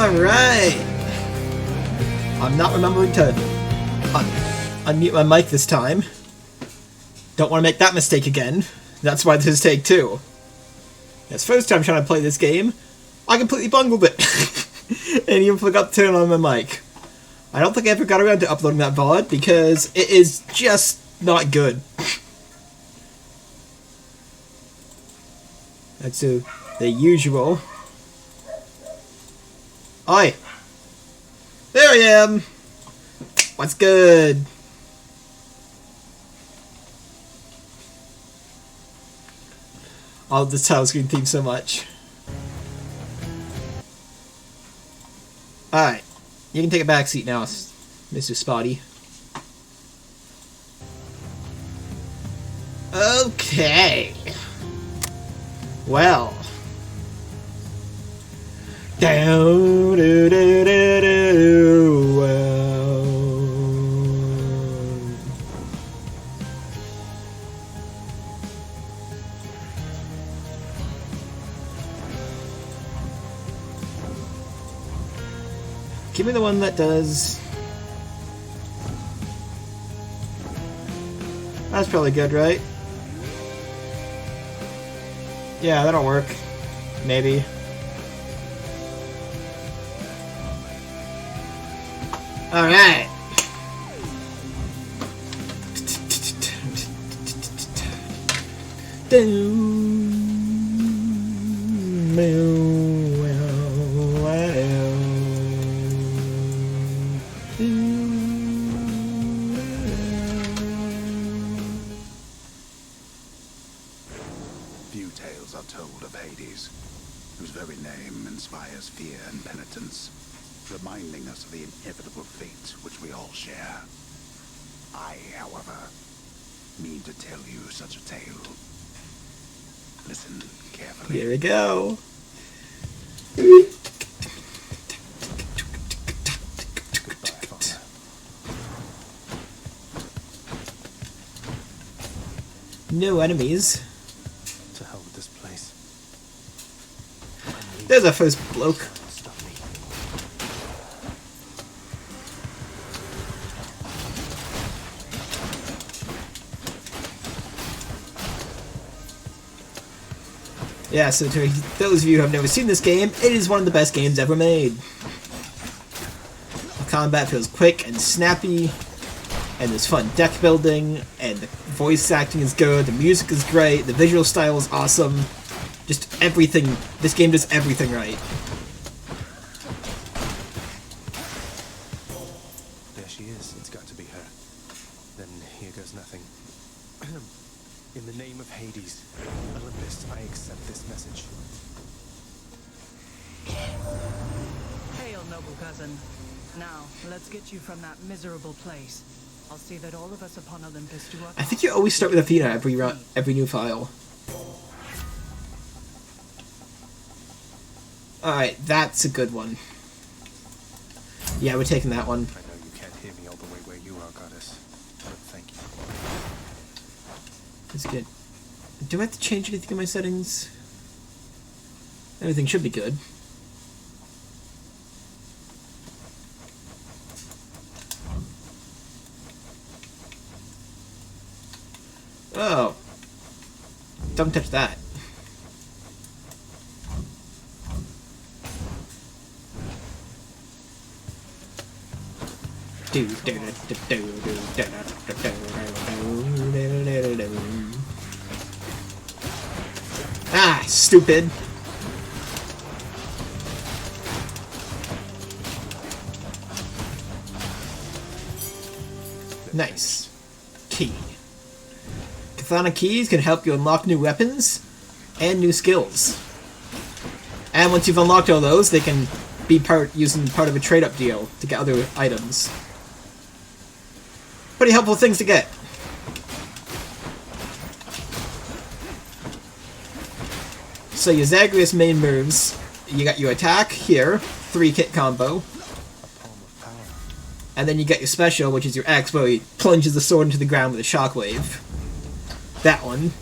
Alright! I'm not remembering to unmute my mic this time. Don't want to make that mistake again. That's why this is take 2. It's first time trying to play this game. I completely bungled it. And even forgot to turn on my mic. I don't think I ever got around to uploading that VOD because it is just not good. That's the usual. Oi! There I am! What's good? I love this title screen theme so much. Alright. You can take a back seat now, Mr. Spotty. Okay. Well. Down, do, do, do, do, well. Give me the one that does. That's probably good, right? Yeah, that'll work. Maybe. Alright. Few tales are told of Hades, whose very name inspires fear and penitence, reminding us of the inevitable fate which we all share. I, however, mean to tell you such a tale. Listen carefully. Here we go. Goodbye, Father. No enemies. To hell with this place. There's our first bloke. Stop me. Yeah, so to those of you who have never seen this game, it is one of the best games ever made. The combat feels quick and snappy, and there's fun deck building, and the voice acting is good, the music is great, the visual style is awesome. Just everything. This game does everything right. There she is. It's got to be her. Then here goes nothing. In the name of Hades, Olympus, I accept this message. Hail, noble cousin. Now, let's get you from that miserable place. I'll see that all of us upon Olympus do our I think you always start with Athena every new file. Alright, that's a good one. Yeah, we're taking that one. I know you can't hear me all the way where you are, goddess, but thank you. That's good. Do I have to change anything in my settings? Everything should be good. Oh. Don't touch that. Ah, stupid. Nice. Key. Katana keys can help you unlock new weapons and new skills. And once you've unlocked all those, they can be using part of a trade-up deal to get other items. Pretty helpful things to get. So your Zagreus main moves, you got your attack here, 3-kit combo. And then you get your special, which is your X, where he plunges the sword into the ground with a shockwave. That one.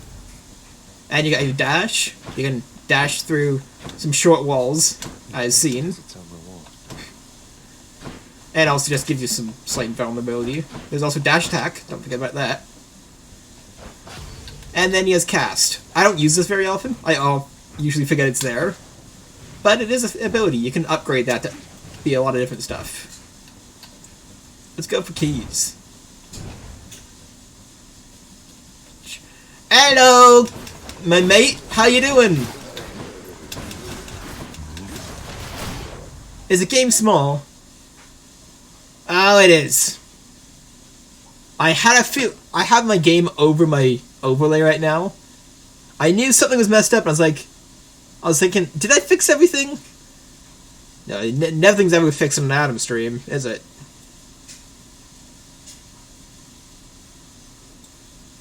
And you got your dash. You can dash through some short walls, as seen. It's our reward. And also just gives you some slight vulnerability. There's also dash attack, don't forget about that. And then he has cast. I don't use this very often, I'll usually forget it's there. But it is an ability, you can upgrade that to be a lot of different stuff. Let's go for keys. Hello, my mate. How you doing? Is the game small? Oh, it is. I have my game over my overlay right now. I knew something was messed up, and I was thinking, did I fix everything? No, nothing's ever fixed in an Atom stream, is it?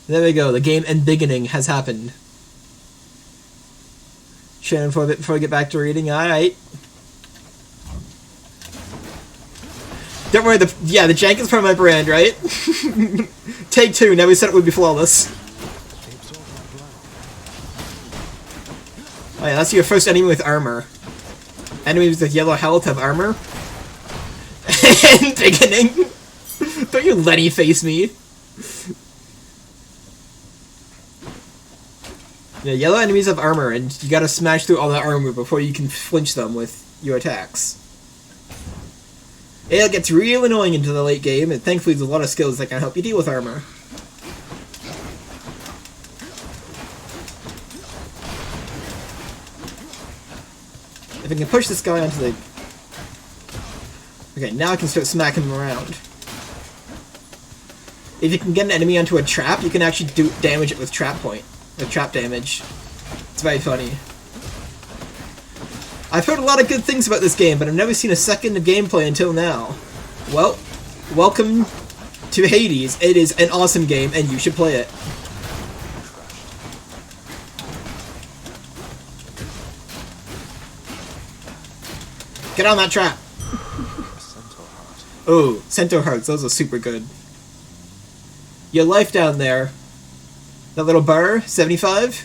There we go, the game and beginning has happened. Shannon for a bit before I get back to reading, alright. Don't worry, the jank is part of my brand, right? Take two, now we said it would be flawless. Oh yeah, that's your first enemy with armor. Enemies with yellow health have armor. And beginning. Don't you Lenny face me. Yeah, yellow enemies have armor, and you gotta smash through all that armor before you can flinch them with your attacks. It gets real annoying into the late game, and thankfully there's a lot of skills that can help you deal with armor. If I can push this guy onto the... Okay, now I can start smacking him around. If you can get an enemy onto a trap, you can actually do damage it with trap point. With trap damage. It's very funny. I've heard a lot of good things about this game, but I've never seen a second of gameplay until now. Well, welcome to Hades. It is an awesome game, and you should play it. Get on that trap! Oh, Centaur Hearts, those are super good. Your life down there, that little bar, 75?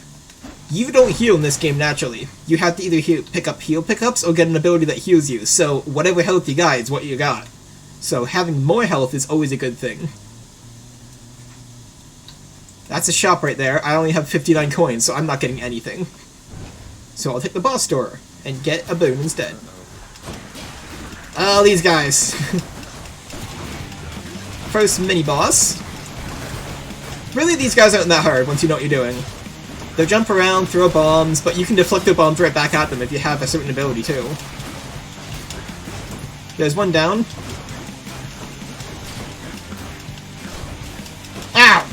You don't heal in this game naturally. You have to either pick up heal pickups or get an ability that heals you, so whatever health you got is what you got. So having more health is always a good thing. That's a shop right there. I only have 59 coins, so I'm not getting anything. So I'll take the boss door and get a boon instead. Oh, these guys. First mini-boss. Really, these guys aren't that hard once you know what you're doing. They'll jump around, throw bombs, but you can deflect the bombs right back at them if you have a certain ability, too. There's one down. Ow!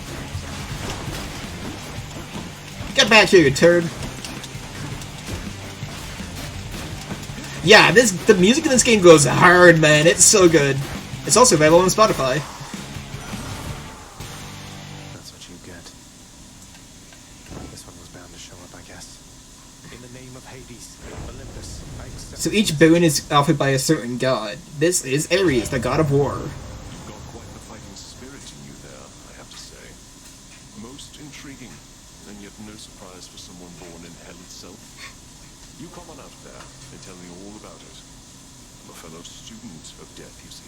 Get back here, you turd. Yeah, the music in this game goes hard, man. It's so good. It's also available on Spotify. That's what you get. This one was bound to show up, I guess. In the name of Hades, Olympus, I accept... So each boon is offered by a certain god. This is Ares, the god of war. You've got quite the fighting spirit in you there, I have to say. Most intriguing, and yet no surprise for someone born in hell itself. You come on out there and tell me all about it. I'm a fellow student of death, you see.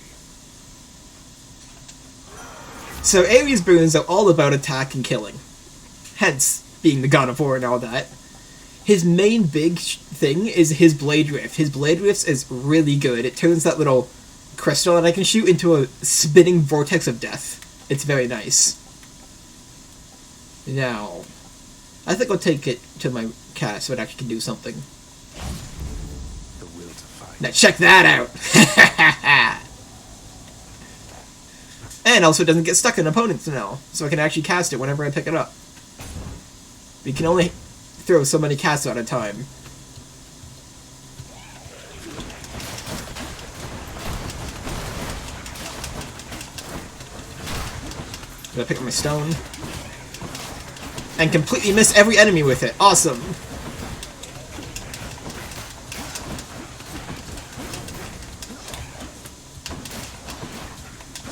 So Ares' boons are all about attack and killing. Hence, being the god of war and all that. His main big thing is his Blade Rift. His Blade Rift is really good. It turns that little crystal that I can shoot into a spinning vortex of death. It's very nice. Now, I think I'll take it to my cast so it actually can do something. The will to fight. Now check that out! And also it doesn't get stuck in opponents now, so I can actually cast it whenever I pick it up. We can only throw so many casts at a time. I'm gonna pick up my stone. And completely miss every enemy with it. Awesome!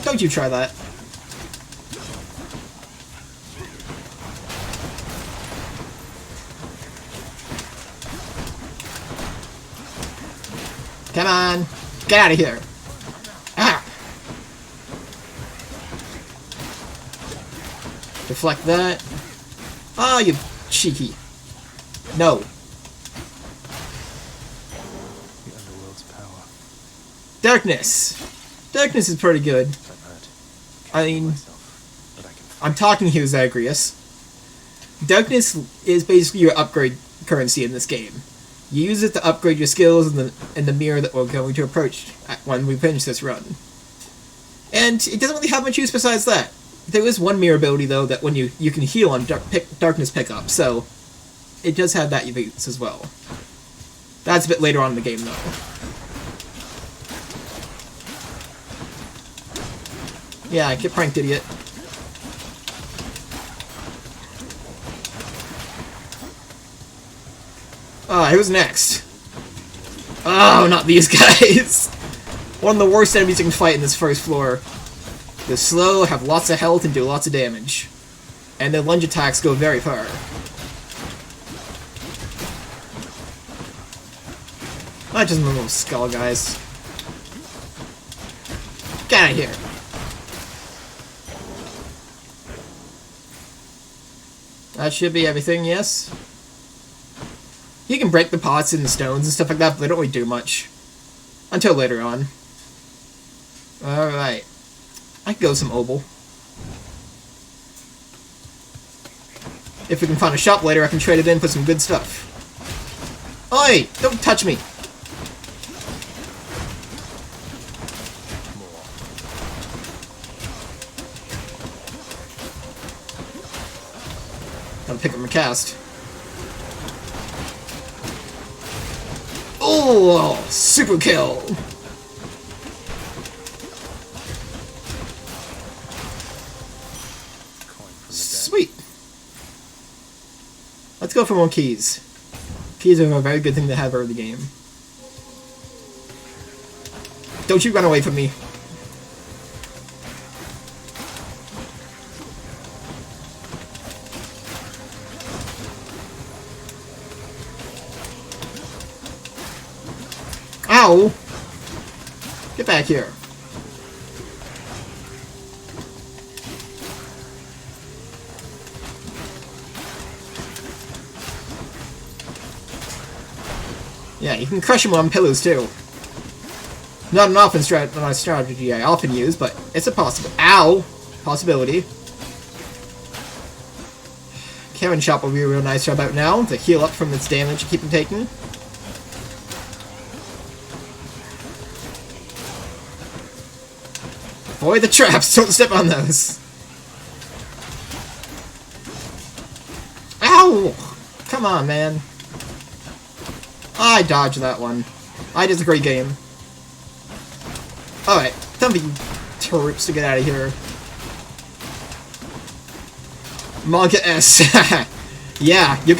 Don't you try that. Come on! Get out of here! Ah! Deflect that. Ah, you cheeky. No. The underworld's power. Darkness. Darkness is pretty good. I've heard. I mean, Myself, but I can. I'm talking here, Zagreus. Darkness is basically your upgrade currency in this game. You use it to upgrade your skills in the mirror that we're going to approach when we finish this run. And it doesn't really have much use besides that. There is one mirror ability, though, that when you can heal on darkness pickup, so it does have that use as well. That's a bit later on in the game, though. Yeah, get pranked, idiot. Who's next? Oh, not these guys! One of the worst enemies you can fight in this first floor. They're slow, have lots of health, and do lots of damage. And their lunge attacks go very far. Not just the little skull guys. Get out of here! That should be everything, yes? You can break the pots and the stones and stuff like that, but they don't really do much. Until later on. Alright. I can go with some Obel. If we can find a shop later, I can trade it in for some good stuff. Oi! Don't touch me! Gotta pick up my cast. Oh! Super kill! Sweet! Let's go for more keys. Keys are a very good thing to have early game. Don't you run away from me. Ow! Get back here. Yeah, you can crush him on pillows too. Not an often strategy I often use, but it's a possible. Ow! Possibility. Karen Shop will be real nice right about now to heal up from its damage you keep on taking. Avoid the traps, don't step on those. Ow! Come on, man. I dodged that one. I did a great game. Alright, time for you turrets to get out of here. Manga S. Yeah, you're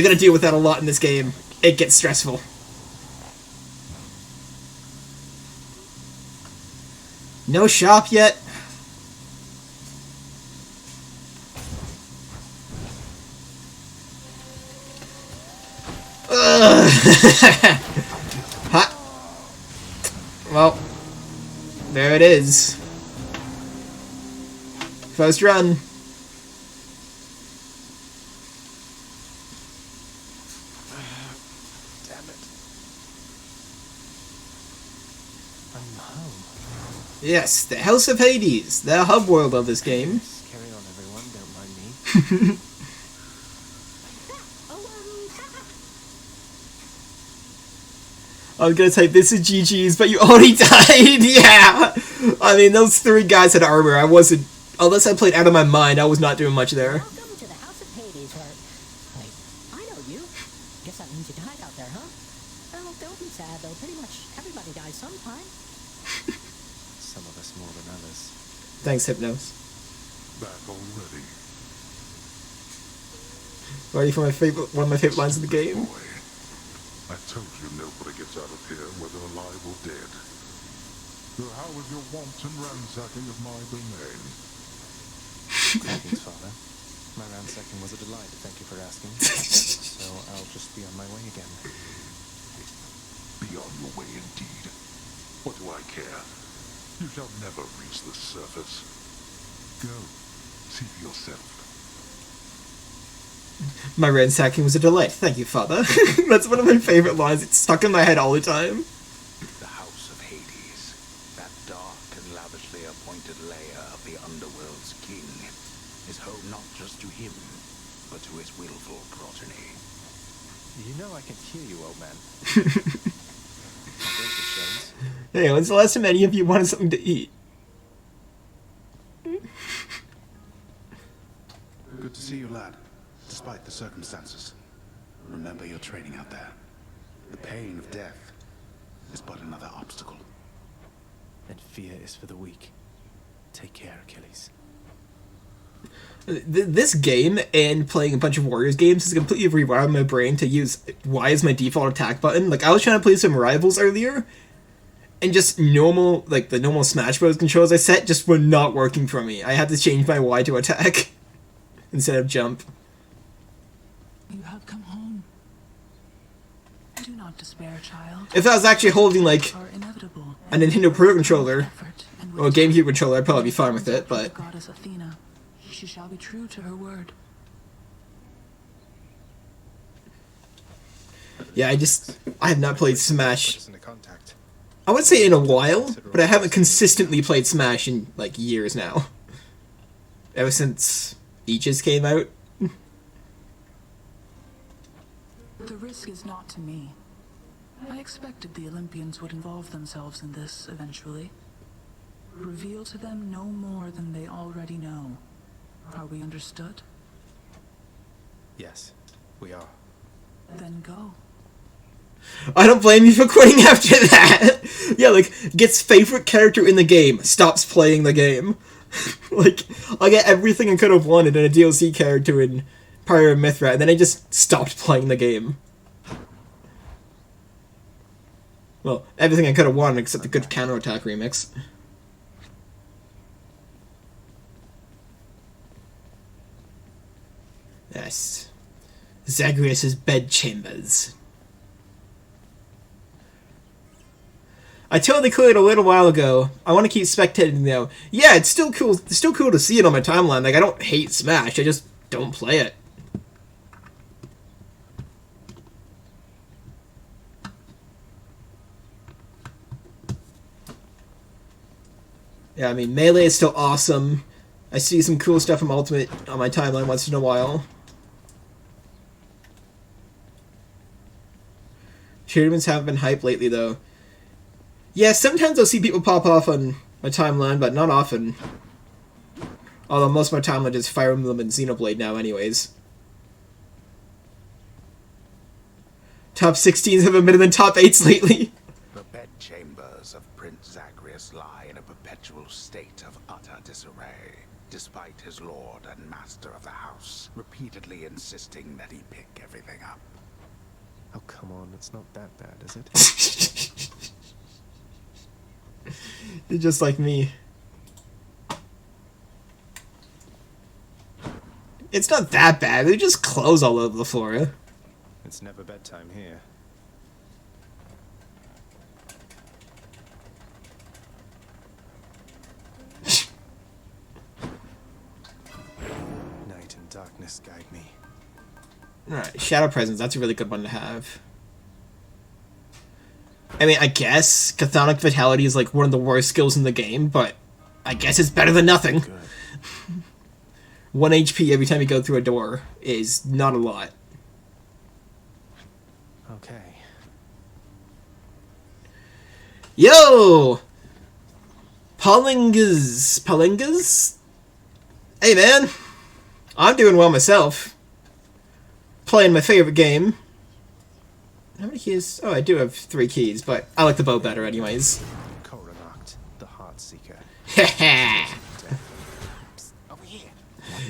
gonna deal with that a lot in this game. It gets stressful. No shop yet? Ha! Well, there it is. First run. Damn it. I'm home. Yes, the House of Hades, the hub world of this game. Carry on, everyone. Don't mind me. I was gonna type this is GG's, but you already died. Yeah, I mean those three guys had armor. I wasn't, unless I played out of my mind. I was not doing much there. Welcome to the House of Hades, where... Wait, I know you. Guess that means you died out there, huh? Well, don't be sad, though. Pretty much everybody dies sometime. Some of us more than others. Thanks, Hypnos. Back already. Ready for one of my favorite lines of the game. Boy, I told you nobody gets out of here, whether alive or dead. So how was your wanton ransacking of my domain? Greetings, Father. My ransacking was a delight, thank you for asking. So I'll just be on my way again. Be on your way indeed. What do I care? You shall never reach the surface. Go. See for yourself. My ransacking was a delight. Thank you, Father. That's one of my favorite lines. It's stuck in my head all the time. The House of Hades, that dark and lavishly appointed lair of the Underworld's king, is home not just to him, but to his willful progeny. You know I can hear you, old man. I'll break the chains. Hey, when's the last time any of you wanted something to eat? Good to see you, lad. Despite the circumstances, remember your training out there. The pain of death is but another obstacle. And fear is for the weak. Take care, Achilles. This game and playing a bunch of Warriors games has completely rewired my brain to use Y as my default attack button. Like, I was trying to play some Rivals earlier, and just normal, like, the normal Smash Bros. Controls I set just were not working for me. I had to change my Y to attack instead of jump. You have come home. Do not despair, child. If I was actually holding, like, Are inevitable. a Nintendo Pro Controller, Effort and or a GameCube controller, I'd probably be fine with it, the but... goddess Athena. She shall be true to her word. Yeah, I have not played Smash, Put us into contact. I would say in a while, but I haven't consistently played Smash in, like, years now. Ever since Aegis came out. The risk is not to me. I expected the Olympians would involve themselves in this eventually. Reveal to them no more than they already know. Are we understood? Yes, we are. Then go. I don't blame you for quitting after that. Yeah, like, gets favorite character in the game, stops playing the game. Like, I get everything I could have wanted in a DLC character in Pyre of Mithra, and then I just stopped playing the game. Well, everything I could have wanted except the good counterattack remix. Yes. Zagreus' bedchambers. I totally cleared a little while ago. I want to keep spectating though. Yeah, it's still cool. It's still cool to see it on my timeline. Like, I don't hate Smash. I just don't play it. Yeah, I mean, Melee is still awesome. I see some cool stuff from Ultimate on my timeline once in a while. Tournaments haven't been hyped lately, though. Yeah, sometimes I'll see people pop off on my timeline, but not often. Although most of my timeline is Fire Emblem and Xenoblade now anyways. Top 16s haven't been in the top 8s lately. The bedchambers of Prince Zagreus lie in a perpetual state of utter disarray, despite his lord and master of the house repeatedly insisting that he pick everything up. Oh, come on, it's not that bad, is it? You're just like me. It's not that bad, they just clothes all over the floor. It's never bedtime here. Night and darkness guide me. Alright, Shadow Presence, that's a really good one to have. I mean, I guess Chthonic Vitality is like one of the worst skills in the game, but I guess it's better than nothing. Good. 1 HP every time you go through a door is not a lot. Okay. Yo! Palingas? Hey man! I'm doing well myself. Playing my favorite game. How many keys? Oh, I do have 3 keys, but I like the bow better anyways. Coronacht, the Heartseeker. Haha! Over here.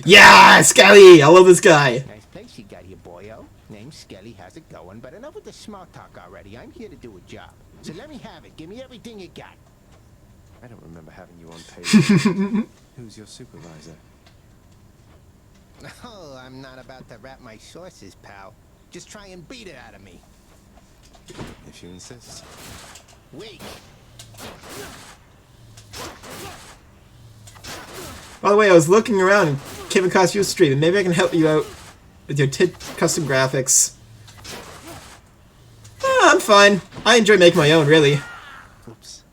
Yeah! Skelly! I love this guy! Nice place you got here, boyo. Name's Skelly, how's it going? But enough with the small talk already. I'm here to do a job. So let me have it. Give me everything you got. I don't remember having you on page. Who's your supervisor? Oh, I'm not about to wrap my sources, pal. Just try and beat it out of me. If you insist. Wait. By the way, I was looking around and came across your stream, and maybe I can help you out with your custom graphics. I'm fine. I enjoy making my own, really. Oops.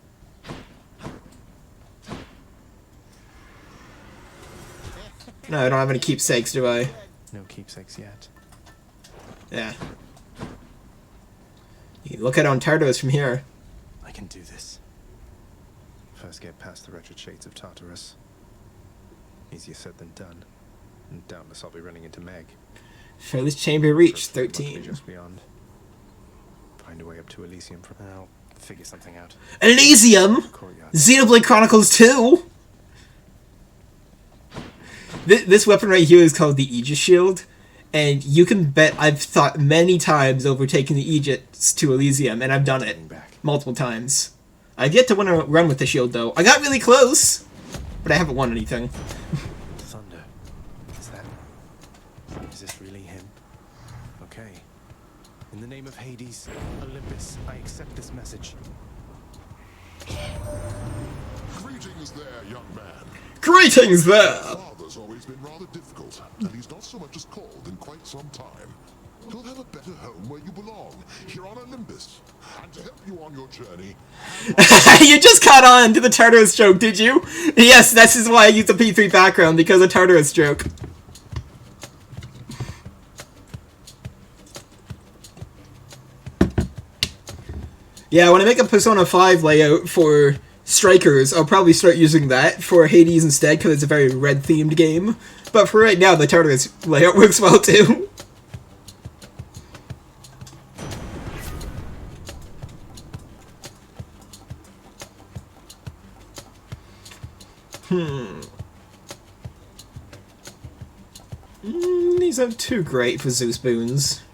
No, I don't have any keepsakes, do I? No keepsakes yet. Yeah. You can look at Ontardos from here. I can do this. First get past the wretched shades of Tartarus. Easier said than done. And doubtless I'll be running into Meg. Furthest chamber reached, First, must be 13. just beyond. Find a way up to Elysium from... I'll figure something out. Elysium! Courtyard. Xenoblade Chronicles 2! This weapon right here is called the Aegis Shield, and you can bet I've thought many times over taking the Aegis to Elysium, and I've done it Turning back. multiple times. I've yet to win a run with the shield, though. I got really close, but I haven't won anything. Thunder. Is that... Is this really him? Okay. In the name of Hades, Olympus, I accept this message. Greetings there, young man. Greetings there! Father's always been rather difficult, and he's not so much as called in quite some time. You'll have a better home where you belong, here on Olympus. And to help you on your journey... You just caught on to the Tartarus joke, did you? Yes, this is why I used the P3 background, because of Tartarus joke. Yeah, when I make a Persona 5 layout for Strikers, I'll probably start using that for Hades instead, because it's a very red-themed game. But for right now, the Tartarus layout works well too. These aren't too great for Zeus boons.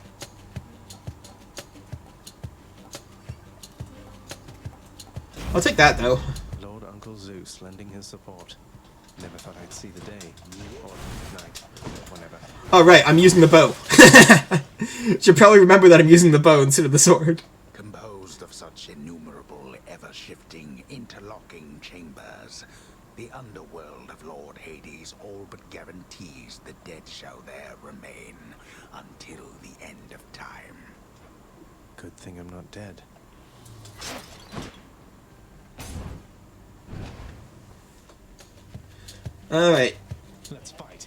I'll take that, though. Lord Uncle Zeus lending his support. Never thought I'd see the day. Or night. Whenever. Oh, right, I'm using the bow. Should probably remember that I'm using the bow instead of the sword. Composed of such innumerable, ever-shifting, interlocking chambers, the underworld of Lord Hades all but guarantees the dead shall there remain until the end of time. Good thing I'm not dead. Alright. Let's fight.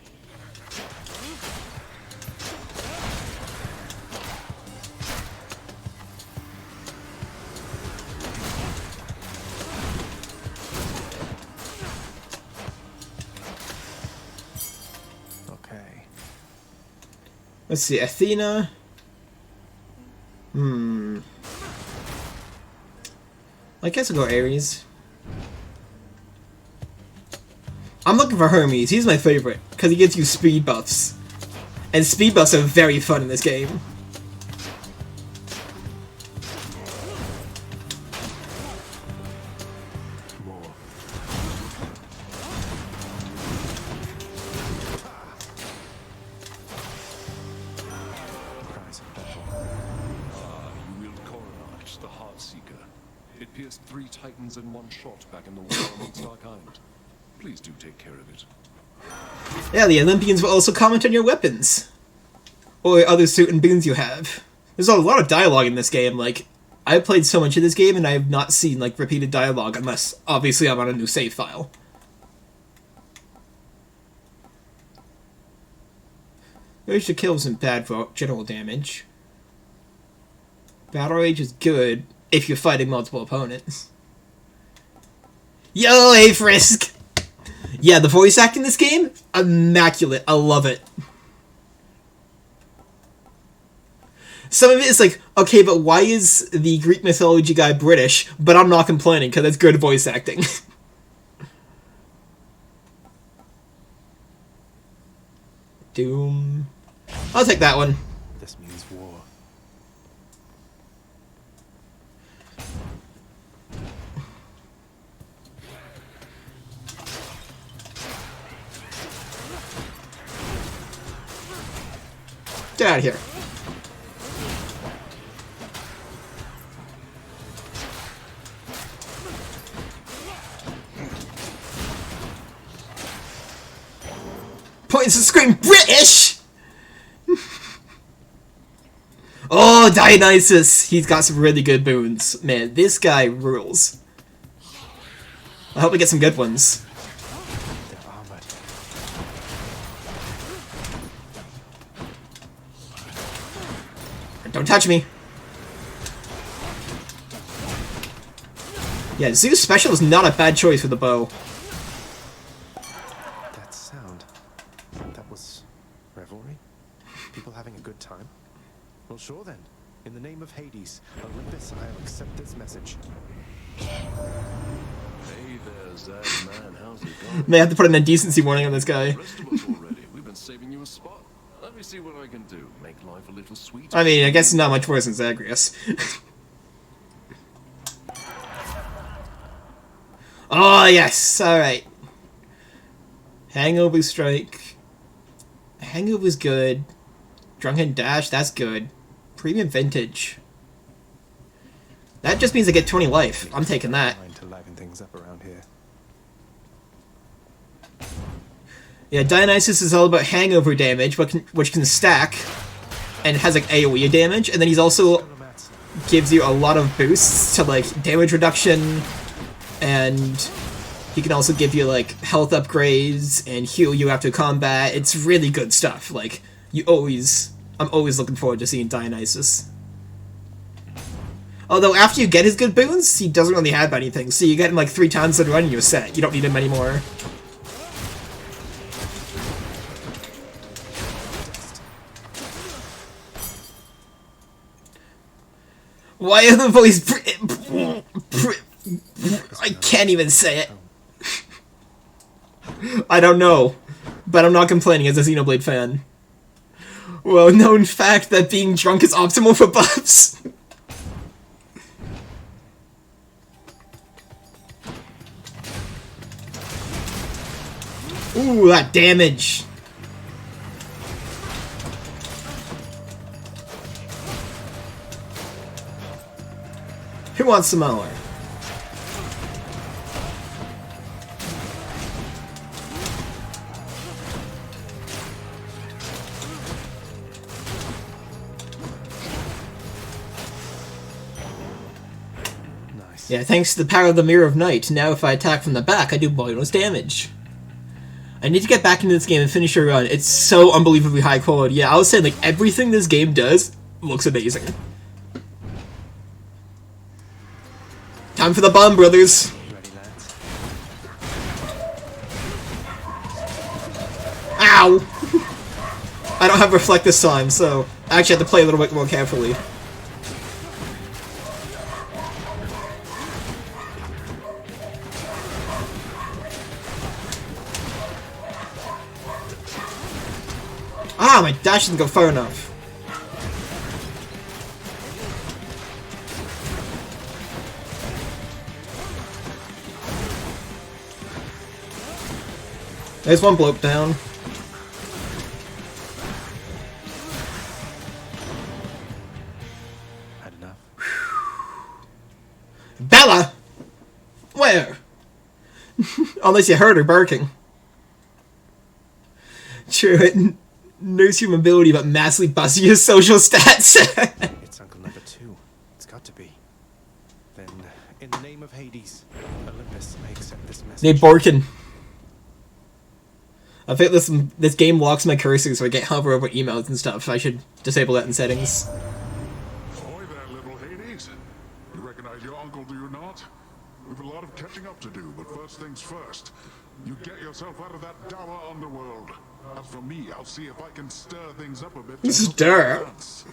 Okay. Let's see, Athena. I guess I'll go Ares. I'm looking for Hermes. He's my favorite, because he gives you speed buffs. And speed buffs are very fun in this game. More. Prize of battle. You wield Coronach, the Heartseeker. It pierced 3 titans in one shot back in the war amongst Darkhind. Please do take care of it. Yeah, the Olympians will also comment on your weapons. Or other certain boons you have. There's a lot of dialogue in this game, like, I've played so much of this game and I have not seen, like, repeated dialogue unless, obviously, I'm on a new save file. Rage to Kill isn't bad for general damage. Battle Rage is good if you're fighting multiple opponents. Yo, hey Frisk! Yeah, the voice acting in this game, immaculate. I love it. Some of it is like, okay, but why is the Greek mythology guy British? But I'm not complaining, because that's good voice acting. Doom. I'll take that one. This means war. Get out of here. Points to scream British! Oh, Dionysus! He's got some really good boons. Man, this guy rules. I hope we get some good ones. They're armored. Don't touch me. Yeah, Zeus Special is not a bad choice for the bow. That sound. That was revelry? People having a good time? Well, sure then. In the name of Hades, Olympus, I'll accept this message. Hey there, Zed, man. How's it going? May have to put an indecency warning on this guy. Rest of us already. We've been saving you a spot. Let me see what I can do. Make life a little sweeter. I mean, I guess it's not much worse than Zagreus. Oh, yes! Alright. Hangover Strike. Hangover's good. Drunken Dash, that's good. Premium Vintage. That just means I get 20 life. I'm taking that. Trying to liven things up around here. Yeah, Dionysus is all about hangover damage, which can stack, and has like AoE damage, and then he's also gives you a lot of boosts to like damage reduction, and he can also give you like health upgrades and heal you after combat. It's really good stuff. Like I'm always looking forward to seeing Dionysus. Although after you get his good boons, he doesn't really have anything, so you get him like 3 times in a run and you're set. You don't need him anymore. Why are the voice I can't even say it. I don't know, but I'm not complaining as a Xenoblade fan. Well, known fact that being drunk is optimal for buffs. Ooh, that damage. Who wants some more? Nice. Yeah, thanks to the power of the Mirror of Night, now if I attack from the back, I do bonus damage. I need to get back into this game and finish a run. It's so unbelievably high quality. Yeah, I was saying, like, everything this game does looks amazing. Time for the bomb, brothers! Ready, lads? Ow! I don't have Reflect this time, so I actually have to play a little bit more carefully. Ah, my dash didn't go far enough. There's one bloke down. Had enough. Bella! Where? Unless you heard her barking. True, it knows your mobility but massively busts your social stats. It's Uncle Number 2. It's got to be. Then, in the name of Hades, Olympus, I accept this message. They barking. I think this game locks my cursor so I can't hover over emails and stuff. I should disable that in settings. Ahoy there, little Hades. You recognize your uncle, do you not? We've a lot of catching up to do, but first things first. You get yourself out of that dour underworld. As for me, I'll see if I can stir things up a bit. to help Stir? you dance.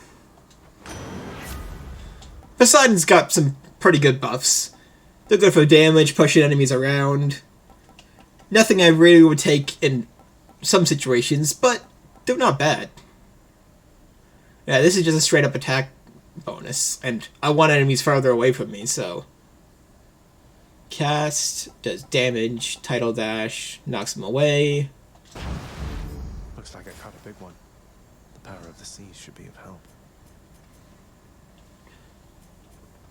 Poseidon's got some pretty good buffs. They're good for damage, pushing enemies around. Nothing I really would take in some situations, but they're not bad. Yeah, this is just a straight up attack bonus, and I want enemies farther away from me, so... Cast, does damage, Tidal Dash, knocks them away. Looks like I caught a big one. The power of the seas should be of help.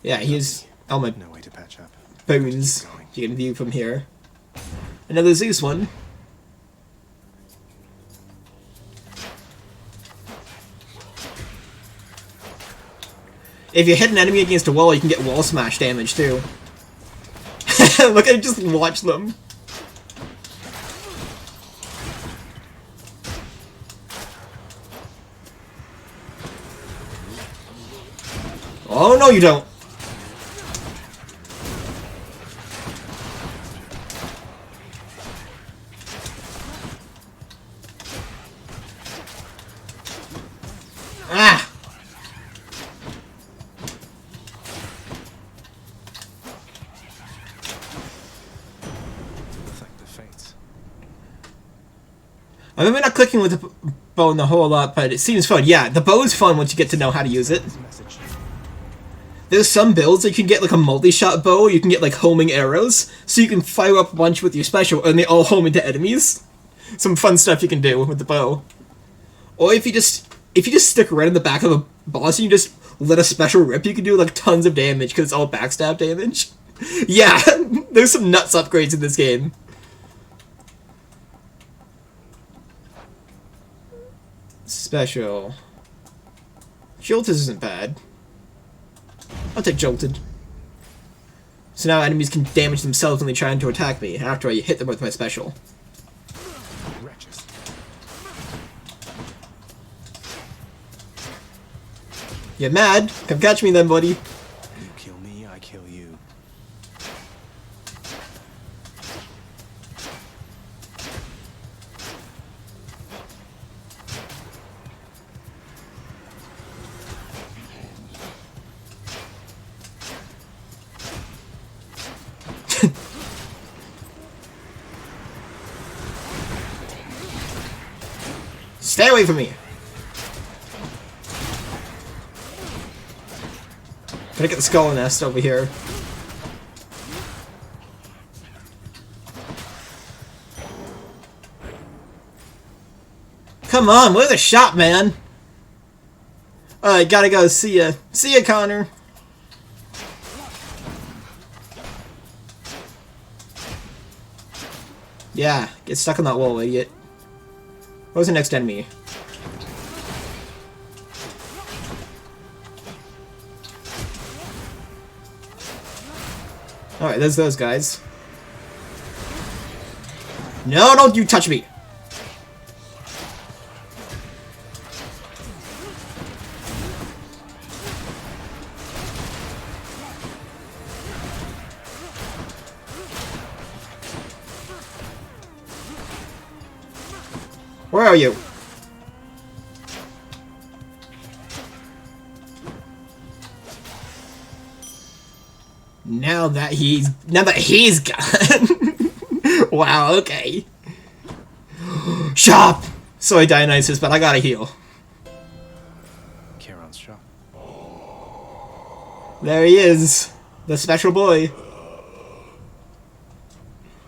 Yeah, here's all my No way to patch up. boons you can view from here. Another Zeus one. If you hit an enemy against a wall, you can get wall smash damage too. Look at it, just watch them. Oh no, you don't. Ah! Thank the fates. I mean, we're not clicking with the bow a whole lot, but it seems fun. Yeah, the bow is fun once you get to know how to use it. Message. There's some builds that you can get like a multi-shot bow, you can get like homing arrows, so you can fire up a bunch with your special and they all home into enemies. Some fun stuff you can do with the bow. Or if you just stick right in the back of a boss and you just let a special rip, you can do like tons of damage because it's all backstab damage. Yeah, there's some nuts upgrades in this game. Special. Jolted isn't bad. I'll take Jolted. So now enemies can damage themselves when they try to attack me after I hit them with my special. Wretches. You mad? Come catch me then, buddy. You kill me, I kill you. Stay away from me! Gotta get the skull nest over here. Come on, where's the shop, man? Alright, gotta go. See ya. See ya, Connor. Yeah, get stuck on that wall, idiot. What was the next enemy? Alright, there's those guys. No, don't you touch me! Where are you? Now that he's gone. Wow, okay. Shop! Sorry, Dionysus, but I gotta heal. Charon's shop. There he is. The special boy.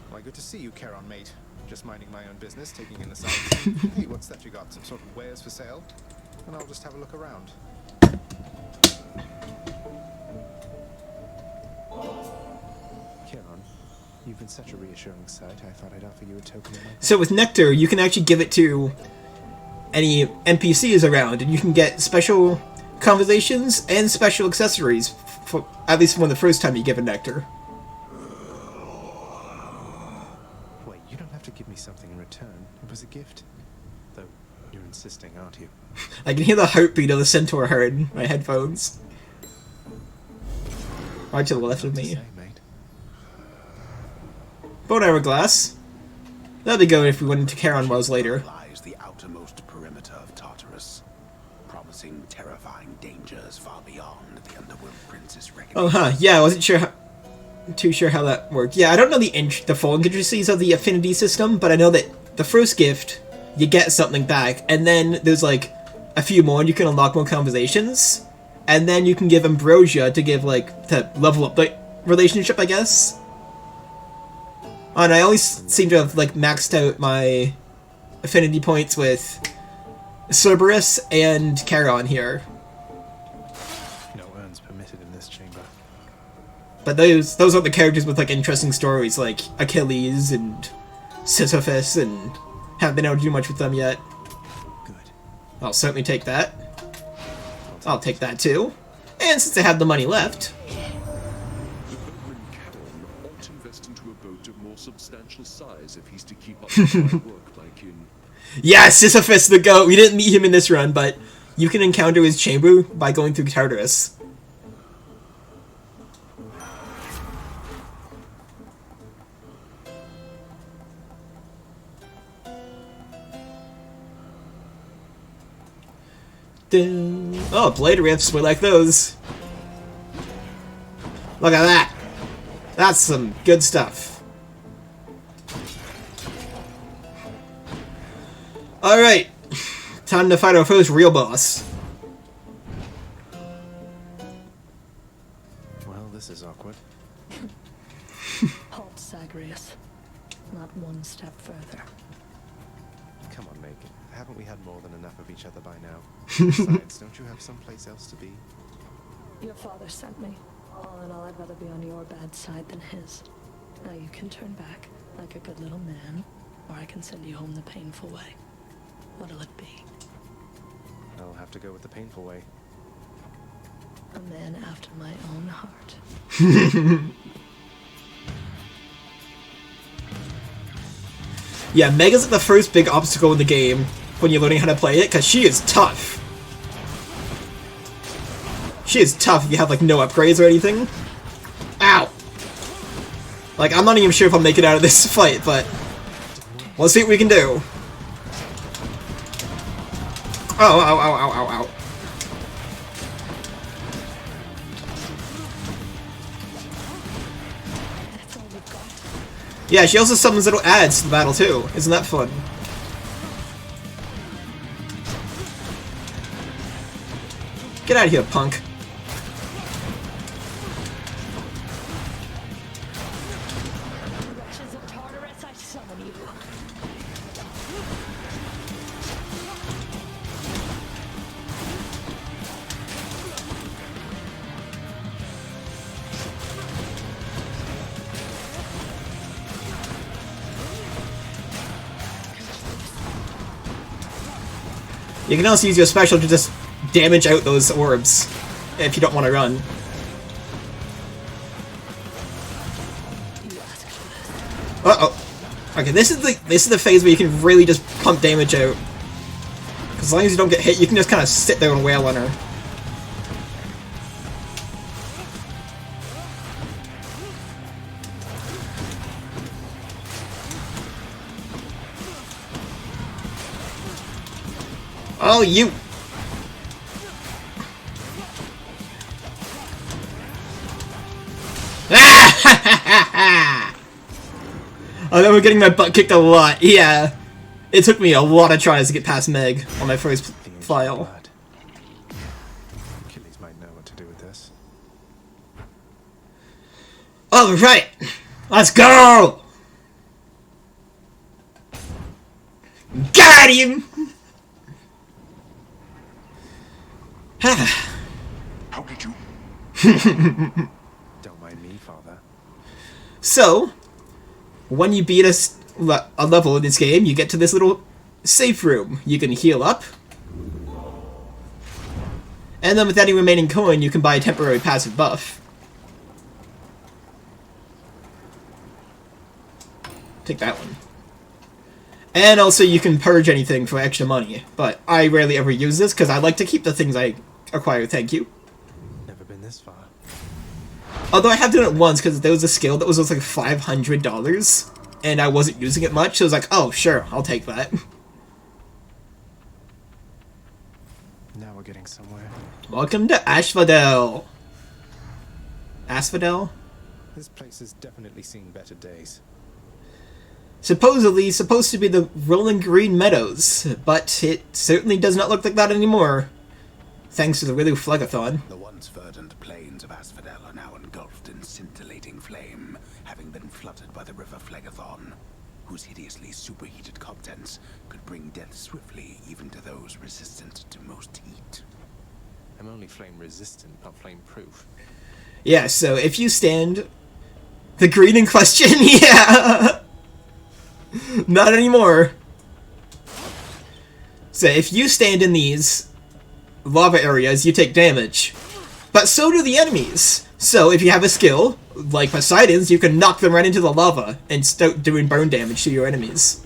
Why, good to see you, Charon, mate. Just minding my own business, taking in the sights. Hey, what's that you got? Some sort of wares for sale? And I'll just have a look around. Charon, you've been such a reassuring sight, I thought I'd offer you a token of my... So with Nectar, you can actually give it to any NPCs around, and you can get special conversations and special accessories, for at least from the first time you give a Nectar. Wait, you don't have to give me something in return. It was a gift. Though, you're insisting, aren't you? I can hear the heartbeat of the centaur herd in my headphones. Right to the left of me. Say, mate. Bone hourglass. That'd be good if we went into Charon Wells later. Lies the outermost perimeter of Tartarus, promising terrifying dangers far beyond the Underworld Prince's reckoning. Oh, huh. Yeah, I wasn't too sure how that worked. Yeah, I don't know the full intricacies of the affinity system, but I know that the first gift, you get something back, and then there's like a few more, and you can unlock more conversations, and then you can give Ambrosia to give like to level up the relationship, I guess. Oh, and I always seem to have like maxed out my affinity points with Cerberus and Charon here. No urns permitted in this chamber. But those are the characters with like interesting stories, like Achilles and Sisyphus, and haven't been able to do much with them yet. Good. I'll certainly take that. I'll take that too. And since I have the money left... The boatman Caron ought invest into a boat of more substantial size if he's to keep up with my work like in... Yes, Sisyphus the goat! We didn't meet him in this run, but you can encounter his chamber by going through Tartarus. Oh, blade riffs were like those. Look at that. That's some good stuff. Alright. Time to fight our first real boss. Well, this is awkward. Halt, Zagreus. Not one step further. Come on, Meg. Haven't we had more than enough of each other by now? Besides, don't you have someplace else to be? Your father sent me. All in all, I'd rather be on your bad side than his. Now you can turn back, like a good little man, or I can send you home the painful way. What'll it be? I'll have to go with the painful way. A man after my own heart. Yeah, Meg is like the first big obstacle in the game when you're learning how to play it, because she is tough. She is tough if you have like no upgrades or anything. Ow! Like, I'm not even sure if I'll make it out of this fight, but we'll see what we can do. Oh, ow, ow, ow, ow, ow. Yeah, she also summons little ads to the battle too. Isn't that fun? Get out of here, punk. Wretches of Tartarus, I summon you. You can also use your special to just damage out those orbs if you don't want to run. Uh-oh. Okay, this is the phase where you can really just pump damage out. Because as long as you don't get hit, you can just kind of sit there and wail on her. Oh, you! I know we're getting my butt kicked a lot. Yeah. It took me a lot of tries to get past Meg on my first file. Achilles might know what to do with this. Alright! Let's go! Got him! How did you? Don't mind me, Father. So, when you beat a level in this game, you get to this little safe room. You can heal up. And then with any remaining coin, you can buy a temporary passive buff. Take that one. And also you can purge anything for extra money. But I rarely ever use this because I like to keep the things I acquire, thank you. Never been this far. Although I have done it once because there was a skill that was like $500. And I wasn't using it much, so I was like, oh, sure, I'll take that. Now we're getting somewhere. Welcome to Asphodel. Asphodel? This place has definitely seen better days. Supposedly supposed to be the rolling green meadows, but it certainly does not look like that anymore. Thanks to the Rilu Phlegathon. The once verdant plains of Asphodel are now engulfed in scintillating flame, having been flooded by the river Phlegathon, whose hideously superheated contents could bring death swiftly even to those resistant to most heat. I'm only flame resistant, not flame proof. Yeah, so if you stand... The green in question? Yeah! Not anymore. So if you stand in these lava areas, you take damage. but so do the enemies. So if you have a skill, like Poseidon's, you can knock them right into the lava and start doing burn damage to your enemies.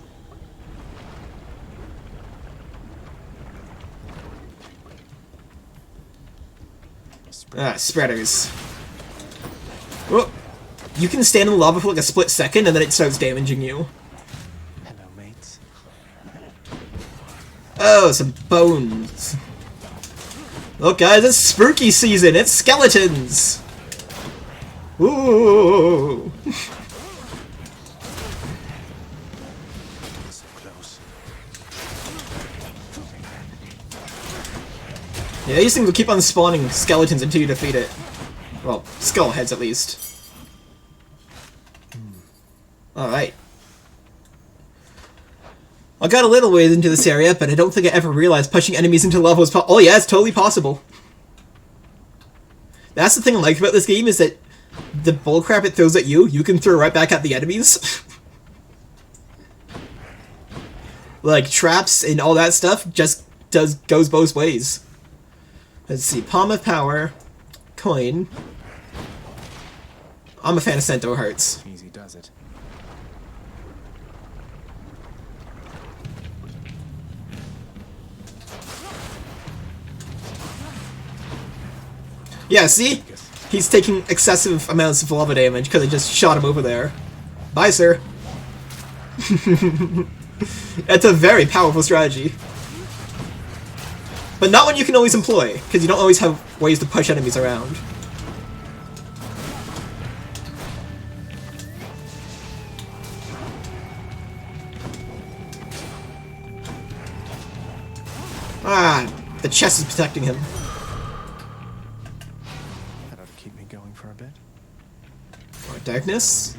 Spreaders. Oh, you can stand in the lava for like a split second and then it starts damaging you. Hello, mates. Oh, some bones. Look guys, it's spooky season, it's skeletons! Ooh! So close. Yeah, these things will keep on spawning skeletons until you defeat it. Well, skull heads at least. Alright. I got a little ways into this area, but I don't think I ever realized pushing enemies into lava was oh yeah, it's totally possible. That's the thing I like about this game, is that the bullcrap it throws at you, you can throw right back at the enemies. Like, traps and all that stuff just goes both ways. Let's see, Palm of Power, coin. I'm a fan of Cento Hearts. Easy does it. Yeah, see? He's taking excessive amounts of lava damage because I just shot him over there. Bye, sir. That's a very powerful strategy. But not one you can always employ, because you don't always have ways to push enemies around. Ah, the chest is protecting him. That ought to keep me going for a bit. More darkness.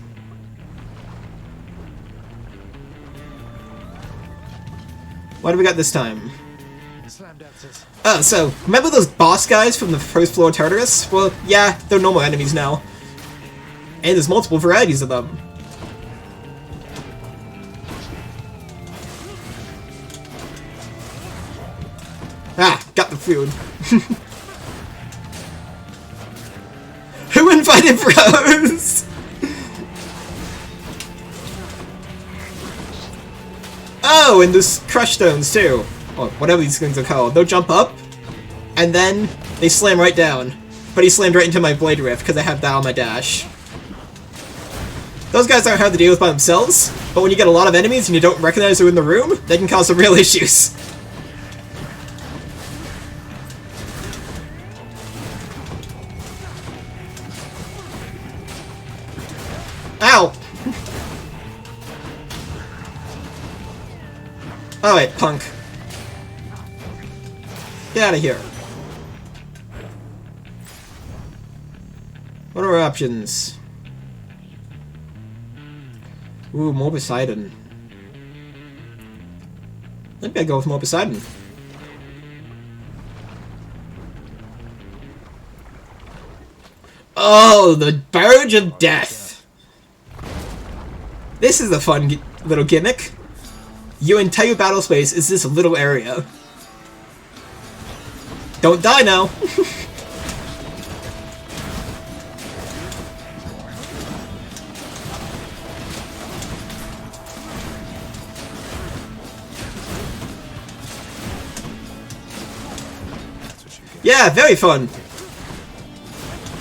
What do we got this time? Slam dancers. Oh, so, remember those boss guys from the first floor of Tartarus? Well, yeah, they're normal enemies now. And there's multiple varieties of them. Ah, got the food. Who invited bros? Oh, and there's crush stones too. Or whatever these things are called. They'll jump up, and then they slam right down. But he slammed right into my Blade Rift because I have that on my dash. Those guys aren't hard to deal with by themselves, but when you get a lot of enemies and you don't recognize who in the room, they can cause some real issues. Ow! Alright, punk. Get out of here. What are our options? Ooh, more Poseidon. Maybe I go with more Poseidon. Oh, the Barrage of Death! This is a fun little gimmick. Your entire battle space is this little area. Don't die now! Yeah, very fun!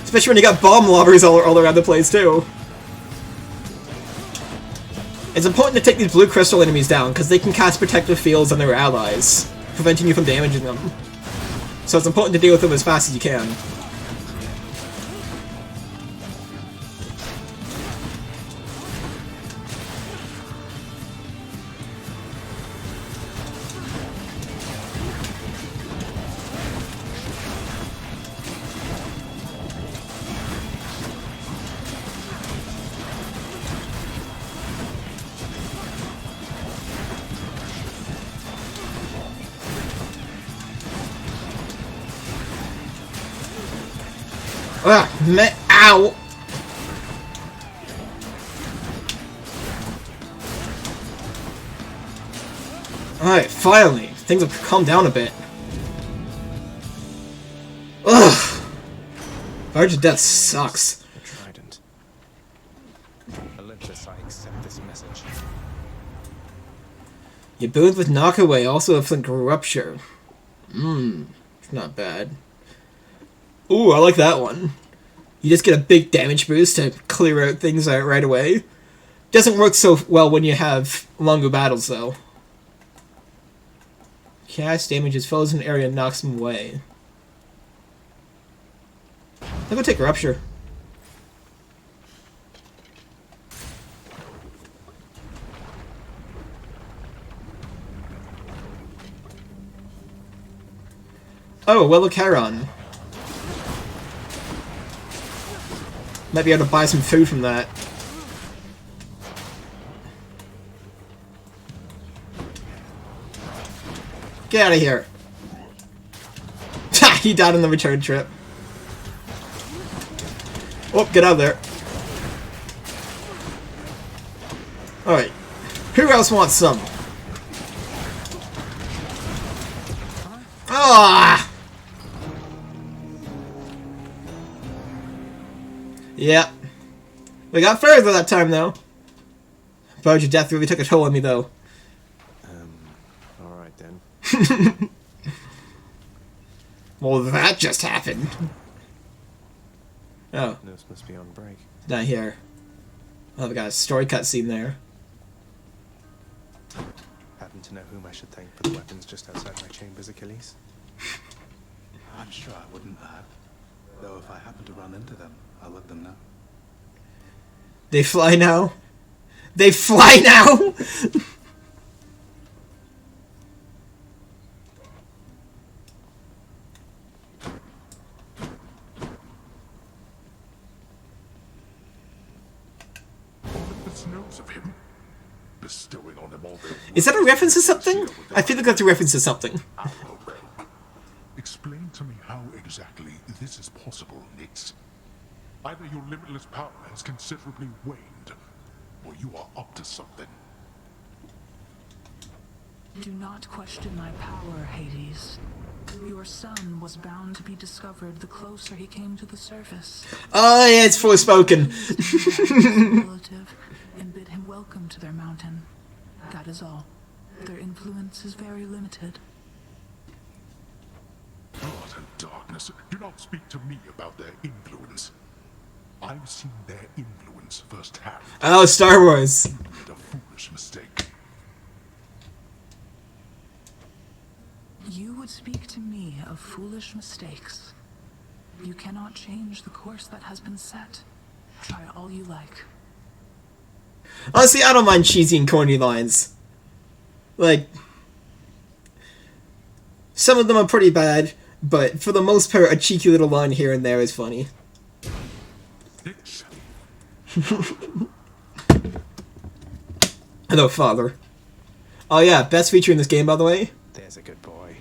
Especially when you got bomb lobbers all around the place, too. It's important to take these blue crystal enemies down, because they can cast protective fields on their allies, preventing you from damaging them. So it's important to deal with them as fast as you can. Ow! Alright, finally. Things have calmed down a bit. Ugh! Barge of Death sucks. A trident. Olympus, I accept this message. You boons with Knockaway, also a Flint Rupture. It's not bad. Ooh, I like that one. You just get a big damage boost to clear out things right away. Doesn't work so well when you have longer battles, though. Cast damages foes in an area and knocks them away. I'll go take Rupture. Oh, Well of Charon. Might be able to buy some food from that. Get out of here. Ha! He died on the return trip. Oh, get out of there. Alright. Who else wants some? Ah! Yeah. We got further that time, though. Barge of Death really took a toll on me, though. Alright then. Well, that just happened. Oh. Nose must be on break. Not here. Oh, we got a story cutscene there. Happen to know whom I should thank for the weapons just outside my chambers, Achilles? I'm sure I wouldn't have. Though if I happen to run into them, I'll let them know. They fly now? They fly now?! Olympus knows of him, bestowing on him all their Is that a reference to something? I feel like that's a reference to something. Explain to me how exactly this is possible, Nyx. Either your limitless power has considerably waned, or you are up to something. Do not question my power, Hades. Your son was bound to be discovered the closer he came to the surface. Oh, yeah, it's Forspoken. Relative, and bid him welcome to their mountain. That is all. Their influence is very limited. Blood and darkness. Do not speak to me about their influence. I've seen their influence firsthand. Oh, Star Wars. You made a foolish mistake. You would speak to me of foolish mistakes. You cannot change the course that has been set. Try all you like. Honestly, I don't mind cheesy and corny lines. Like, some of them are pretty bad, but for the most part, a cheeky little line here and there is funny. Hello, father. Oh yeah, best feature in this game, by the way. There's a good boy.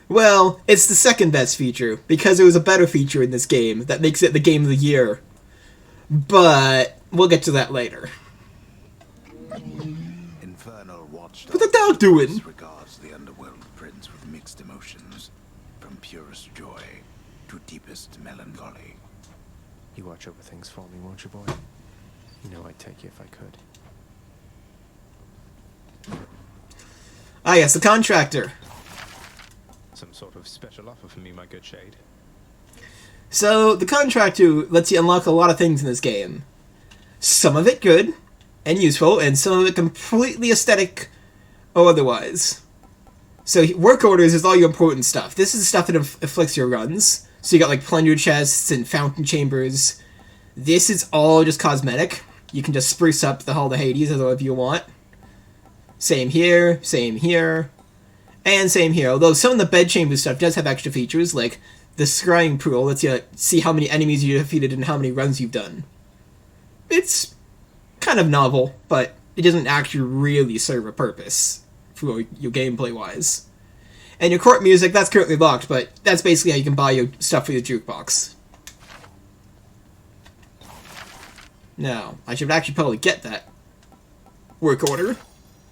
Well, it's the second best feature, because it was a better feature in this game that makes it the game of the year. But we'll get to that later. Infernal watchdog. What's the dog doing? Regards the underworld prince with mixed emotions, from purest joy to deepest melancholy. You watch over things for me, won't you, boy? You know I'd take you if I could. Ah yes, the contractor. Some sort of special offer for me, my good shade. So, the contractor lets you unlock a lot of things in this game. Some of it good and useful, and some of it completely aesthetic or otherwise. So, work orders is all your important stuff. This is the stuff that afflicts your runs. So you got like plunder chests and fountain chambers. This is all just cosmetic. You can just spruce up the Hall of Hades if you want. Same here, and same here. Although some of the bedchamber stuff does have extra features, like the scrying pool lets you see how many enemies you defeated and how many runs you've done. It's kind of novel, but it doesn't actually really serve a purpose for your gameplay-wise. And your court music, that's currently locked, but that's basically how you can buy your stuff for your jukebox. Now, I should actually probably get that work order.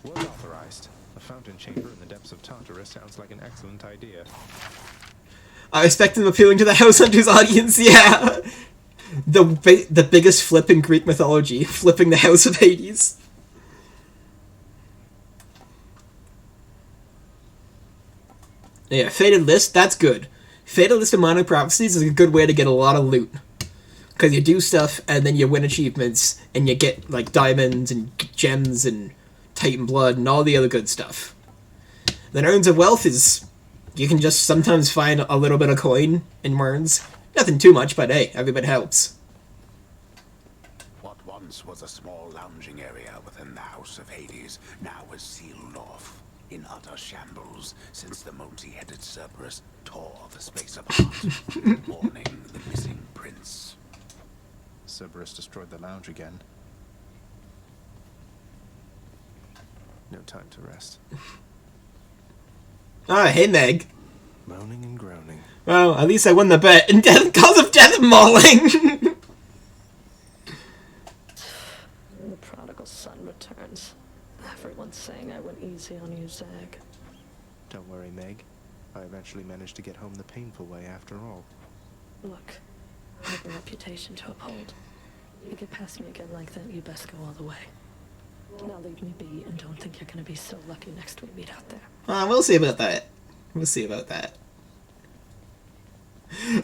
Work authorized. A fountain chamber in the depths of Tartarus sounds like an excellent idea. I expect him appealing to the House Hunters audience, yeah! The biggest flip in Greek mythology, flipping the House of Hades. Yeah, Fated List, that's good. Fated List of Minor Prophecies is a good way to get a lot of loot. Because you do stuff, and then you win achievements, and you get, like, diamonds, and gems, and Titan Blood, and all the other good stuff. Then Urns of Wealth is... You can just sometimes find a little bit of coin in Urns. Nothing too much, but hey, every bit helps. What once was a small lounging area within the House of Hades now is sealed off, in utter shambles, since the multi-headed Cerberus tore the space apart, warning the missing prince. Cerberus destroyed the lounge again. No time to rest. Ah, hey Meg. Moaning and groaning. Well, at least I won the bet in cause of death and mauling. The prodigal son returns. Everyone's saying I went easy on you, Zag. Don't worry, Meg. I eventually managed to get home the painful way after all. Look, I have a reputation to uphold. You get past me again like that, you best go all the way. Now leave me be and don't think you're gonna be so lucky next we meet out there. We'll see about that. We'll see about that.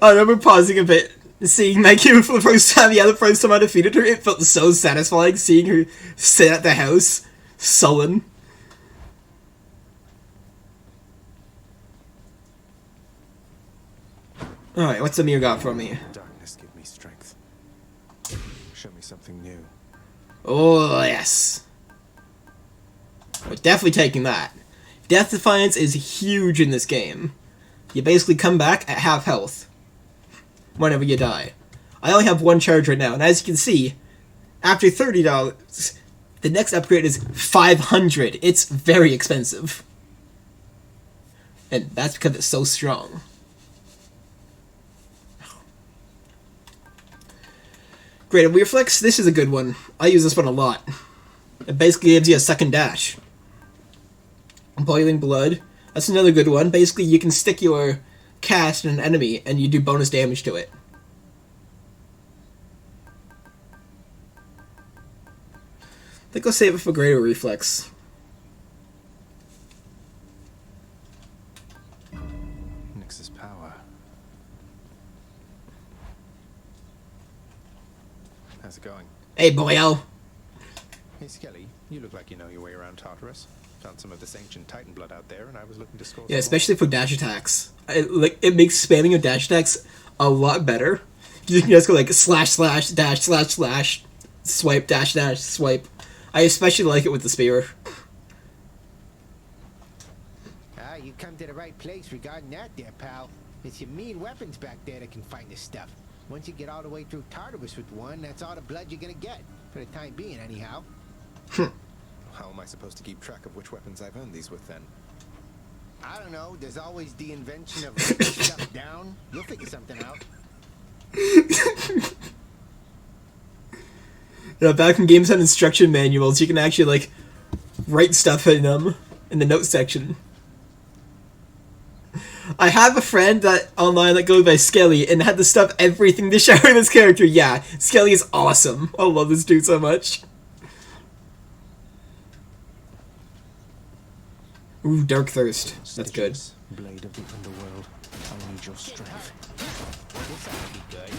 I remember pausing a bit, seeing Meg here for the first time. Yeah, the first time I defeated her, it felt so satisfying seeing her sit at the house, sullen. Alright, what's Amir got for me? Darkness, give me strength. Show me something new. Oh, yes. We're definitely taking that. Death Defiance is huge in this game. You basically come back at half health whenever you die. I only have one charge right now, and as you can see, after $30, the next upgrade is $500. It's very expensive. And that's because it's so strong. Great, Reflex, this is a good one. I use this one a lot. It basically gives you a second dash. Boiling Blood, that's another good one. Basically, you can stick your cast in an enemy, and you do bonus damage to it. I think I'll save it for Greater Reflex. Nyx's power. How's it going? Hey, boyo! Hey, Skelly, you look like you know your way around Tartarus. Found some of this ancient Titan blood out there, and I was looking to score. Yeah, especially for dash attacks. It makes spamming your dash attacks a lot better. You can just go like slash slash dash slash slash swipe dash dash swipe. I especially like it with the spear. Ah, you come to the right place regarding that there, pal. It's your mean weapons back there that can find this stuff. Once you get all the way through Tartarus with one, that's all the blood you're gonna get. For the time being, anyhow. How am I supposed to keep track of which weapons I've earned these with, then? I don't know. There's always the invention of writing stuff down. You'll figure something out. Yeah, back in games had instruction manuals, you can actually, like, write stuff in them, in the notes section. I have a friend that online that goes by Skelly, and had to stuff everything to show this character. Yeah, Skelly is awesome. I love this dude so much. Ooh, Dark Thirst. That's good. Blade of the underworld. I need your strength. This ought to be good.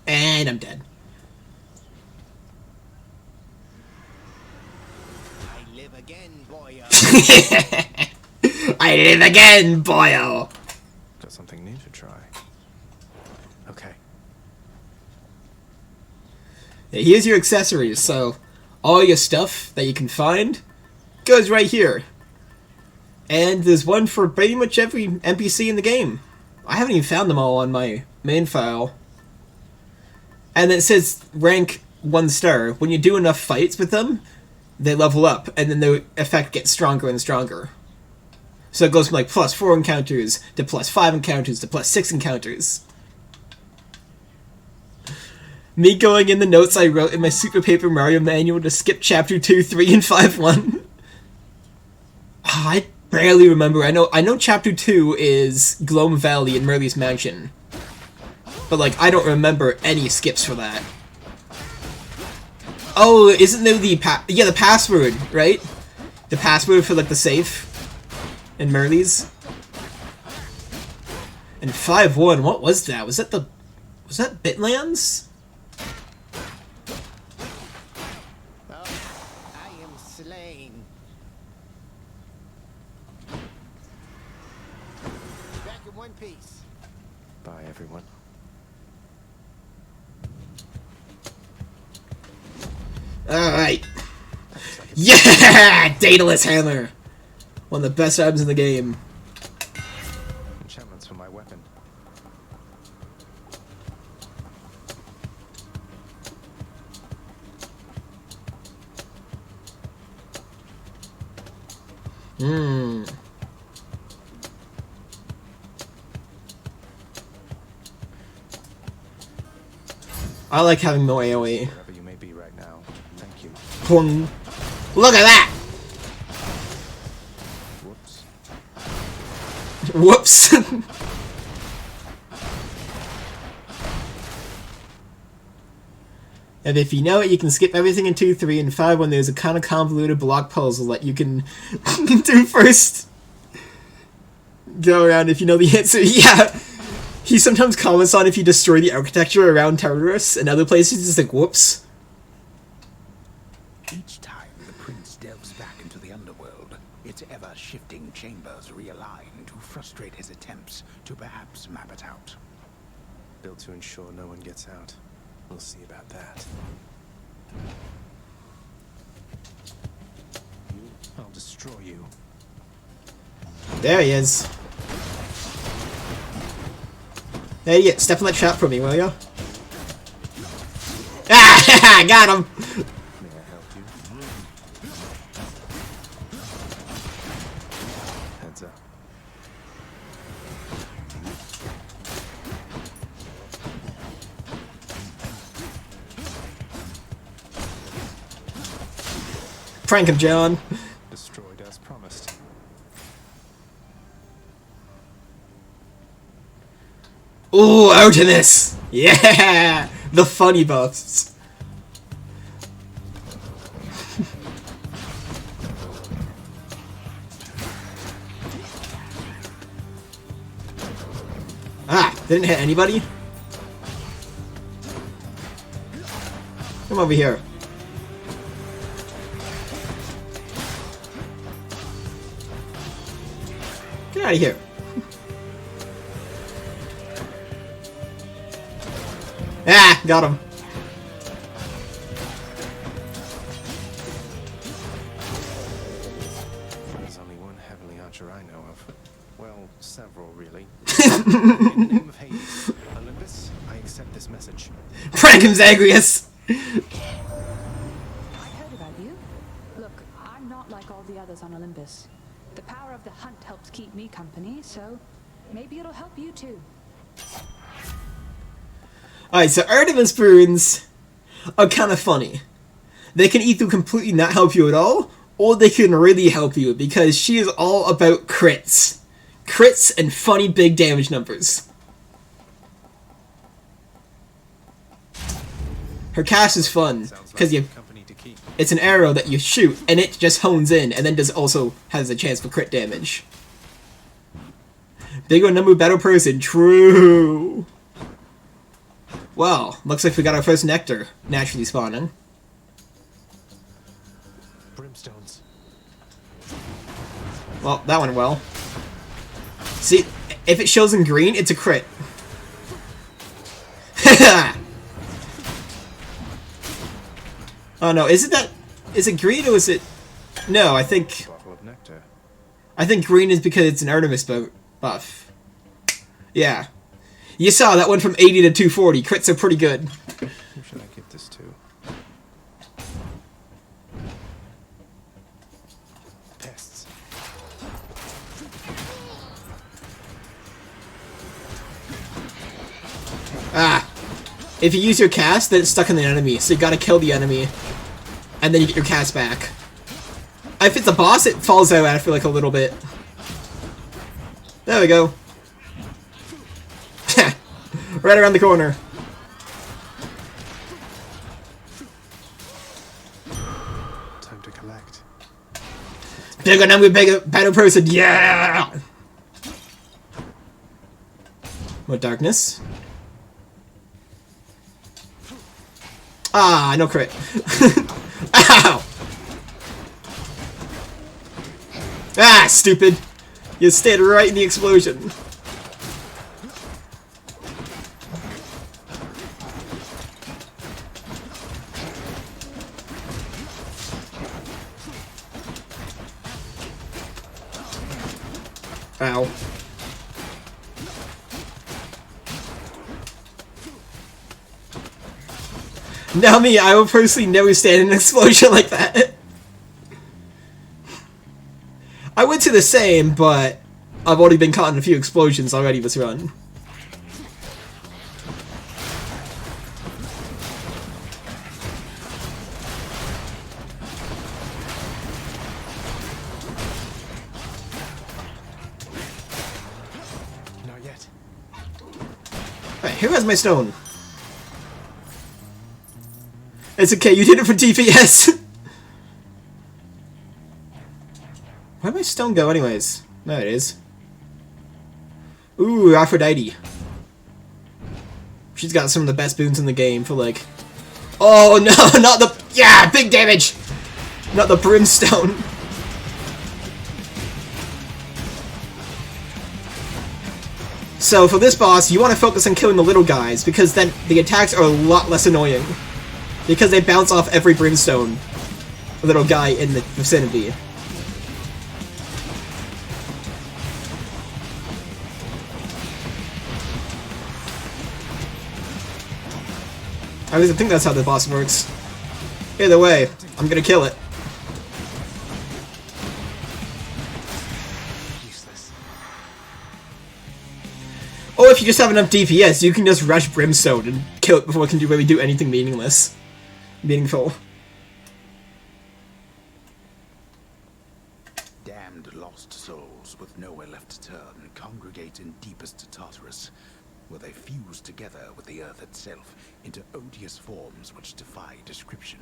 And I'm dead. I live again, boyo. I live again, boyo! Got something new to try. Okay. Yeah, here's your accessories, so all your stuff that you can find goes right here. And there's one for pretty much every NPC in the game. I haven't even found them all on my main file. And it says rank 1 star. When you do enough fights with them, they level up, and then the effect gets stronger and stronger. So it goes from like +4 encounters to +5 encounters to +6 encounters. Me going in the notes I wrote in my Super Paper Mario manual to skip chapter 2, 3, and 5-1. I barely remember. I know chapter 2 is Gloam Valley and Merle's Mansion. But like, I don't remember any skips for that. Oh, isn't there the the password, right? The password for like the safe in Merle's. And 5-1, what was that? Was that Bitlands? I am slain. Back in one piece. Bye, everyone. Alright. Yeah! Daedalus Hammer! One of the best items in the game. Enchantments for my weapon. I like having more AoE. Wherever you may be right now, thank you. Boom. Look at that! Whoops. Whoops. And if you know it, you can skip everything in 2, 3, and 5 when there's a kind of convoluted block puzzle that you can do first. Go around if you know the answer. Yeah. He sometimes comments on if you destroy the architecture around Tartarus and other places, he's like, whoops. Each time the prince delves back into the underworld, its ever-shifting chambers realign to frustrate his attempts to perhaps map it out. Built to ensure no one gets out. We'll see about that. I'll destroy you. There he is. Hey, yeah, step on that trap for me, will ya? Ah! Got him! May I help you? Heads up. Prank him, John. Destroyed as promised. Ooh, Artemis! Yeah! The funny buffs. Ah, didn't hit anybody? Come over here. Get out of here. Ah, got him. There's only one heavenly archer I know of. Well, several, really. In the name of Hades, Olympus, I accept this message. Prank him, Zagreus! I heard about you. Look, I'm not like all the others on Olympus. The power of the hunt helps keep me company, so maybe it'll help you too. Alright, so Artemis runes are kind of funny. They can either completely not help you at all, or they can really help you, because she is all about crits. Crits and funny big damage numbers. Her cast is fun, because it's an arrow that you shoot, and it just hones in, and then also has a chance for crit damage. Bigger number battle person, true! Well, looks like we got our first nectar naturally spawning. Brimstones. Well, that went well. See, if it shows in green, it's a crit. Oh no, is it green or is it... No, I think... Bottle of nectar. I think green is because it's an Artemis buff. Yeah. You saw that went from 80 to 240. Crits are pretty good. Who should I give this to? Pests. if you use your cast, then it's stuck on the enemy, so you gotta kill the enemy, and then you get your cast back. If it's a boss, it falls out after like a little bit. There we go. Right around the corner. Time to collect. Bigger number, bigger, better person, yeah! More darkness. Ah, no crit. Ow! Ah, stupid! You stayed right in the explosion. Ow. Now me, I will personally never stand in an explosion like that. I would do the same, but I've already been caught in a few explosions already this run. Not yet. Alright, who has my stone? It's okay, you did it for DPS! Where'd my stone go anyways? There it is. Ooh, Aphrodite. She's got some of the best boons in the game for like... Oh no, not the... Yeah, big damage! Not the brimstone. So for this boss, you want to focus on killing the little guys, because then the attacks are a lot less annoying. Because they bounce off every brimstone little guy in the vicinity. I think that's how the boss works. Either way, I'm gonna kill it. Useless. Or if you just have enough DPS, you can just rush Brimstone and kill it before it can really do anything meaningful. Damned lost souls with nowhere left to turn congregate in deepest Tartarus, where they fuse together with the earth itself into odious forms which defy description.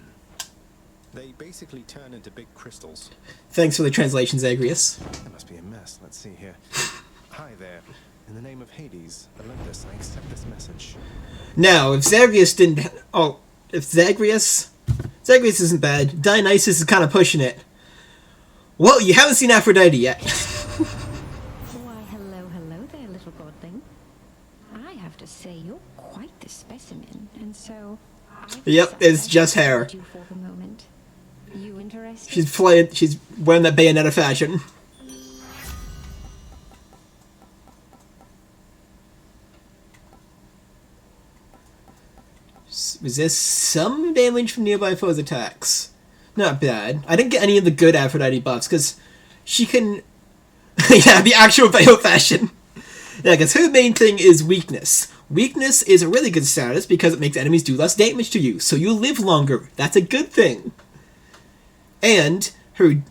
They basically turn into big crystals. Thanks for the translation, Zagreus. That must be a mess. Let's see here. Hi there. In the name of Hades, Olympus, I accept this message. Now, if Zagreus didn't... Oh, if Zagreus... Zagreus isn't bad. Dionysus is kind of pushing it. Well, you haven't seen Aphrodite yet. Why, hello there, little godling. I have to say, you're quite the specimen, and so... Yep, it's just hair. For the moment. You interested? She's wearing that Bayonetta fashion. Resist some damage from nearby foes' attacks. Not bad. I didn't get any of the good Aphrodite buffs, because she can... yeah, the actual Bayo fashion. Yeah, because her main thing is weakness. Weakness is a really good status because it makes enemies do less damage to you, so you live longer. That's a good thing. And her,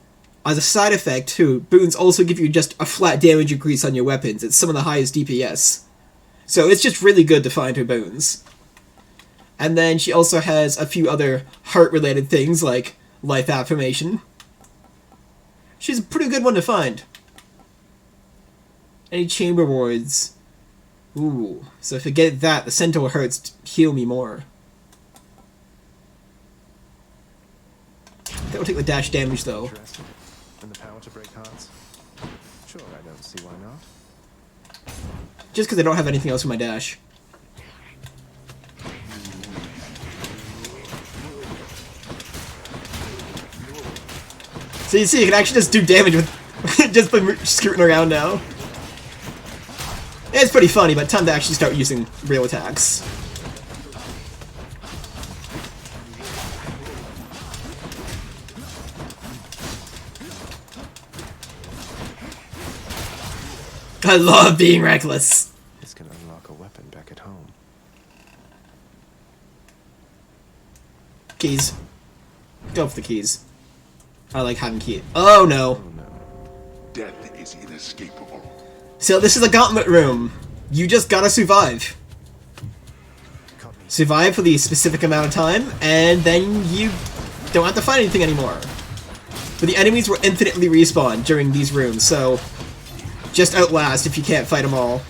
as a side effect, her boons also give you just a flat damage increase on your weapons. It's some of the highest DPS. So it's just really good to find her boons. And then she also has a few other heart-related things like life affirmation. She's a pretty good one to find. Any chamber wards? Ooh, so if I get that, the centaur hurts heal me more. That will take the dash damage though. Interested in the power to break hearts? Sure, I don't see why not. Just because I don't have anything else for my dash. So you see, you can actually just do damage with just by scooting around now. It's pretty funny, but time to actually start using real attacks. I love being reckless. This can unlock a weapon back at home. Keys. Go for the keys. I like having keys. Oh no. Death is inescapable. So this is a gauntlet room. You just gotta survive. Survive for the specific amount of time, and then you don't have to fight anything anymore. But the enemies will infinitely respawn during these rooms, so just outlast if you can't fight them all.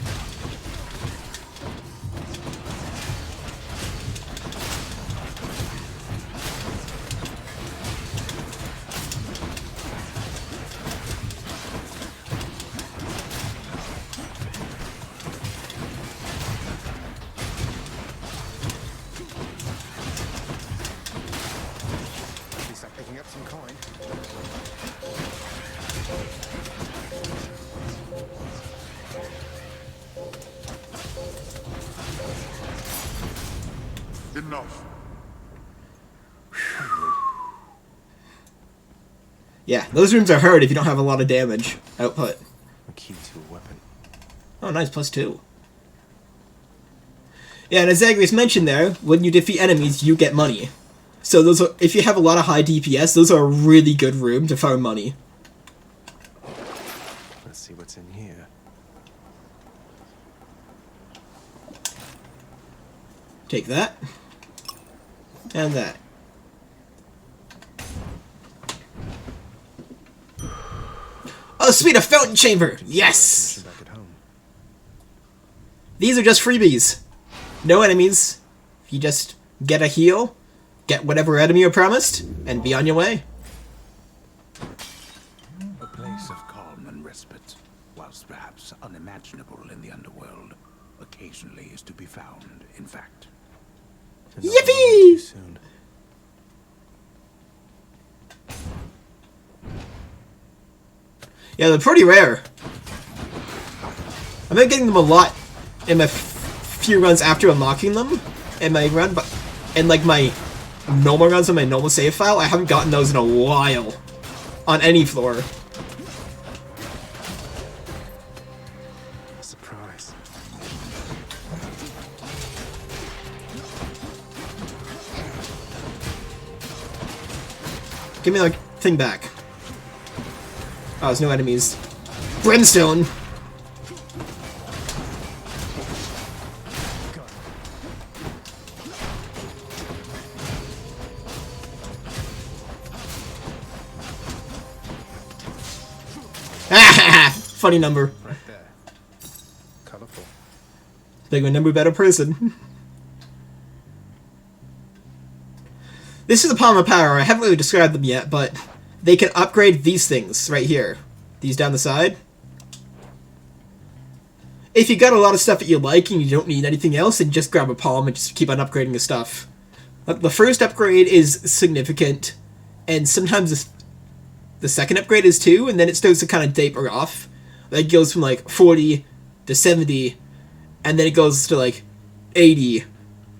At least I'm picking up some coin. Enough. Yeah, those rooms are hard if you don't have a lot of damage output. A key to a weapon. Oh, nice, +2. Yeah, and as Zagreus mentioned there, when you defeat enemies, you get money. So those are, if you have a lot of high DPS, those are a really good room to farm money. Let's see what's in here. Take that. And that. Oh, sweet, a fountain chamber! Yes! Back at home. These are just freebies. No enemies. You just get a heal, get whatever enemy you're promised, and be on your way. A place of calm and respite, whilst perhaps unimaginable in the underworld, occasionally is to be found, in fact. Yippee! Soon. Yeah, they're pretty rare. I've been getting them a lot in my few runs after unlocking them in my run, but in like my normal runs on my normal save file, I haven't gotten those in a while on any floor. Surprise. Give me like thing back. Oh, there's no enemies. Brimstone! Funny number. Right there. Colorful. Bigger number, better person. This is a Palm of Power. I haven't really described them yet, but they can upgrade these things right here. These down the side. If you got a lot of stuff that you like and you don't need anything else, then just grab a Palm and just keep on upgrading the stuff. The first upgrade is significant, and sometimes the second upgrade is too, and then it starts to kind of taper off. It goes from like 40 to 70, and then it goes to like 80,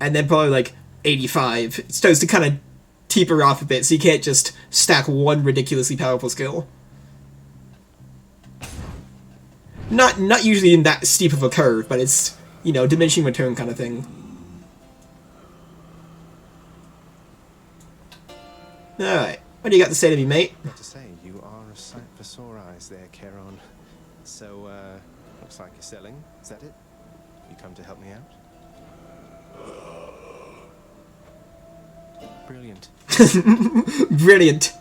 and then probably like 85. It starts to kind of taper off a bit, so you can't just stack one ridiculously powerful skill. Not usually in that steep of a curve, but it's, you know, diminishing return kind of thing. Alright, what do you got to say to me, mate? Not to say, you are a sight for sore eyes there, Charon. So, looks like you're selling. Is that it? You come to help me out? Brilliant. Brilliant.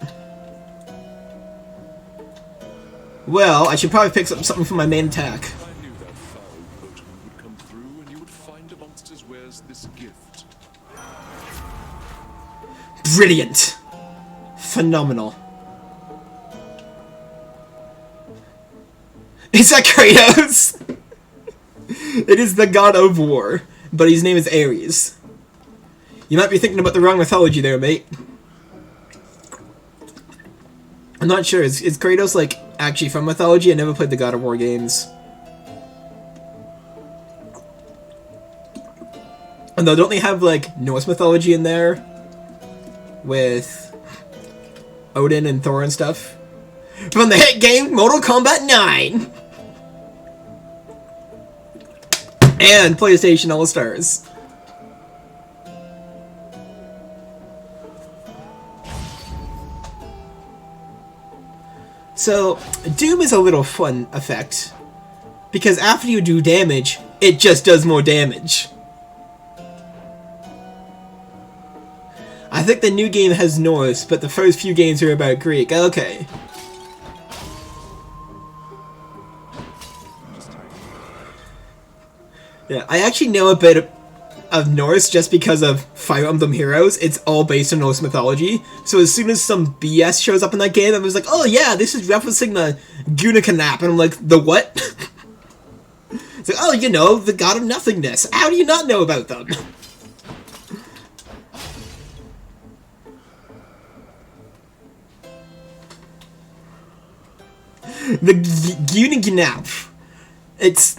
Well, I should probably pick up something for my main attack. I knew that foul boatman would come through, and you would find amongst his wares this gift. Brilliant. Phenomenal. Is that Kratos? It is the god of war, but his name is Ares. You might be thinking about the wrong mythology there, mate. I'm not sure. Is Kratos, like, actually from mythology? I never played the God of War games. And though, don't they have, like, Norse mythology in there? With Odin and Thor and stuff? From the hit game Mortal Kombat 9! And PlayStation All-Stars. So, Doom is a little fun effect, because after you do damage, it just does more damage. I think the new game has Norse, but the first few games are about Greek. Okay. Yeah, I actually know a bit of Norse just because of Fire Emblem Heroes. It's all based on Norse mythology. So as soon as some BS shows up in that game, I was like, oh yeah, this is referencing the Gunakanap. And I'm like, the what? It's like, oh, you know, the god of nothingness. How do you not know about them? The Gunakanap. It's...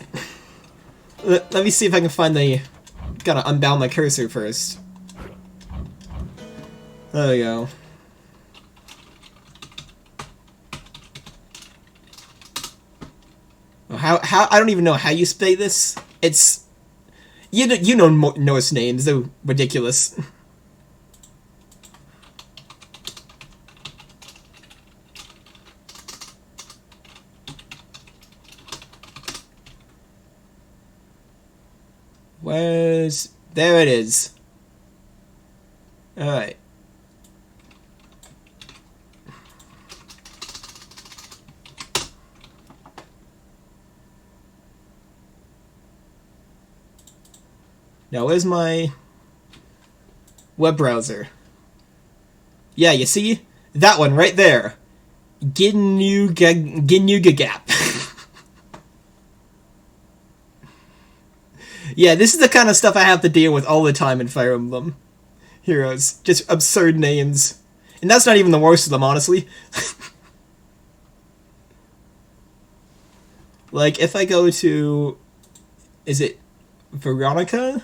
Let me see if I can find the... Gotta unbound my cursor first. There we go. How I don't even know how you say this. It's... You know Norse names, they're ridiculous. Where's... There it is. Alright. Now where's my web browser? Yeah, you see? That one right there. Ginnungagap. Yeah, this is the kind of stuff I have to deal with all the time in Fire Emblem Heroes. Just absurd names. And that's not even the worst of them, honestly. Like, if I go to... Is it Veronica?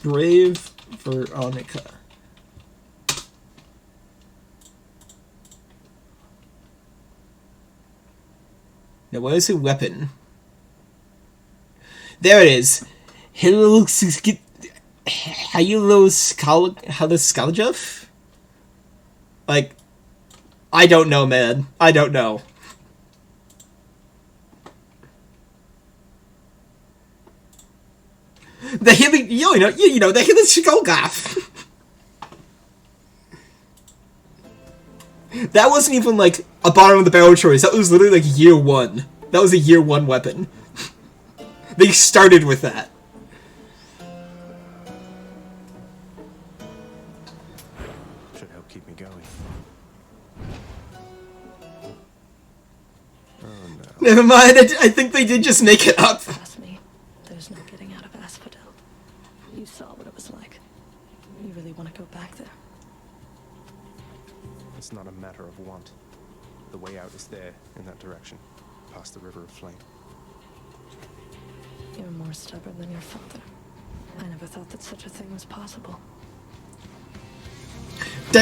Brave Veronica. Now, where's her weapon? There it is. Haloskaljuv? Like, I don't know, man. I don't know. The Hilly, you know, the Hiloskalgaf. That wasn't even like a bottom of the barrel choice. That was literally like year one. That was a year one weapon. They started with that. Should help keep me going. Oh no. Never mind, I think they did just make it up. Trust me, there's no getting out of Asphodel. You saw what it was like. You really want to go back there? It's not a matter of want. The way out is there, in that direction, past the River of Flame. You're more stubborn than your father. I never thought that such a thing was possible. So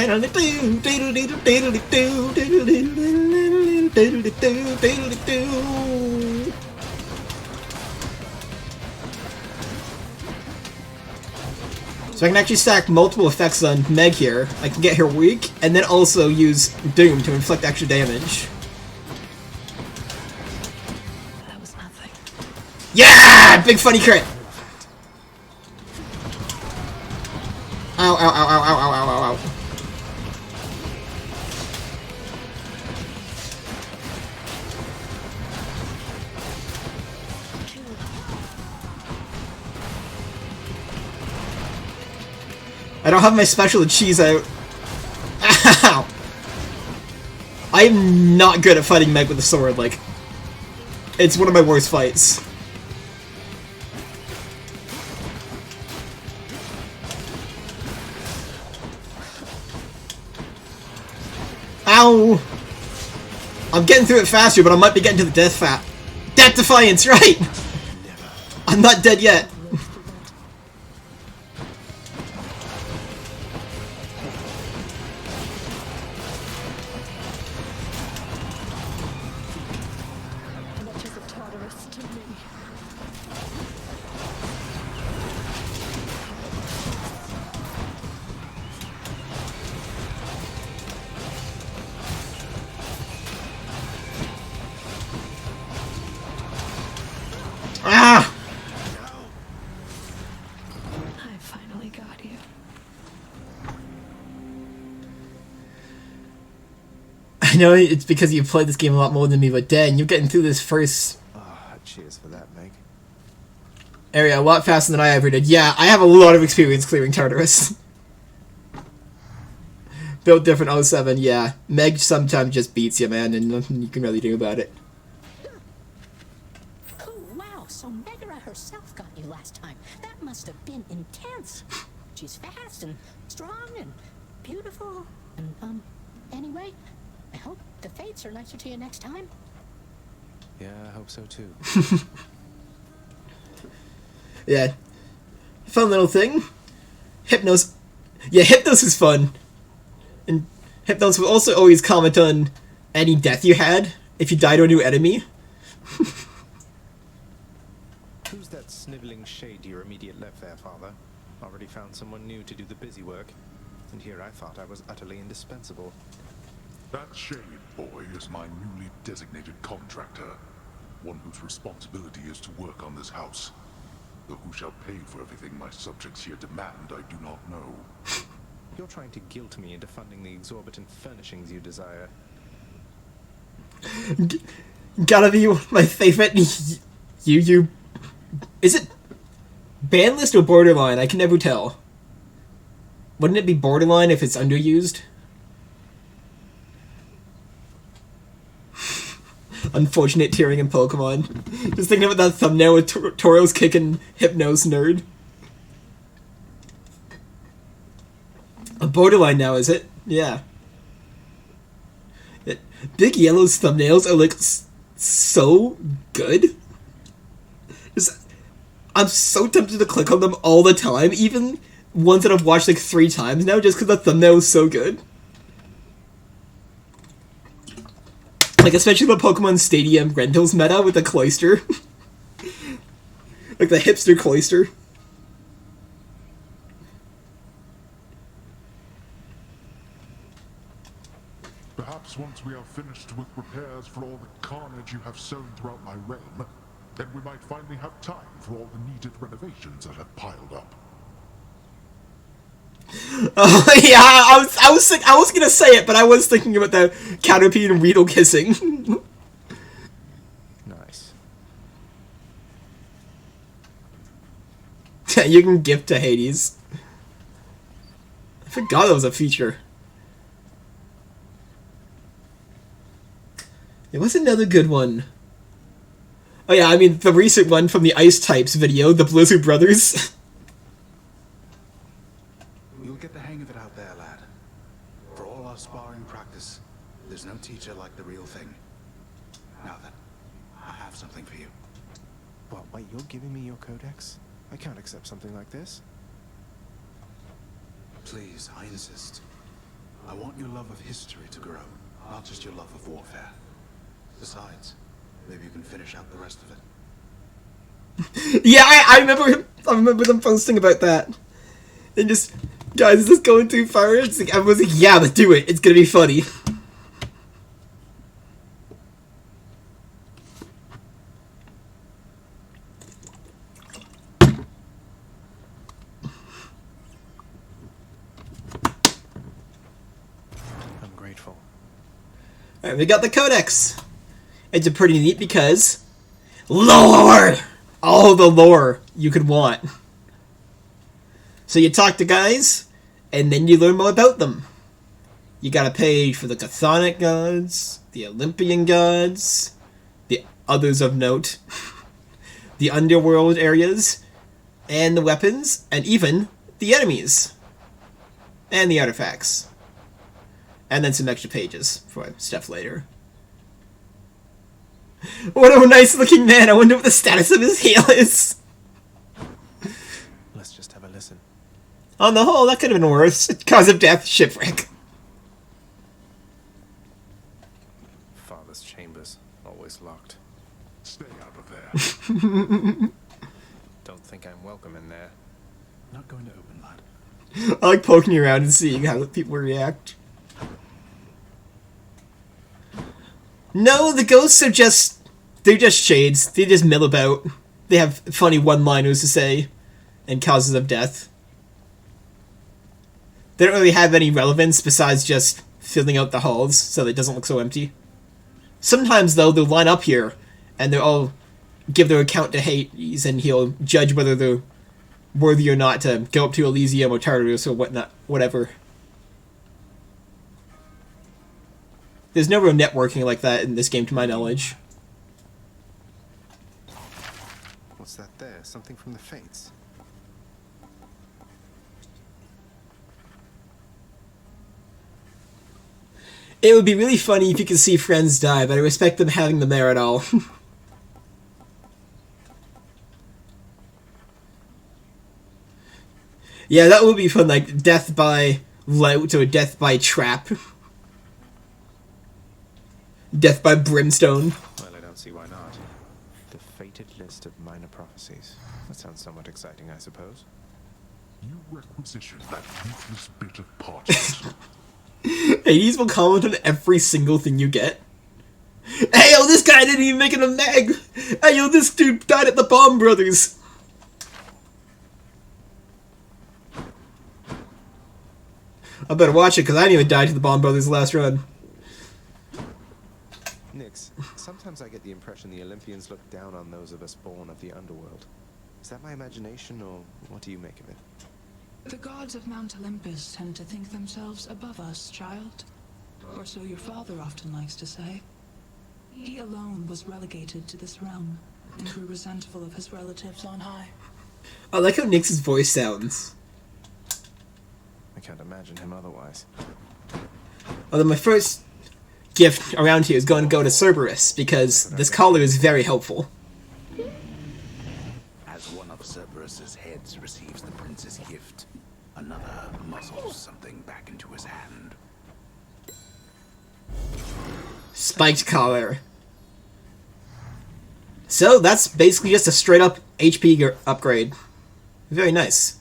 I can actually stack multiple effects on Meg here. I can get her weak, and then also use Doom to inflict extra damage. That was nothing. Yeah! Big funny crit! Ow, ow, ow, ow, ow, ow, ow, ow, ow. I don't have my special cheese out. Ow! I'm not good at fighting Meg with a sword, like... It's one of my worst fights. Ow! I'm getting through it faster, but I might be getting to the death defiance, right? I'm not dead yet. Much as a Tartarus to me. I know it's because you played this game a lot more than me, but dang, you're getting through this first Cheers for that, Meg. area a lot faster than I ever did. Yeah, I have a lot of experience clearing Tartarus. Built different 07, yeah. Meg sometimes just beats you, man, and nothing you can really do about it. Oh, wow, so Megara herself got you last time. That must have been intense. She's fast and strong and beautiful. And, anyway, I hope the fates are nicer to you next time. Yeah, I hope so too. Yeah. Fun little thing. Hypnos. Yeah, Hypnos is fun. And Hypnos will also always comment on any death you had if you died to a new enemy. Who's that sniveling shade to your immediate left there, Father? Already found someone new to do the busy work. And here I thought I was utterly indispensable. That shade boy is my newly designated contractor. One whose responsibility is to work on this house. Though who shall pay for everything my subjects here demand, I do not know. You're trying to guilt me into funding the exorbitant furnishings you desire. Gotta be my favorite. You. Is it ban list or borderline? I can never tell. Wouldn't it be borderline if it's underused? Unfortunate tearing in Pokemon. Just thinking about that thumbnail with Tauros kicking Hypnos nerd. A borderline now, is it? Yeah. Big Yellow's thumbnails are like so good. I'm so tempted to click on them all the time, even ones that I've watched like 3 times now, just because the thumbnail is so good. Like, especially the Pokemon Stadium rentals meta with the cloister. Like the hipster cloister. Perhaps once we are finished with repairs for all the carnage you have sown throughout my realm, then we might finally have time for all the needed renovations that have piled up. Oh yeah, I was gonna say it, but I was thinking about the Caterpie and Weedle kissing. Nice. You can gift to Hades. I forgot that was a feature. It was another good one. Oh yeah, I mean the recent one from the Ice Types video, the Blizzard Brothers. You'll get the hang of it out there, lad. For all our sparring practice, there's no teacher like the real thing. Now then, I have something for you. What, wait, you're giving me your codex? I can't accept something like this. Please, I insist. I want your love of history to grow, not just your love of warfare. Besides, maybe you can finish out the rest of it. Yeah, I remember them posting about that. And just, guys, is this going too far? It's like, everyone's like, yeah, let's do it. It's gonna be funny. I'm grateful. Alright, we got the Codex. It's a pretty neat because lore! All the lore you could want. So you talk to guys, and then you learn more about them. You got a page for the Chthonic gods, the Olympian gods, the others of note, the underworld areas, and the weapons, and even the enemies. And the artifacts. And then some extra pages for stuff later. What a nice looking man. I wonder what the status of his heel is. Let's just have a listen. On the whole, that could have been worse. Cause of death, shipwreck. Father's chambers, always locked. Stay out of there. Don't think I'm welcome in there. Not going to open, lad. I like poking around and seeing how people react. No, the ghosts are they're just shades. They just mill about. They have funny one-liners to say. And causes of death. They don't really have any relevance besides just filling out the halls so that it doesn't look so empty. Sometimes, though, they'll line up here, and they'll all give their account to Hades, and he'll judge whether they're worthy or not to go up to Elysium or Tartarus or whatnot, whatever. There's no real networking like that in this game, to my knowledge. What's that there? Something from the Fates. It would be really funny if you could see friends die, but I respect them having them there at all. Yeah, that would be fun, like death by lout or death by trap. Death by brimstone. Well, I don't see why not. The fated list of minor prophecies. That sounds somewhat exciting, I suppose. You requisitioned that useless bit of parchment. Hades will comment on every single thing you get. Hey, yo, this guy didn't even make it a Meg! Hey, yo, this dude died at the Bomb Brothers! I better watch it, because I didn't even die to the Bomb Brothers last run. Nix, sometimes I get the impression the Olympians look down on those of us born of the underworld. Is that my imagination, or what do you make of it? The gods of Mount Olympus tend to think themselves above us, child. Or so your father often likes to say. He alone was relegated to this realm, and grew resentful of his relatives on high. I like how Nyx's voice sounds. I can't imagine him otherwise. Although my first gift around here is going to go to Cerberus, because this collar is very helpful. As one of Cerberus's heads receives the prince's gift, another muzzles something back into his hand. Spiked collar. So that's basically just a straight up HP upgrade. Very nice.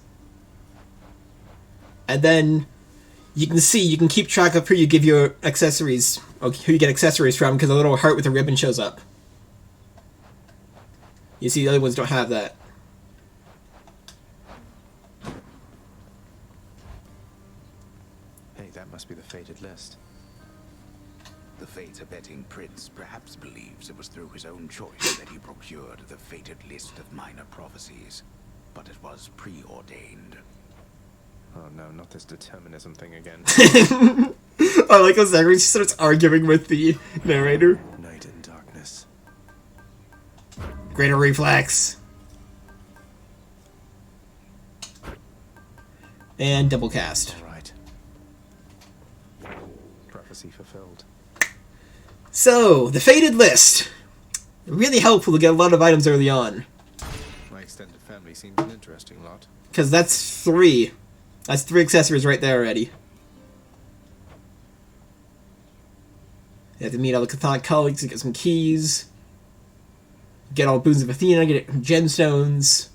And then you can see, you can keep track of who you give your accessories, or who you get accessories from, because a little heart with a ribbon shows up. You see, the other ones don't have that. Hey, that must be the fated list. The fate-abetting prince perhaps believes it was through his own choice that he procured the fated list of minor prophecies, but it was preordained. Oh no, not this determinism thing again. I like how Zachary starts arguing with the narrator. Night and darkness. Greater reflex. And double cast. Alright. Prophecy fulfilled. So, the fated list. Really helpful to get a lot of items early on. My extended family seems an interesting lot. Because that's 3. That's 3 accessories right there already. You have to meet all the Chthonic colleagues to get some keys. Get all boons of Athena, get gemstones.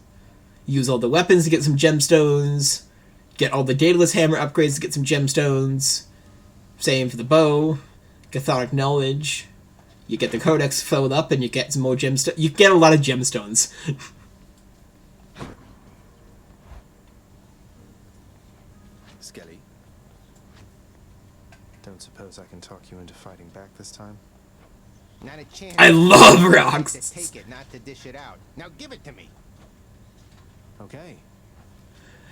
Use all the weapons to get some gemstones. Get all the Daedalus hammer upgrades to get some gemstones. Same for the bow. Chthonic knowledge. You get the codex filled up and you get some more gemstones. You get a lot of gemstones. Skelly. Don't suppose I can talk you into fighting back this time? Not a chance. I love rocks. To take it, not to dish it out. Now give it to me. Okay.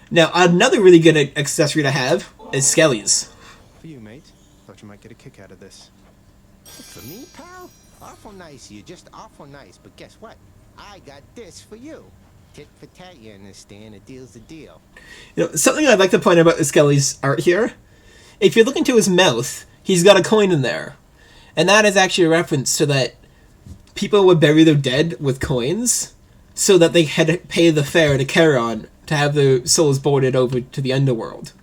Now, another really good accessory to have is Skelly's. For you, mate. Thought you might get a kick out of this. For me, pal? Awful nice of you, just awful nice. But guess what? I got this for you. Tit for tat, you understand? A deal's a deal. You know, something I'd like to point out about Skelly's art here. If you look into his mouth, he's got a coin in there. And that is actually a reference to that people would bury their dead with coins so that they had to pay the fare to Charon to have their souls boarded over to the underworld.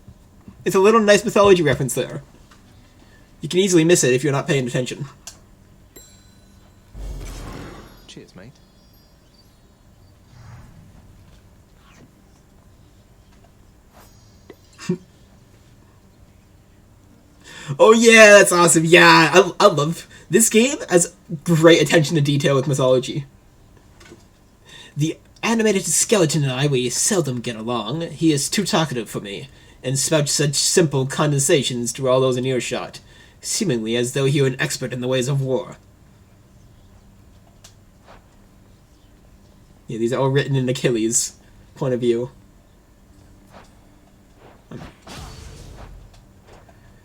It's a little nice mythology reference there. You can easily miss it if you're not paying attention. Cheers, mate. Oh yeah, that's awesome. Yeah, I love this game. Has great attention to detail with mythology. The animated skeleton and I, we seldom get along. He is too talkative for me. and spouts such simple condensations to all those in earshot, seemingly as though he were an expert in the ways of war. Yeah, these are all written in Achilles' point of view.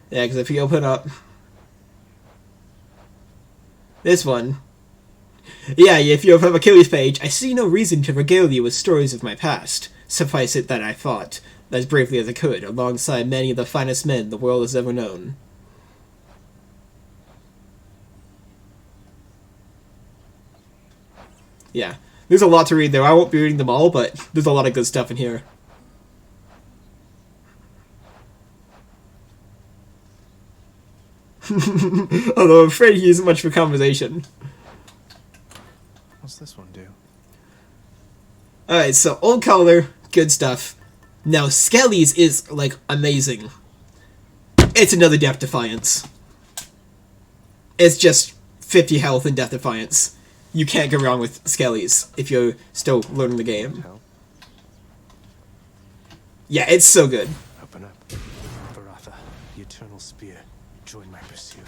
Yeah, because if you open up this one, yeah, if you open up Achilles' page, I see no reason to regale you with stories of my past. Suffice it that I fought, as bravely as I could, alongside many of the finest men the world has ever known. Yeah, there's a lot to read there. I won't be reading them all, but there's a lot of good stuff in here. Although I'm afraid he isn't much for conversation. What's this one do? Alright, so old color, good stuff. Now Skelly's is, like, amazing. It's another Death Defiance. It's just 50 health and Death Defiance. You can't go wrong with Skelly's if you're still learning the game. Yeah, it's so good. Open up. Varatha, the Eternal Spear. Join my pursuit.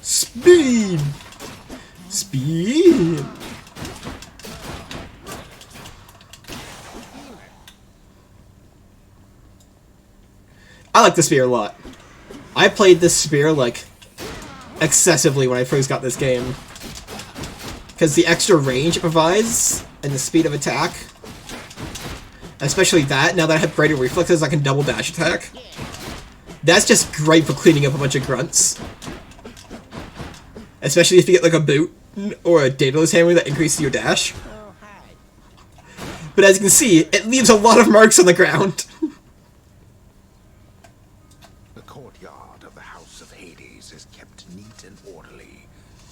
Speed! Speed! I like the spear a lot. I played this spear, like, excessively when I first got this game. Because the extra range it provides, and the speed of attack. Especially that, now that I have greater reflexes, I can double dash attack. That's just great for cleaning up a bunch of grunts. Especially if you get like a boot or a Daedalus hammer that increases your dash. But as you can see, it leaves a lot of marks on the ground. The courtyard of the House of Hades is kept neat and orderly,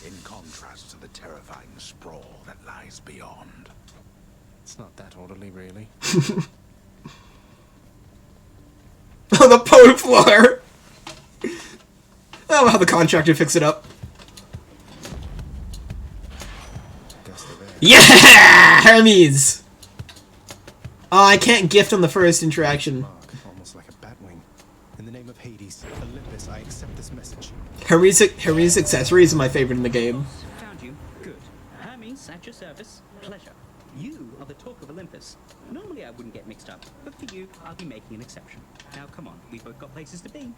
in contrast to the terrifying sprawl that lies beyond. It's not that orderly, really. On the pole floor! I'll have the contractor fix it up. Yeah! Hermes! Oh, I can't gift on the first interaction. Almost like a batwing. In the name of Hades, Olympus, I accept this message. Hermes' accessories are my favorite in the game. Found you. Good. Hermes, at your service. Pleasure. You are the talk of Olympus. Normally I wouldn't get mixed up, but for you, I'll be making an exception. Now come on, we've both got places to be.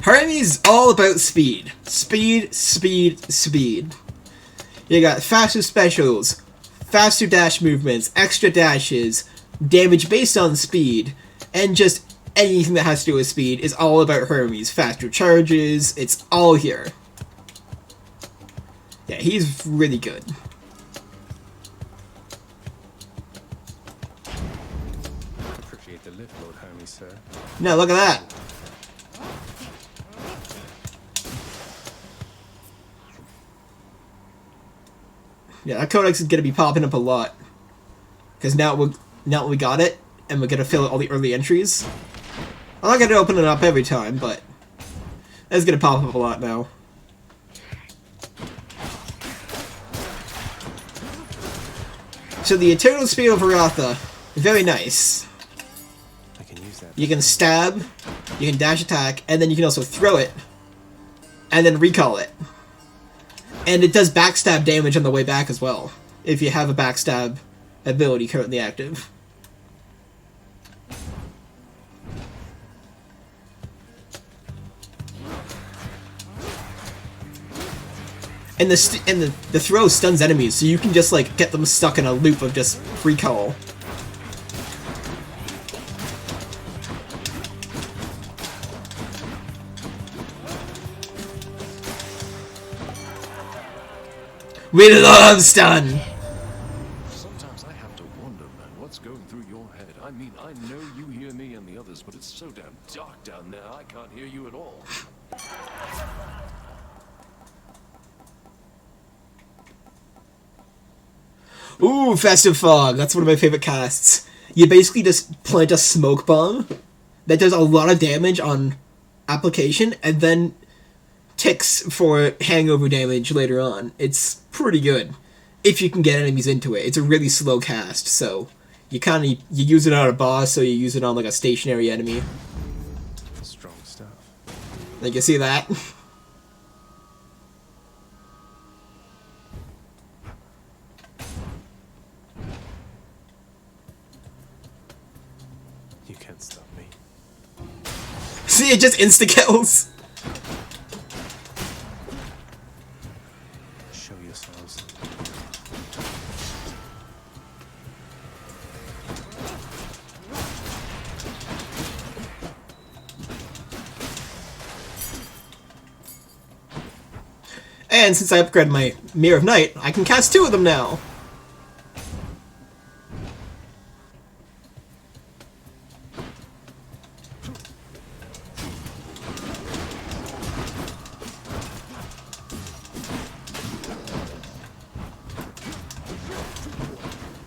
Hermes is all about speed. Speed, speed, speed. You got faster specials, faster dash movements, extra dashes, damage based on speed, and just anything that has to do with speed is all about Hermes. Faster charges, it's all here. Yeah, he's really good. Appreciate the lift, Lord Hermes, sir. Now look at that. Yeah, that codex is gonna be popping up a lot. Because now we got it, and we're gonna fill all the early entries. I'm not gonna open it up every time, but it's gonna pop up a lot now. So the Eternal Spear of Varatha, very nice. I can use that. You can stab, you can dash attack, and then you can also throw it, and then recall it. And it does backstab damage on the way back as well, if you have a backstab ability currently active. And the throw stuns enemies, so you can just like get them stuck in a loop of just recall. We love stun! Sometimes I have to wonder, man, what's going through your head. I mean, I know you hear me and the others, but it's so damn dark down there, I can't hear you at all. Ooh, Festive Fog. That's one of my favorite casts. You basically just plant a smoke bomb that does a lot of damage on application, and then ticks for hangover damage later on. It's pretty good if you can get enemies into it. It's a really slow cast, so you use it on a boss, or you use it on like a stationary enemy. Strong stuff. Like, you see that? You can't stop me. See, it just insta-kills. Show yourselves. And since I upgraded my Mirror of Night, I can cast 2 of them now.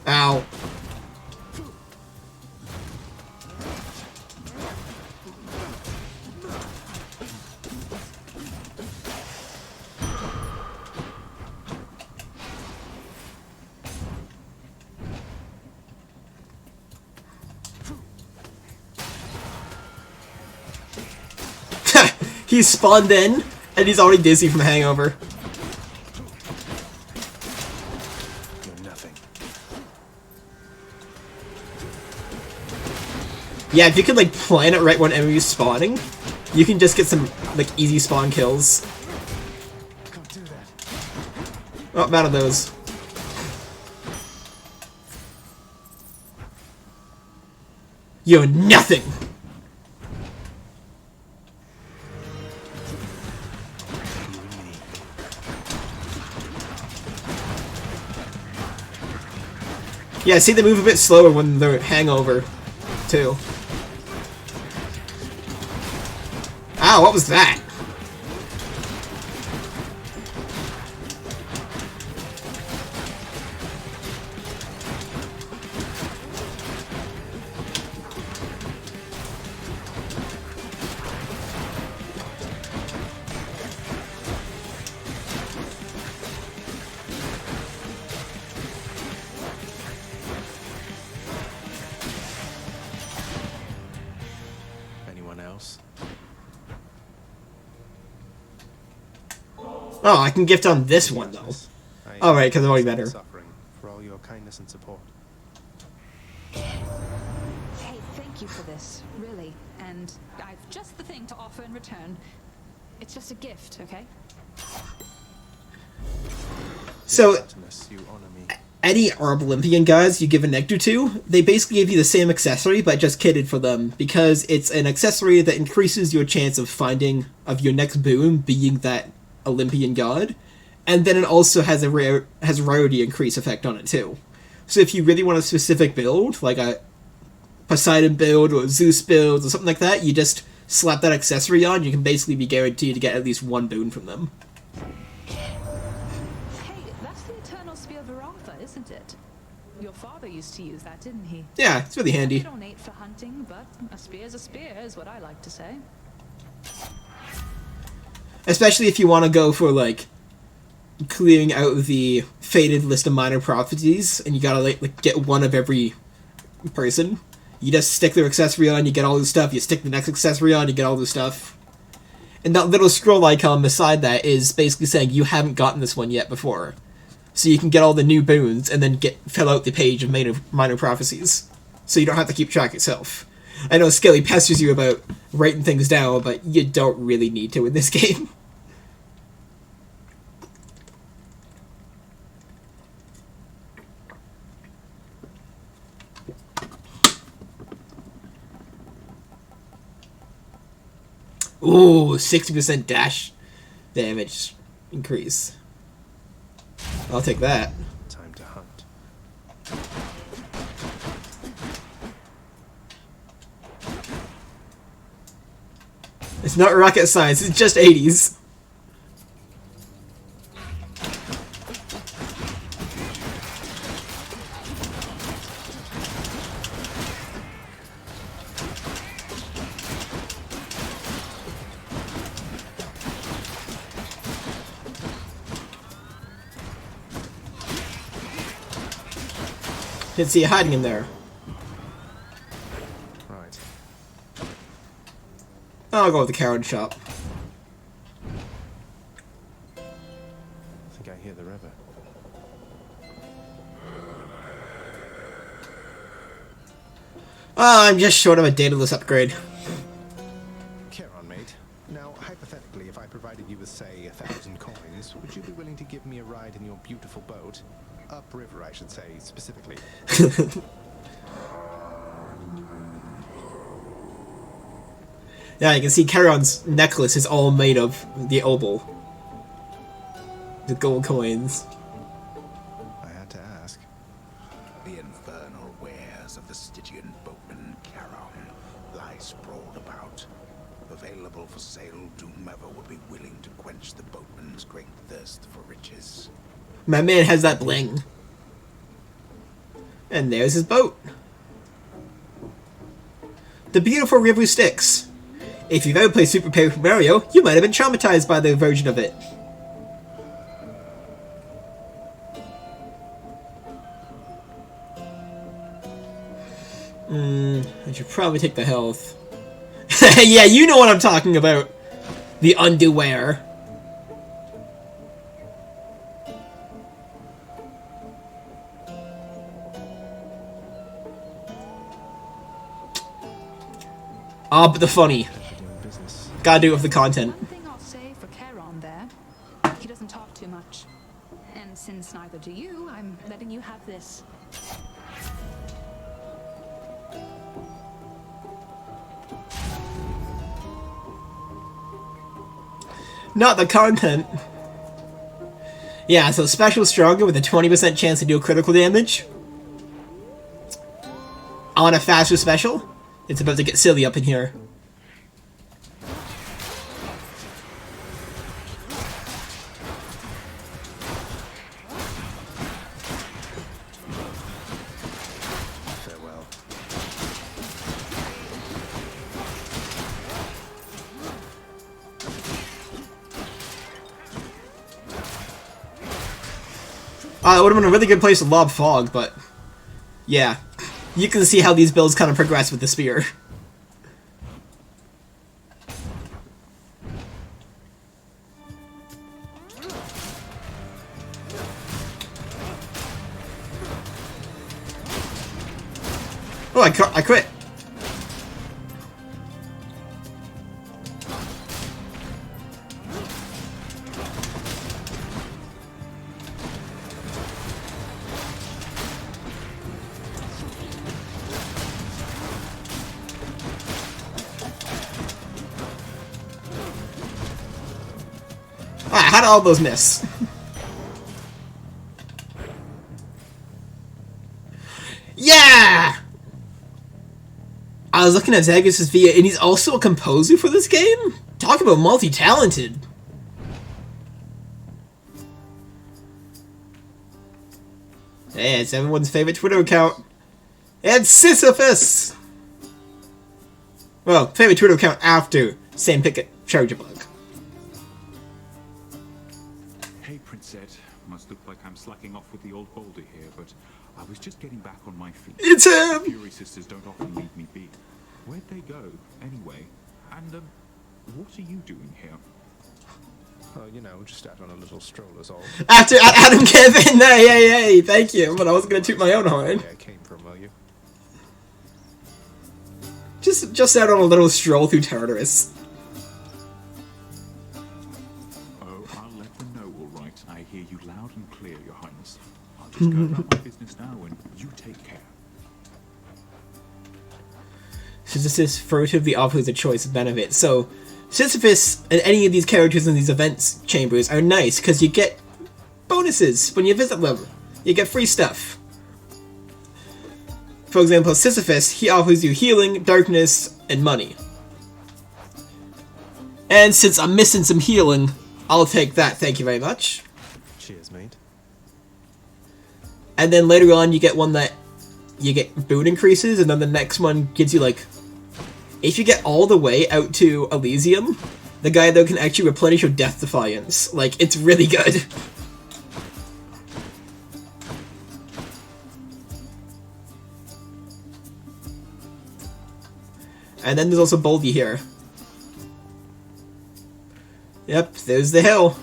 Ow. He spawned in, and he's already dizzy from hangover. You're nothing. Yeah, if you could like plant it right when enemies spawning, you can just get some like easy spawn kills. Can't do that. Oh, bad of those. You're nothing! Yeah, see, they move a bit slower when they're hangover, too. Ow, what was that? Anyone else? Oh, I can gift on this one, though. Oh, right, because I'm already better. Suffering for all your kindness and support. Hey, thank you for this, really. And I've just the thing to offer in return. It's just a gift, okay? So, You honor me. any Arb Olympian guys you give a nectar to, they basically give you the same accessory, but just kitted for them, because it's an accessory that increases your chance of finding, of your next boon being that Olympian god, and then it also has a rarity increase effect on it too. So if you really want a specific build, like a Poseidon build or Zeus build or something like that, you just slap that accessory on, you can basically be guaranteed to get at least one boon from them. Hey, that's the Eternal Spear Varatha, isn't it? Your father used to use that, didn't he? Yeah, it's really handy. Not ornate for hunting, but a spear's a spear, is what I like to say. Especially if you want to go for, like, clearing out the faded list of minor prophecies, and you gotta, like get one of every person. You just stick their accessory on, you get all the stuff, you stick the next accessory on, you get all the stuff. And that little scroll icon beside that is basically saying you haven't gotten this one yet before. So you can get all the new boons, and then fill out the page of minor prophecies. So you don't have to keep track yourself. I know Skelly pesters you about writing things down, but you don't really need to in this game. Ooh, 60% dash damage increase. I'll take that. Time to hunt. It's not rocket science, it's just 80s. Didn't see you hiding in there. Right. I'll go with the Charon shop. I think I hear the river. Oh, I'm just short of a Daedalus upgrade. Charon, mate. Now, hypothetically, if I provided you with, say, 1,000 coins, would you be willing to give me a ride in your beautiful boat? Upriver, I should say, specifically. Yeah, you can see Charon's necklace is all made of the obol. The gold coins. I had to ask. The infernal wares of the Stygian boatman Charon lie sprawled about, available for sale to whomever would be willing to quench the boatman's great thirst for riches. My man has that bling. And there's his boat. The beautiful river Styx. If you've ever played Super Paper Mario, you might have been traumatized by the version of it. I should probably take the health. Yeah, you know what I'm talking about. The underwear. Ah, but the funny. Gotta do it with the content. One thing I'll say for Charon there, he doesn't talk too much. And since neither do you, I'm letting you have this. Not the content. Yeah, so special stronger with a 20% chance to deal critical damage. On a faster special. It's about to get silly up in here. Farewell. It would have been a really good place to lob fog, but yeah. You can see how these builds kind of progress with the spear. Oh, I quit. How did all those miss? Yeah! I was looking at Zagreus' video, and he's also a composer for this game? Talk about multi-talented. Hey, it's everyone's favorite Twitter account. It's Sisyphus! Well, favorite Twitter account after Sam Pickett, Charger Bug. Hey, Princette. Must look like I'm slacking off with the old boulder here, but I was just getting back on my feet. It's him! Fury sisters don't often leave me be. Where'd they go, anyway? And, what are you doing here? Oh, you know, just out on a little stroll is all. After Adam Kevin, hey, thank you, but I wasn't gonna toot my own horn. I came from, will you? Just out on a little stroll through Tartarus. Oh, I'll let them know, all right. I hear you loud and clear, Your Highness. I'll just go about my business now, and you take care. Sisyphus furtively offers a choice of benefits. So, Sisyphus and any of these characters in these events chambers are nice because you get bonuses when you visit them. You get free stuff. For example, Sisyphus, he offers you healing, darkness, and money. And since I'm missing some healing, I'll take that, thank you very much. Cheers, mate. And then later on you get one that you get boon increases, and then the next one gives you like, if you get all the way out to Elysium, the guy though can actually replenish your Death Defiance. Like, it's really good. And then there's also Boldy here. Yep, there's the hill.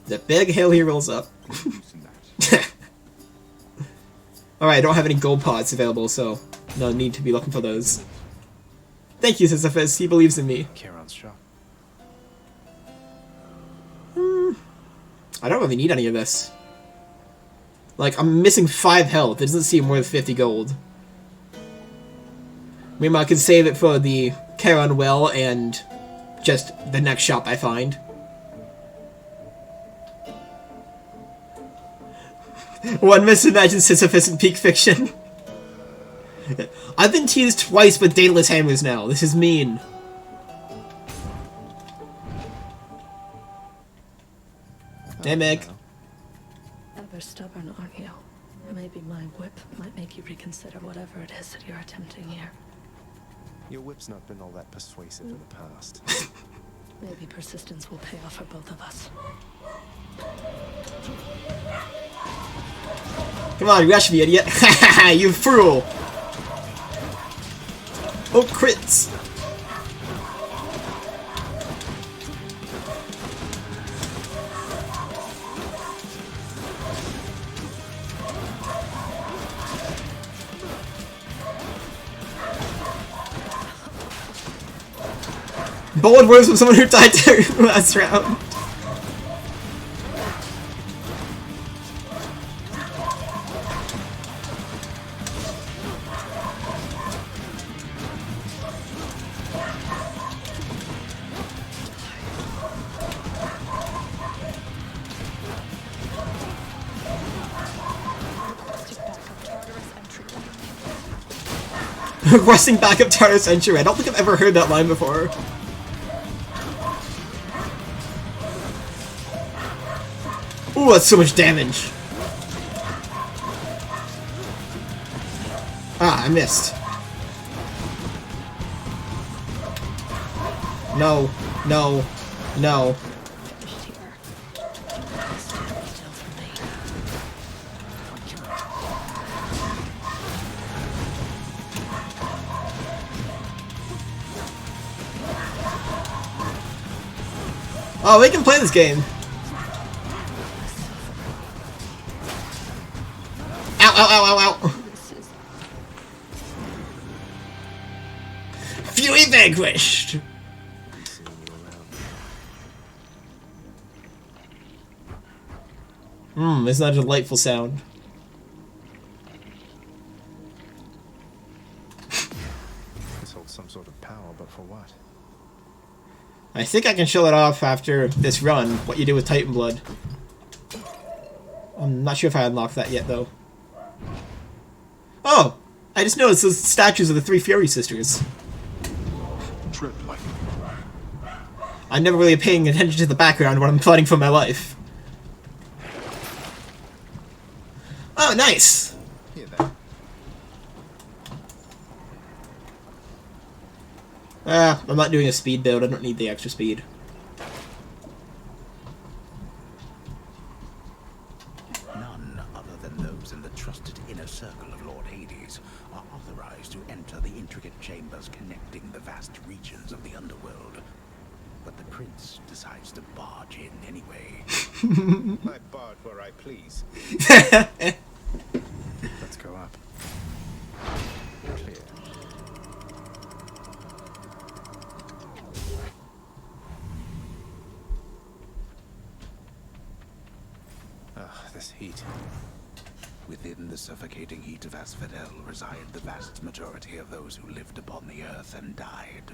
The big hill he rolls up. Alright, I don't have any gold pots available, so no need to be looking for those. Thank you, Sisyphus. He believes in me. Charon's shop. I don't really need any of this. Like, I'm missing 5 health. It doesn't seem worth 50 gold. Maybe I can save it for the Charon Well and just the next shop I find. One must imagine Sisyphus in peak fiction. I've been teased twice with Daedalus hammers now. This is mean. Hey, Meg. Ever stubborn, aren't you? Maybe my whip might make you reconsider whatever it is that you're attempting here. Your whip's not been all that persuasive in the past. Maybe persistence will pay off for both of us. Come on, rush me, idiot. Hahaha, you fool! Oh, crits! Bold words from someone who died during the last round. Requesting backup Tartarus entry. I don't think I've ever heard that line before. Ooh, that's so much damage. Ah, I missed. No, no, no. Oh, we can play this game. Ow, ow, ow, ow, ow. Fury vanquished. Isn't that a delightful sound? This holds some sort of power, but for what? I think I can show it off after this run, what you do with Titan Blood. I'm not sure if I unlocked that yet, though. Oh! I just noticed those statues of the 3 Fury Sisters. Tread lightly. I'm never really paying attention to the background when I'm fighting for my life. Oh, nice! Here then. I'm not doing a speed build, I don't need the extra speed. None other than those in the trusted inner circle of Lord Hades are authorized to enter the intricate chambers connecting the vast regions of the underworld. But the prince decides to barge in anyway. I barge where I please. Let's go up. Clear. This heat. Within the suffocating heat of Asphodel reside the vast majority of those who lived upon the earth and died.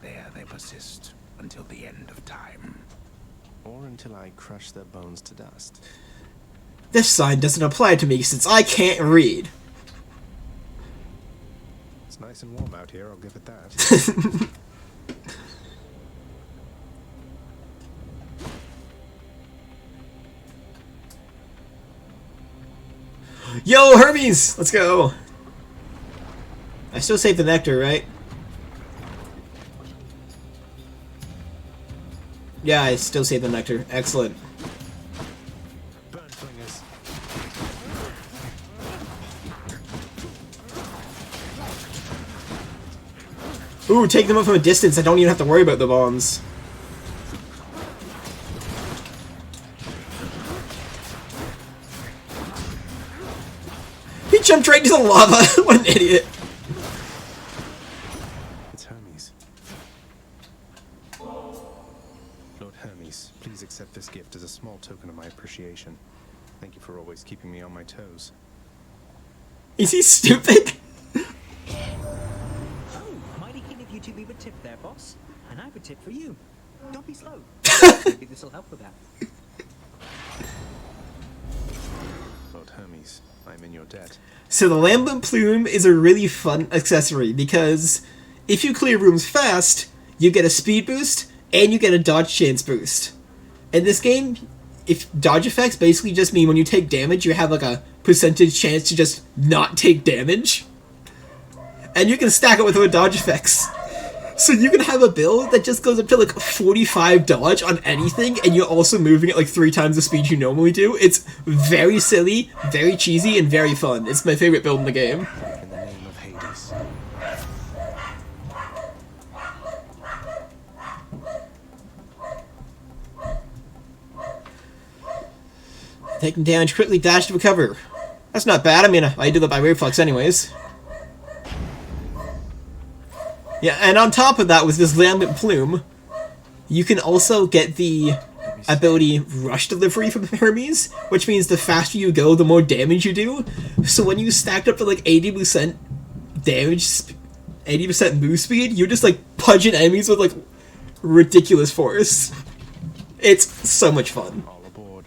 There they persist until the end of time. Or until I crush their bones to dust. This sign doesn't apply to me since I can't read. It's nice and warm out here, I'll give it that. Yo, Hermes! Let's go! I still saved the nectar, right? Yeah, I still saved the nectar. Excellent. Burn flingers. Ooh, take them up from a distance. I don't even have to worry about the bombs. He jumped right into the lava. What an idiot. It's Hermes. Lord Hermes, please accept this gift as a small token of my appreciation. Thank you for always keeping me on my toes. Is he stupid? Oh, mighty keen of you to leave a tip there, boss. And I have a tip for you. Don't be slow. Maybe this will help with that. Lord Hermes, I'm in your debt. So the Lambent Plume is a really fun accessory because if you clear rooms fast, you get a speed boost and you get a dodge chance boost. In this game, if dodge effects basically just mean when you take damage, you have like a percentage chance to just not take damage. And you can stack it with other dodge effects. So you can have a build that just goes up to like 45 dodge on anything, and you're also moving at like 3 times the speed you normally do. It's very silly, very cheesy, and very fun. It's my favorite build in the game. In the name of Hades. Taking damage, quickly dash to recover. That's not bad. I mean, I do that by reflex anyways. Yeah, and on top of that, with this Lambent Plume, you can also get the ability Rush Delivery from Hermes, which means the faster you go, the more damage you do. So when you stacked up to like 80% damage, 80% move speed, you're just like punching enemies with like ridiculous force. It's so much fun. All aboard.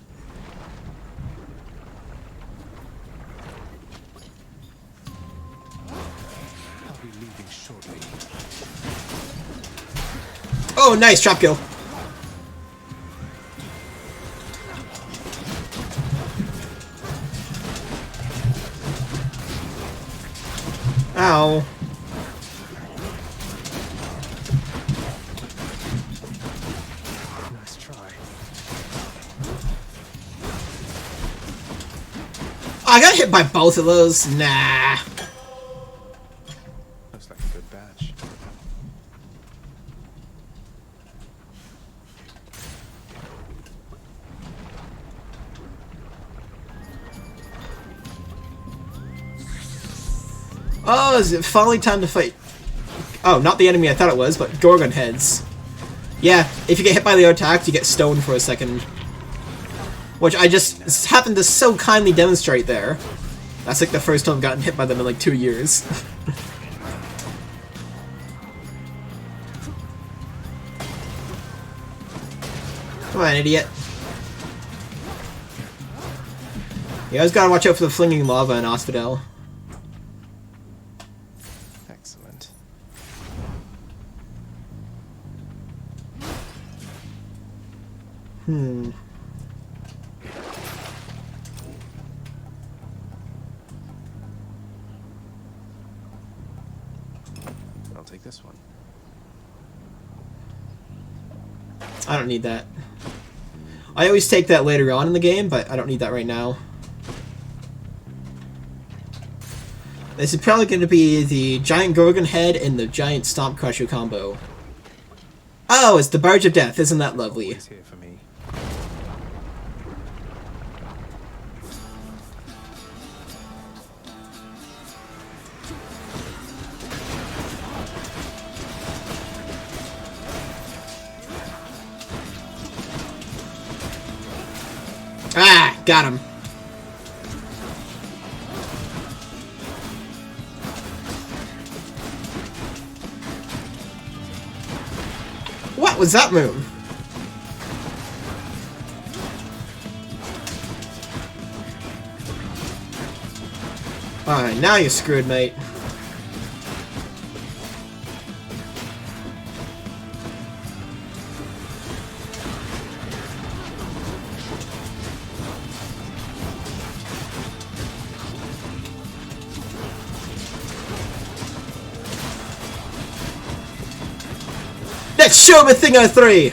I'll be leaving shortly. Oh, nice trap kill. Ow. Nice try. I got hit by both of those. Nah. Looks like a good batch. Oh, is it finally time to fight? Oh, not the enemy I thought it was, but Gorgon heads. Yeah, if you get hit by the attack, you get stoned for a second. Which I just happened to so kindly demonstrate there. That's like the first time I've gotten hit by them in like 2 years. Come on, idiot. You guys gotta watch out for the flinging lava in Asphodel. Excellent. I'll take this one. I don't need that. I always take that later on in the game, but I don't need that right now. This is probably going to be the Giant Gorgon Head and the Giant Stomp Crusher combo. Oh, it's the Barge of Death. Isn't that lovely? Always here for me. Ah, got him. What was that move? Alright, now you're screwed, mate. Let's show him a thing on 3!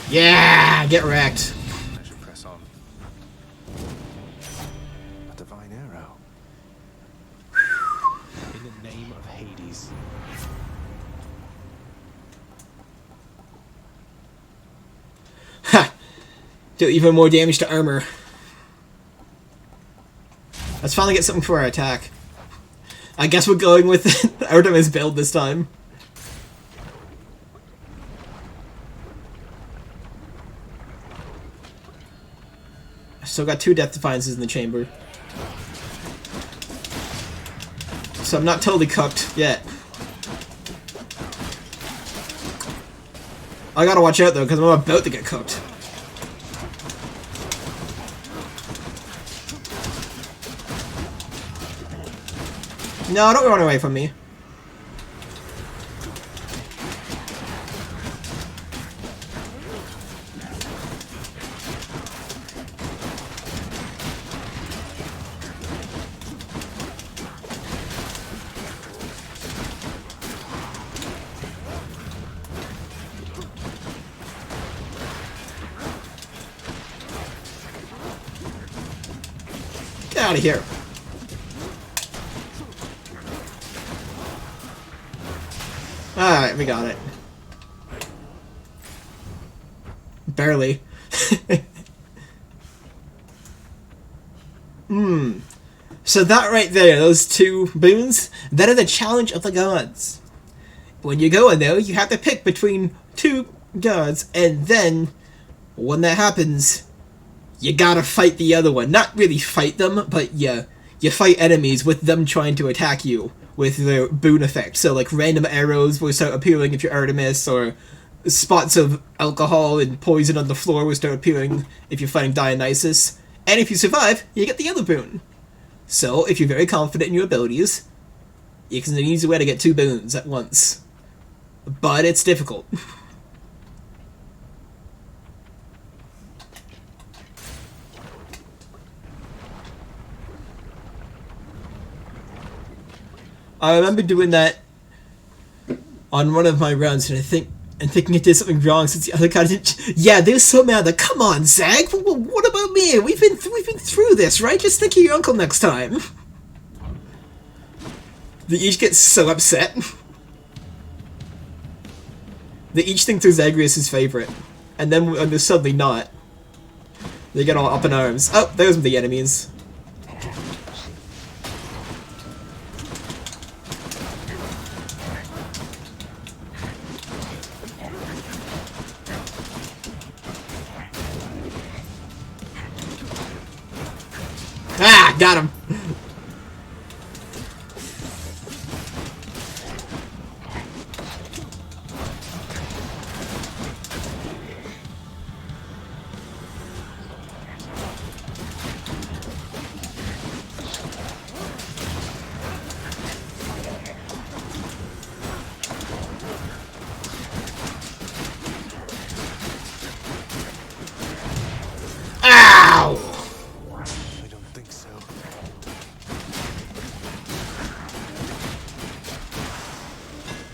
Yeah, get wrecked. I should press on. Do even more damage to armor. Let's finally get something for our attack. I guess we're going with Artemis build this time. I still got 2 Death Defiances in the chamber. So I'm not totally cooked yet. I gotta watch out though, because I'm about to get cooked. No, don't run away from me. Get out of here. Alright, we got it. Barely. So that right there, those 2 boons, that are the challenge of the gods. When you go in there, you have to pick between 2 gods, and then, when that happens, you gotta fight the other one. Not really fight them, but you fight enemies with them trying to attack you with their boon effect. So like random arrows will start appearing if you're Artemis, or spots of alcohol and poison on the floor will start appearing if you're fighting Dionysus. And if you survive, you get the other boon. So if you're very confident in your abilities, it's an easy way to get 2 boons at once. But it's difficult. I remember doing that on one of my runs, and thinking I did something wrong since the other guy didn't. Yeah, they're so mad. Like, come on, Zag. What about me? We've been through this, right? Just think of your uncle next time. They each get so upset. They each think they're Zagreus' favorite, and then when they're suddenly not, they get all up in arms. Oh, those are the enemies. Ah, got him.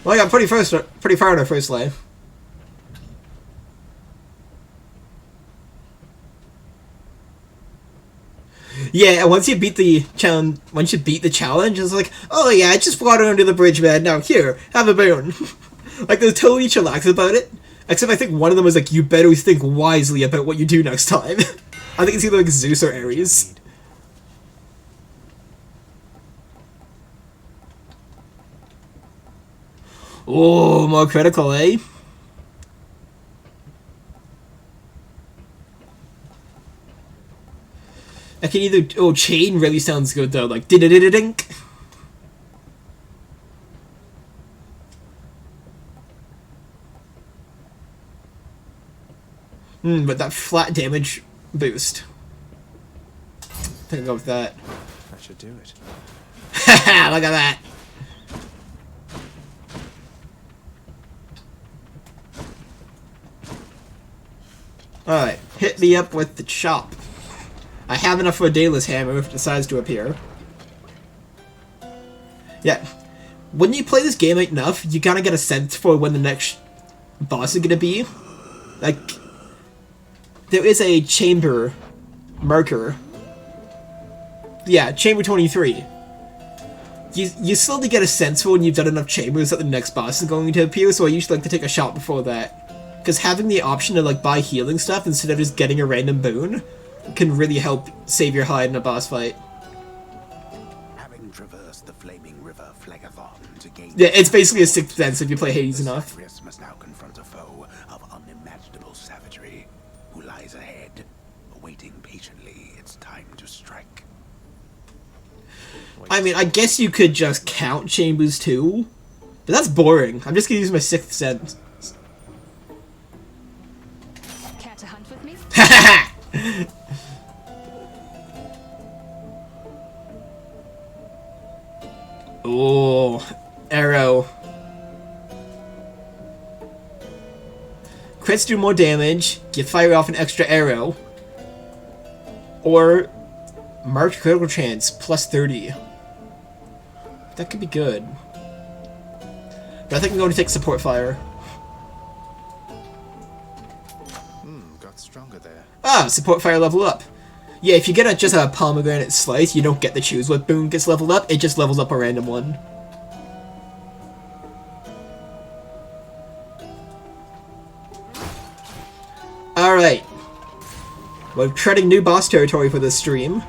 Well, I got pretty far in our first life. Yeah, and once you beat the challenge, it's like, oh yeah, just water under the bridge, man. Now here, have a boon. Like, they're totally chillax about it. Except I think one of them was like, you better think wisely about what you do next time. I think it's either like Zeus or Ares. Oh, more critical, eh? I can either... Oh, chain really sounds good, though. Like, did-a-did-a-dink. But that flat damage boost. I think I'll go with that. That should do it. Haha, look at that. Alright, hit me up with the chop. I have enough for a Daedalus hammer if it decides to appear. Yeah. When you play this game enough, you gotta get a sense for when the next boss is gonna be. Like, there is a chamber marker. Yeah, chamber 23. You slowly get a sense for when you've done enough chambers that the next boss is going to appear, so I usually like to take a shot before that. Because having the option to like buy healing stuff instead of just getting a random boon can really help save your hide in a boss fight. Having traversed the flaming river Phlegethon to gain... Yeah, it's basically a sixth sense if you play Hades enough. Zagreus must now confront a foe of unimaginable savagery who lies ahead, awaiting patiently its time to strike. I mean, I guess you could just count Chambers too, but that's boring. I'm just gonna use my sixth sense. Care to hunt with me? Oh, arrow. Crits do more damage. You fire off an extra arrow. Or marked critical chance plus 30. That could be good. But I think I'm going to take support fire. Got stronger there. Ah, support fire level up. Yeah, if you get just a pomegranate slice, you don't get to choose what boon gets leveled up. It just levels up a random one. Alright. We're treading new boss territory for this stream.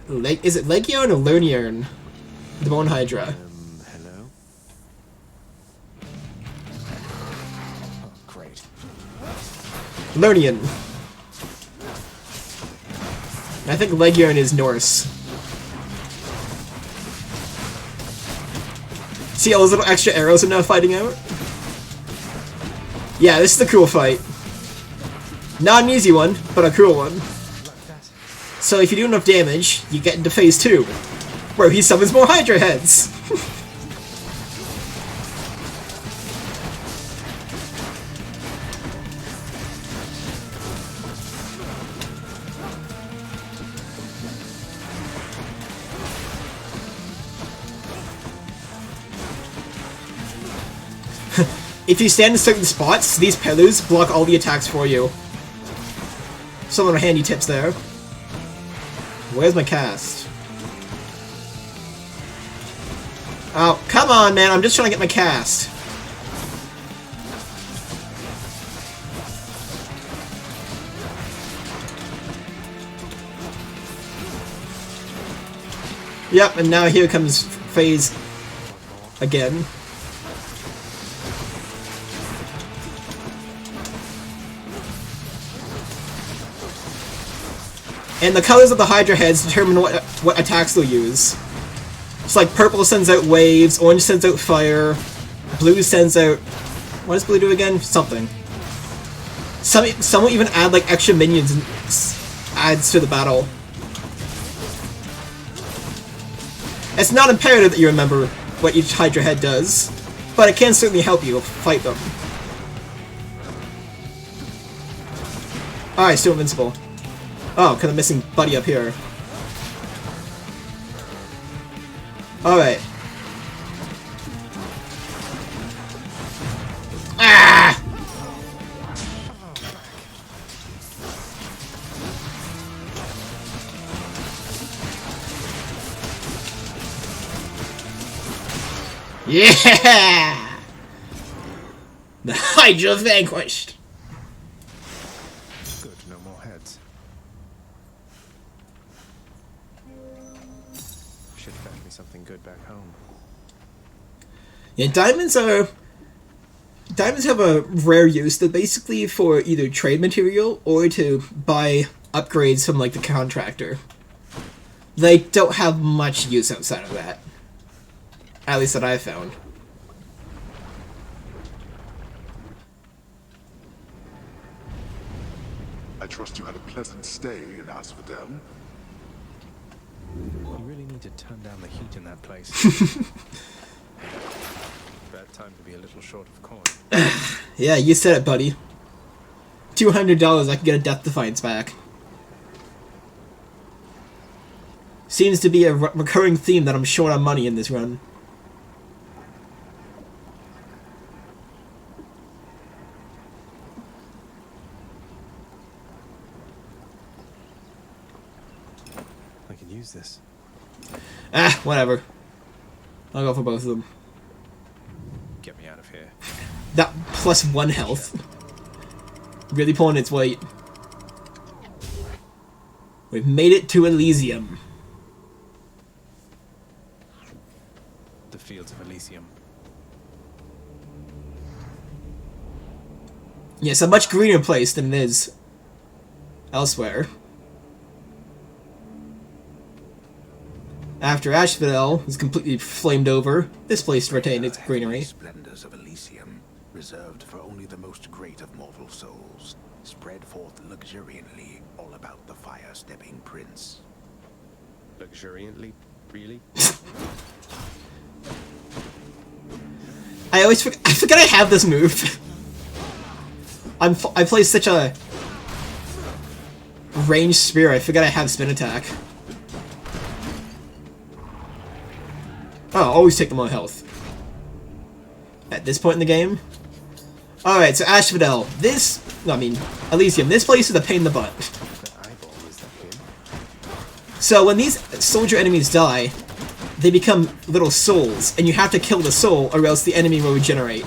Is it Legion or Lerniern? The Bone Hydra. Hello? Oh, great. Lernian. I think Legion is Norse. See all those little extra arrows are now fighting out? Yeah, this is the cool fight. Not an easy one, but a cool one. So if you do enough damage, you get into phase 2, where he summons more Hydra heads. If you stand in certain spots, these pillars block all the attacks for you. Some little handy tips there. Where's my cast? Oh, come on, man. I'm just trying to get my cast. Yep, and now here comes phase again. And the colors of the Hydra heads determine what attacks they'll use. It's like purple sends out waves, orange sends out fire, blue sends out... What does blue do again? Something. Some will even add like extra minions and adds to the battle. It's not imperative that you remember what each Hydra head does, but it can certainly help you fight them. Alright, still invincible. Oh, because I'm missing Buddy up here. Alright. Ah! Yeah! The Hydra vanquished! Good, no more heads. Should fetch me something good back home. Yeah, diamonds have a rare use. They're basically for either trade material or to buy upgrades from like the contractor. They don't have much use outside of that. At least that I've found. I trust you had a pleasant stay in Asphodel. You really need to turn down the heat in that place. Bad time to be a little short of coin. Yeah, you said it, buddy. $200, I can get a Death Defiance back. Seems to be a recurring theme that I'm short on money in this run. I can use this. Ah, whatever. I'll go for both of them. Get me out of here. That plus 1 health. Really pulling its weight. We've made it to Elysium. The fields of Elysium. Yes, a much greener place than it is elsewhere. After Asphodel is completely flamed over, this place retained its greenery. Splendors of Elysium, reserved for only the most great of mortal souls, spread forth luxuriantly all about the fire-stepping prince. Luxuriantly? Really? I forget I have this move. I play such a ranged spear, I forget I have spin attack. Oh, always take them on health. At this point in the game. Alright, so Asphodel. Elysium. This place is a pain in the butt. So when these soldier enemies die, they become little souls, and you have to kill the soul or else the enemy will regenerate.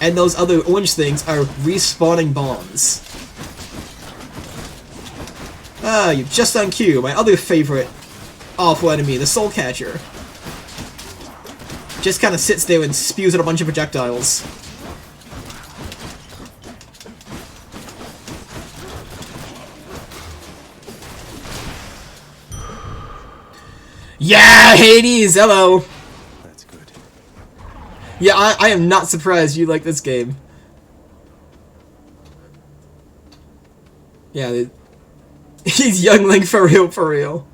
And those other orange things are respawning bombs. Ah, you're just on cue. My other favorite awful enemy, the Soul Catcher. Just kind of sits there and spews out a bunch of projectiles. Yeah, Hades! Hello! That's good. Yeah, I am not surprised you like this game. Yeah, he's young Link for real, for real.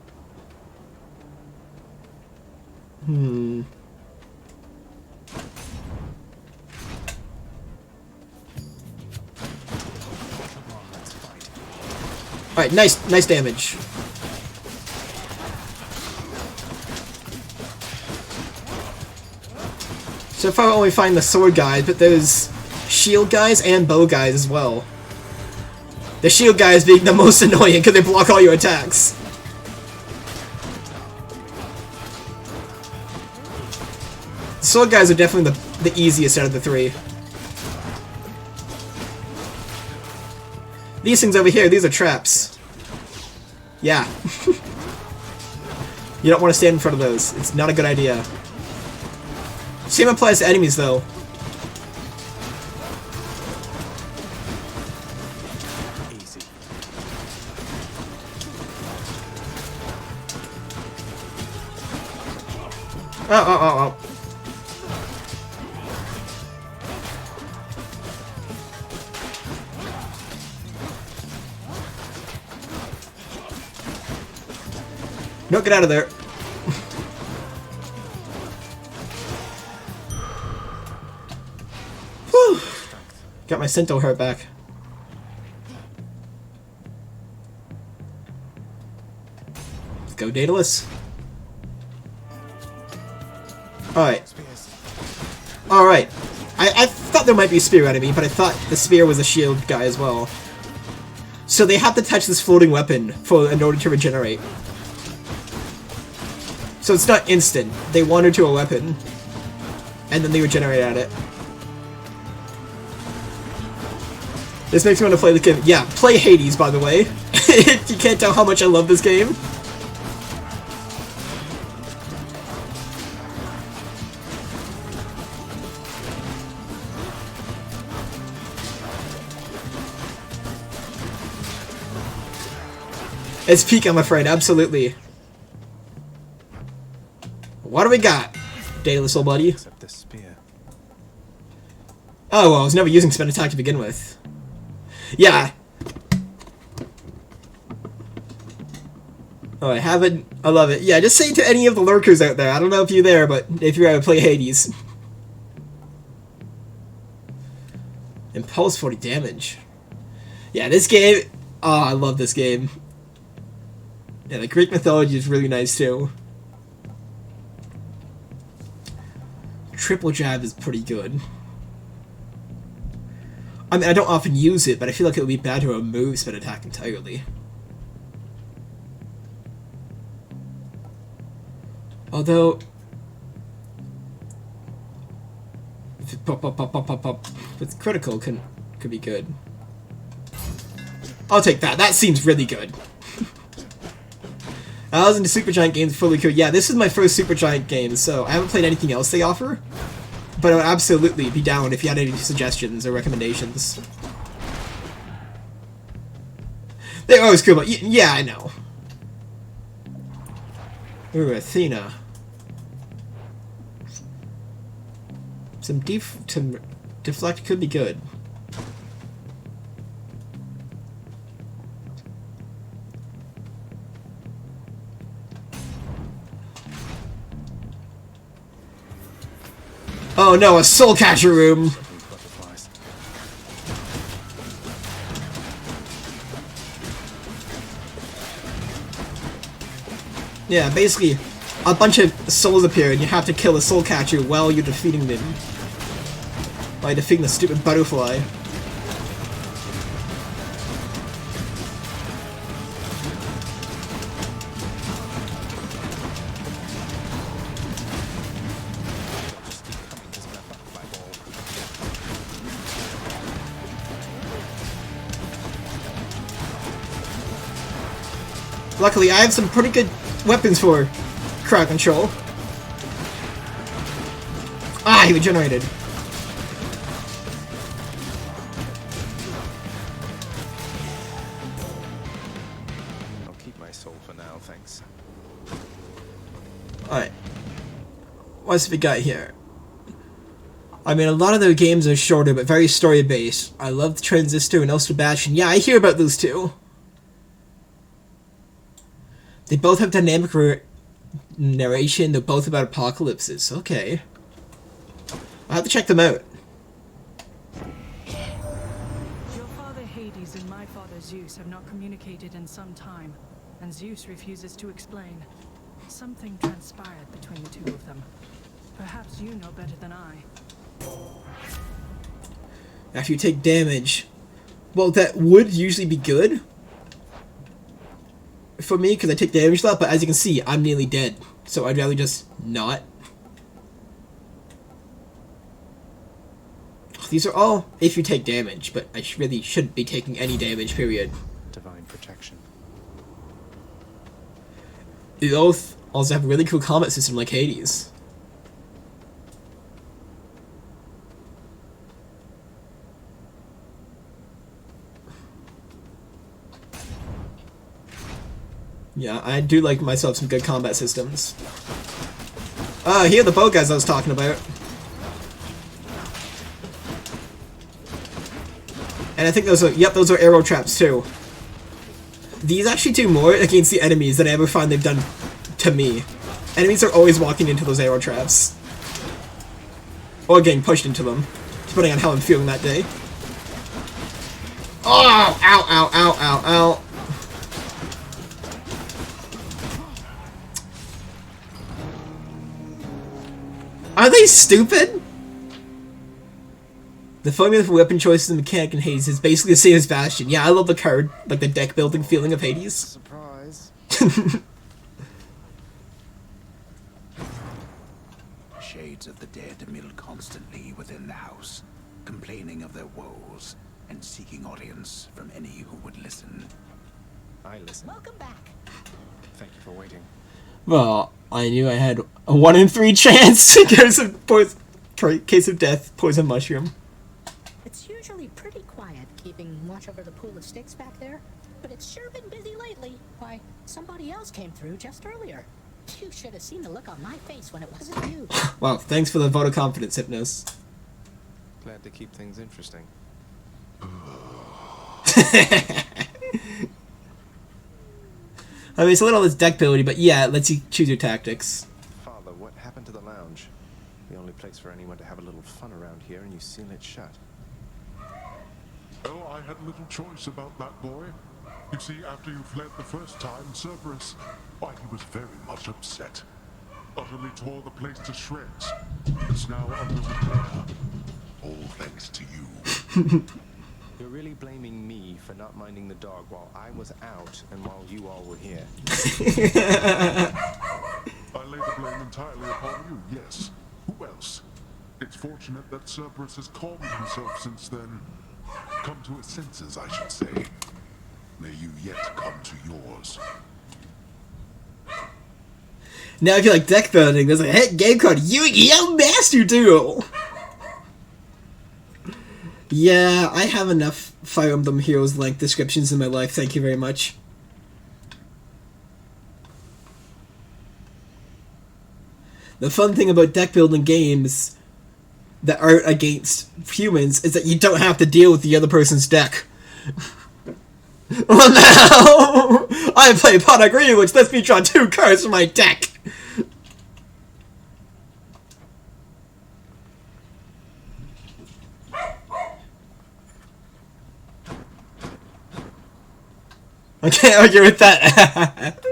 Alright, nice damage. So far I only find the sword guys, but there's shield guys and bow guys as well. The shield guys being the most annoying because they block all your attacks. The sword guys are definitely the easiest out of the three. These things over here, these are traps. Yeah. You don't want to stand in front of those. It's not a good idea. Same applies to enemies, though. Easy. Oh. No, get out of there. Whew. Got my Centaur hair back. Let's go, Daedalus. Alright. Alright. I thought there might be a spear enemy, but I thought the spear was a shield guy as well. So they have to touch this floating weapon in order to regenerate. So it's not instant. They wander to a weapon, and then they regenerate at it. This makes me want to play the game. Yeah, play Hades, by the way. You can't tell how much I love this game. It's peak, I'm afraid. Absolutely. What do we got, Daedalus, old buddy? Except the spear. Oh, well, I was never using spin attack to begin with. Yeah. Oh, I have it. I love it. Yeah, just say to any of the lurkers out there, I don't know if you're there, but if you're going to play Hades. Impulse 40 damage. Yeah, this game... Oh, I love this game. Yeah, the Greek mythology is really nice, too. Triple jab is pretty good. I mean, I don't often use it, but I feel like it would be bad to remove spin attack entirely. Although... Pop, pop, pop, pop, pop, pop. With critical could be good. I'll take that. That seems really good. I was into Supergiant games fully cool. Yeah, this is my first Supergiant game, so I haven't played anything else they offer. But I would absolutely be down if you had any suggestions or recommendations. They're always cool, but yeah, I know. Ooh, Athena. Some deflect could be good. Oh no, a soul catcher room! Yeah, basically, a bunch of souls appear and you have to kill a soul catcher while you're defeating them. By defeating the stupid butterfly. Luckily, I have some pretty good weapons for crowd control. Ah, he regenerated. I'll keep my soul for now, thanks. Alright. What's we got here? I mean, a lot of their games are shorter, but very story-based. I love Transistor and Ulster Bastion. Yeah, I hear about those two. They both have dynamic narration. They're both about apocalypses. Okay. I'll have to check them out. Your father Hades and my father Zeus have not communicated in some time, and Zeus refuses to explain. Something transpired between the two of them. Perhaps you know better than I. After you take damage. Well, that would usually be good for me, because I take damage a lot, but as you can see, I'm nearly dead. So I'd rather just not. These are all if you take damage, but I really shouldn't be taking any damage, period. Divine protection. They both also have a really cool combat system like Hades. Yeah, I do like myself some good combat systems. Here are the bow guys I was talking about. And I think those are, yep, those are arrow traps too. These actually do more against the enemies than I ever find they've done to me. Enemies are always walking into those arrow traps. Or getting pushed into them, depending on how I'm feeling that day. Oh! Ow, ow, ow, ow, ow. Are they stupid? The formula for weapon choices and mechanic in Hades is basically the same as Bastion. Yeah, I love the card, like the deck building feeling of Hades. Surprise. Shades of the dead mill constantly within the house, complaining of their woes and seeking audience from any who would listen. I listen. Welcome back. Thank you for waiting. Well, I knew I had a 1 in 3 chance in case of death, poison mushroom. It's usually pretty quiet keeping watch over the pool of sticks back there, but it's sure been busy lately. Why, somebody else came through just earlier. You should have seen the look on my face when it wasn't you. Wow, thanks for the vote of confidence, Hypnos. Glad to keep things interesting. I mean, it's a little less deck building, but yeah, it lets you choose your tactics. Father, what happened to the lounge? The only place for anyone to have a little fun around here, and you seal it shut. Oh, I had little choice about that boy. You see, after you fled the first time, Cerberus, why, he was very much upset. Utterly tore the place to shreds. It's now under repair. All thanks to you. You're really blaming me for not minding the dog while I was out and while you all were here. I lay the blame entirely upon you, yes. Who else? It's fortunate that Cerberus has calmed himself since then. Come to his senses, I should say. May you yet come to yours. Now if you like deck building, there's a hit game called Yu-Gi-Oh! Master Duel! Yeah, I have enough Fire Emblem Heroes length descriptions in my life, thank you very much. The fun thing about deck building games that aren't against humans is that you don't have to deal with the other person's deck. Well now, I play Pot of Green, which lets me draw 2 cards from my deck. I can't argue with that.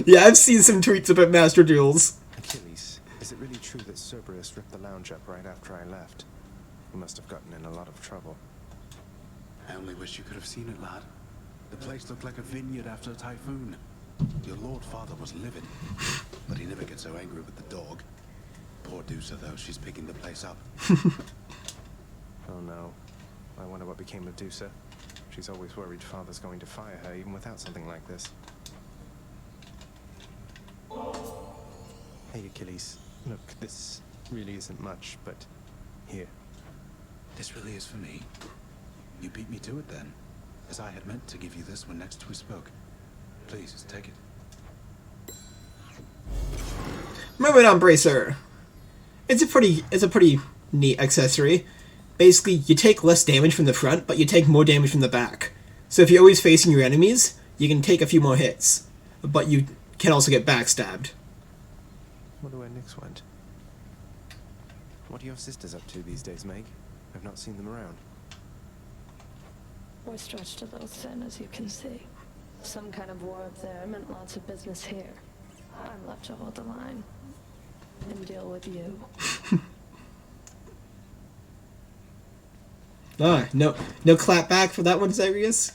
Yeah, I've seen some tweets about Master Duels. Achilles, is it really true that Cerberus ripped the lounge up right after I left? He must have gotten in a lot of trouble. I only wish you could have seen it, lad. The place looked like a vineyard after a typhoon. Your Lord Father was livid, but he never gets so angry with the dog. Poor Dusa, though, she's picking the place up. Oh no. I wonder what became of Dusa. She's always worried Father's going to fire her, even without something like this. Hey, Achilles. Look, this really isn't much, but here. This really is for me. You beat me to it then, as I had meant to give you this when next we spoke. Please, take it. Moving on, Bracer. It's a pretty neat accessory. Basically, you take less damage from the front, but you take more damage from the back. So if you're always facing your enemies, you can take a few more hits, but you can also get backstabbed. Wonder where Nyx went. What are your sisters up to these days, Meg? I've not seen them around. We're stretched a little thin, as you can see. Some kind of war up there meant lots of business here. I'm left to hold the line and deal with you. Ah, no clap back for that one, Zagreus?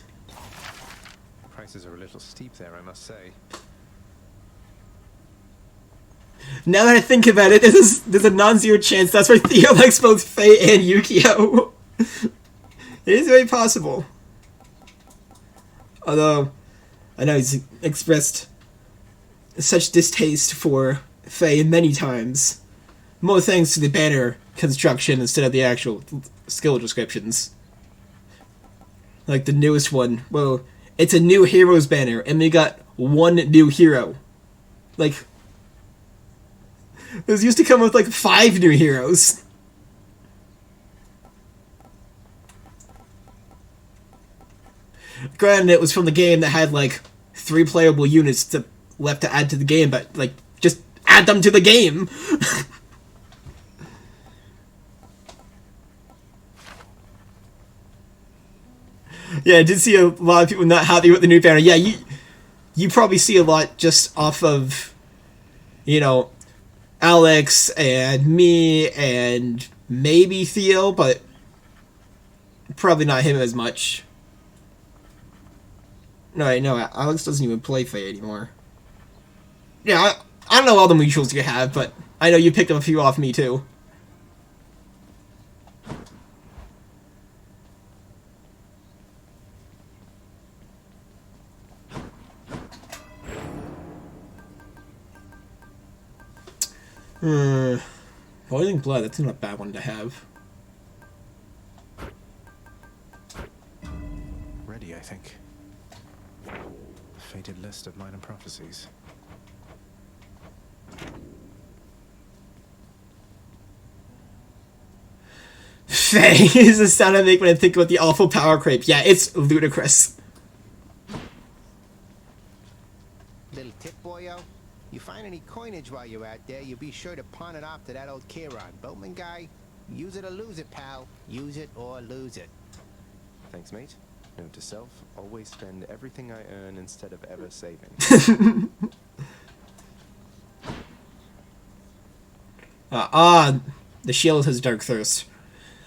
Prices are a little steep there, I must say. Now that I think about it, there's a non-zero chance that's why Theo likes both Faye and Yu-Gi-Oh! It is very possible. Although, I know he's expressed such distaste for Faye many times. More thanks to the banner construction instead of the actual skill descriptions. Like the newest one. Well, it's a new heroes banner, and we got one new hero. Like, it used to come with like 5 new heroes. Granted, it was from the game that had like 3 playable units left to add to the game, but like, just add them to the game! Yeah, I did see a lot of people not happy with the new banner. Yeah, you probably see a lot just off of, you know, Alex and me and maybe Theo, but probably not him as much. No, Alex doesn't even play Faye anymore. Yeah, I don't know all the mutuals you have, but I know you picked up a few off me too. Boiling Blood, that's not a bad one to have. Ready, I think. Fated list of minor prophecies. Faye is the sound I make when I think about the awful power creep. Yeah, it's ludicrous. Little tip, boyo. You find any coinage while you're out there, you be sure to pawn it off to that old Chiron. Boatman guy, use it or lose it, pal. Use it or lose it. Thanks, mate. Note to self, always spend everything I earn instead of ever saving. The shield has Dark Thirst.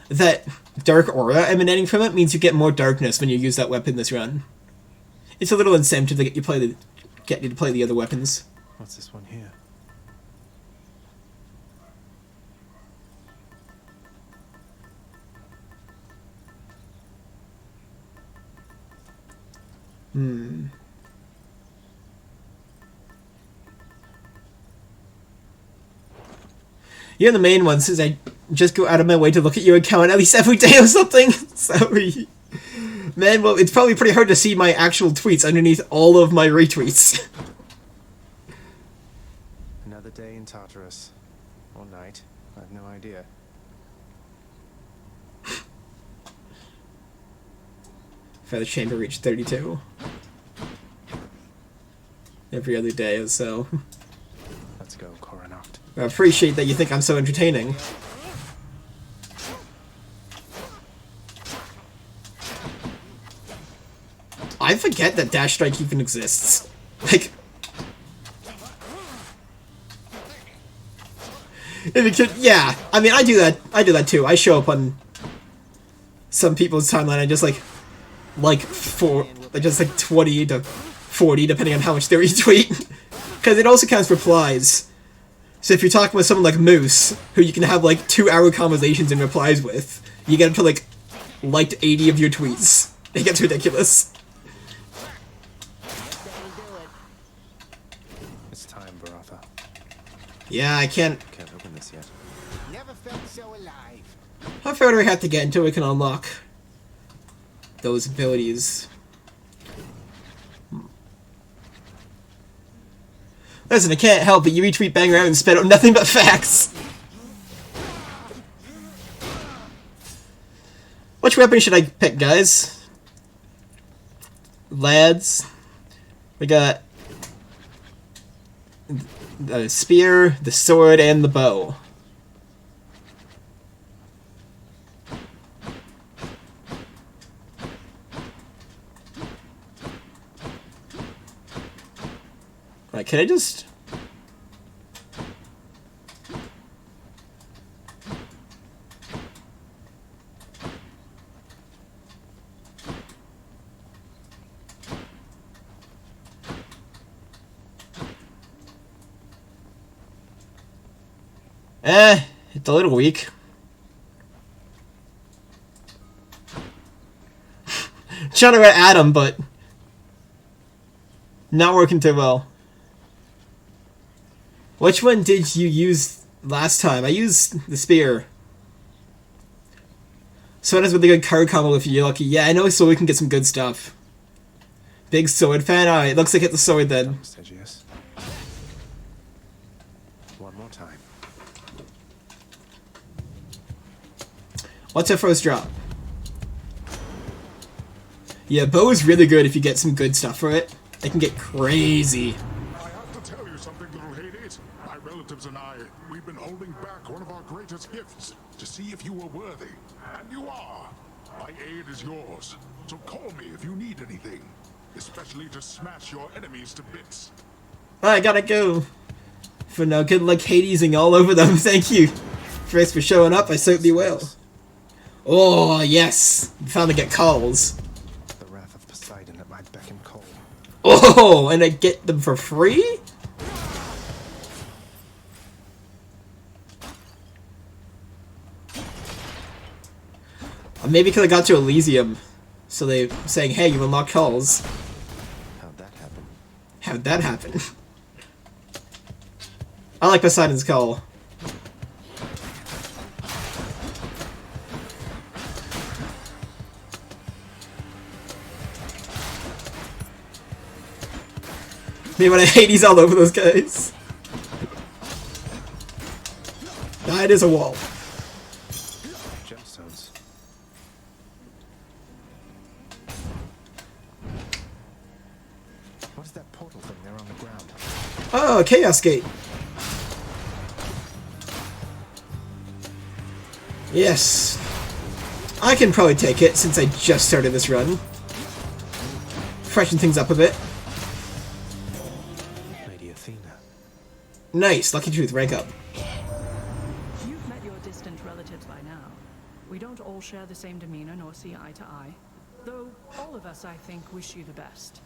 That dark aura emanating from it means you get more darkness when you use that weapon this run. It's a little incentive to get you to play the other weapons. What's this one here? You're the main one, since I just go out of my way to look at your account at least every day or something. Sorry. Man, well, it's probably pretty hard to see my actual tweets underneath all of my retweets. Another day in Tartarus. Or night. I have no idea. Feather Chamber reached 32. Every other day or so. Let's go, Coronacht. I appreciate that you think I'm so entertaining. I forget that Dash Strike even exists. Like... if it could, yeah, I mean, I do that too. I show up on some people's timeline and just like 20 to 40, depending on how much they retweet. Because it also counts replies. So if you're talking with someone like Moose, who you can have like 2-hour conversations and replies with, you get up to like liked 80 of your tweets. It gets ridiculous. It's time, Baratha. Yeah, I can't open this yet. Never felt so alive. How far do we have to get until we can unlock those abilities? Listen, I can't help it. You retweet Bang around and spit out nothing but facts. Which weapon should I pick, guys? Lads. We got the spear, the sword, and the bow. Alright, can I just... it's a little weak. Trying to get Adam, but not working too well. Which one did you use last time? I used the spear. So it has really good card combo if you're lucky. Yeah, I know, so we can get some good stuff. Big sword fan? Alright, looks like it's the sword then. One more time. What's our first drop? Yeah, bow is really good if you get some good stuff for it. It can get crazy. I have to tell you something, little Hades. My relatives and I, we've been holding back one of our greatest gifts to see if you were worthy. And you are. My aid is yours. So call me if you need anything. Especially to smash your enemies to bits. I gotta go. For now, good luck Hadesing all over them. Thank you. Thanks for showing up. I certainly will. Oh, yes. Finally get calls. The wrath of Poseidon at my beck and call. Oh, and I get them for free? Maybe because I got to Elysium. So they're saying, hey, you unlock calls. How'd that happen? How'd that happen? I like Poseidon's call. Me when I Hades all over those guys. That is a wall. Gemstones. What is that portal thing there on the ground? Oh, Chaos Gate. Yes. I can probably take it since I just started this run. Freshen things up a bit. Lady Athena. Nice. Lucky Truth, rank up. You've met your distant relatives by now. We don't all share the same demeanor nor see eye to eye. Though all of us, I think, wish you the best.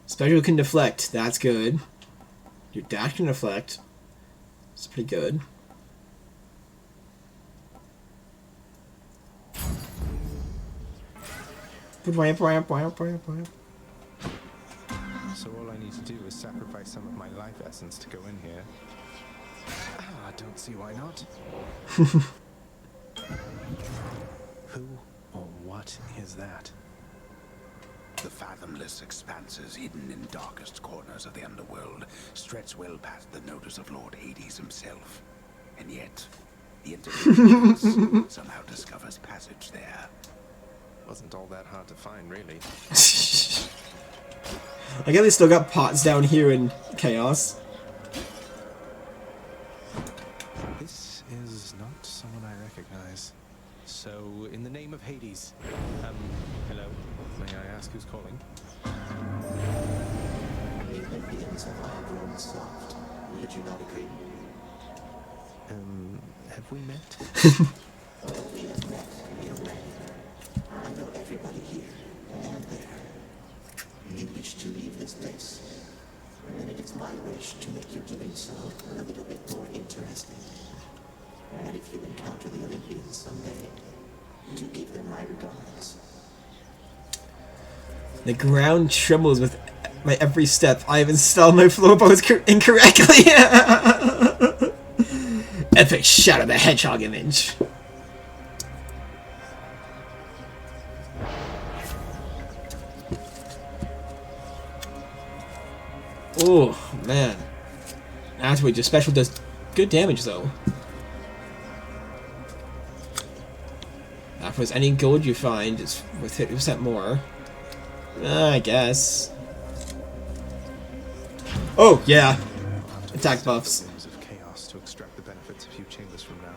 Special can deflect. That's good. Your dash can deflect. It's pretty good. So all I need to do is sacrifice some of my life essence to go in here. Ah, I don't see why not. Who or what is that? The fathomless expanses hidden in darkest corners of the underworld stretch well past the notice of Lord Hades himself. And yet, the interference somehow discovers passage there. Wasn't all that hard to find, really. I guess they still got pots down here in Chaos. This is not someone I recognize. So, in the name of Hades, hello? May I ask who's calling? Would you not agree? Have we met? We have met in a way. I know everybody here and there. You wish to leave this place, and it is my wish to make your doing so a little bit more interesting. And if you encounter the Olympians someday, do give them my regards. The ground trembles with my every step. I have installed my floorboards incorrectly. Epic Shadow the Hedgehog image. Oh man, afterwards your special does good damage though. Afterwards, any gold you find is worth 50% more. I guess. Oh yeah, attack buffs. Of chaos to extract the benefits a few chambers from now.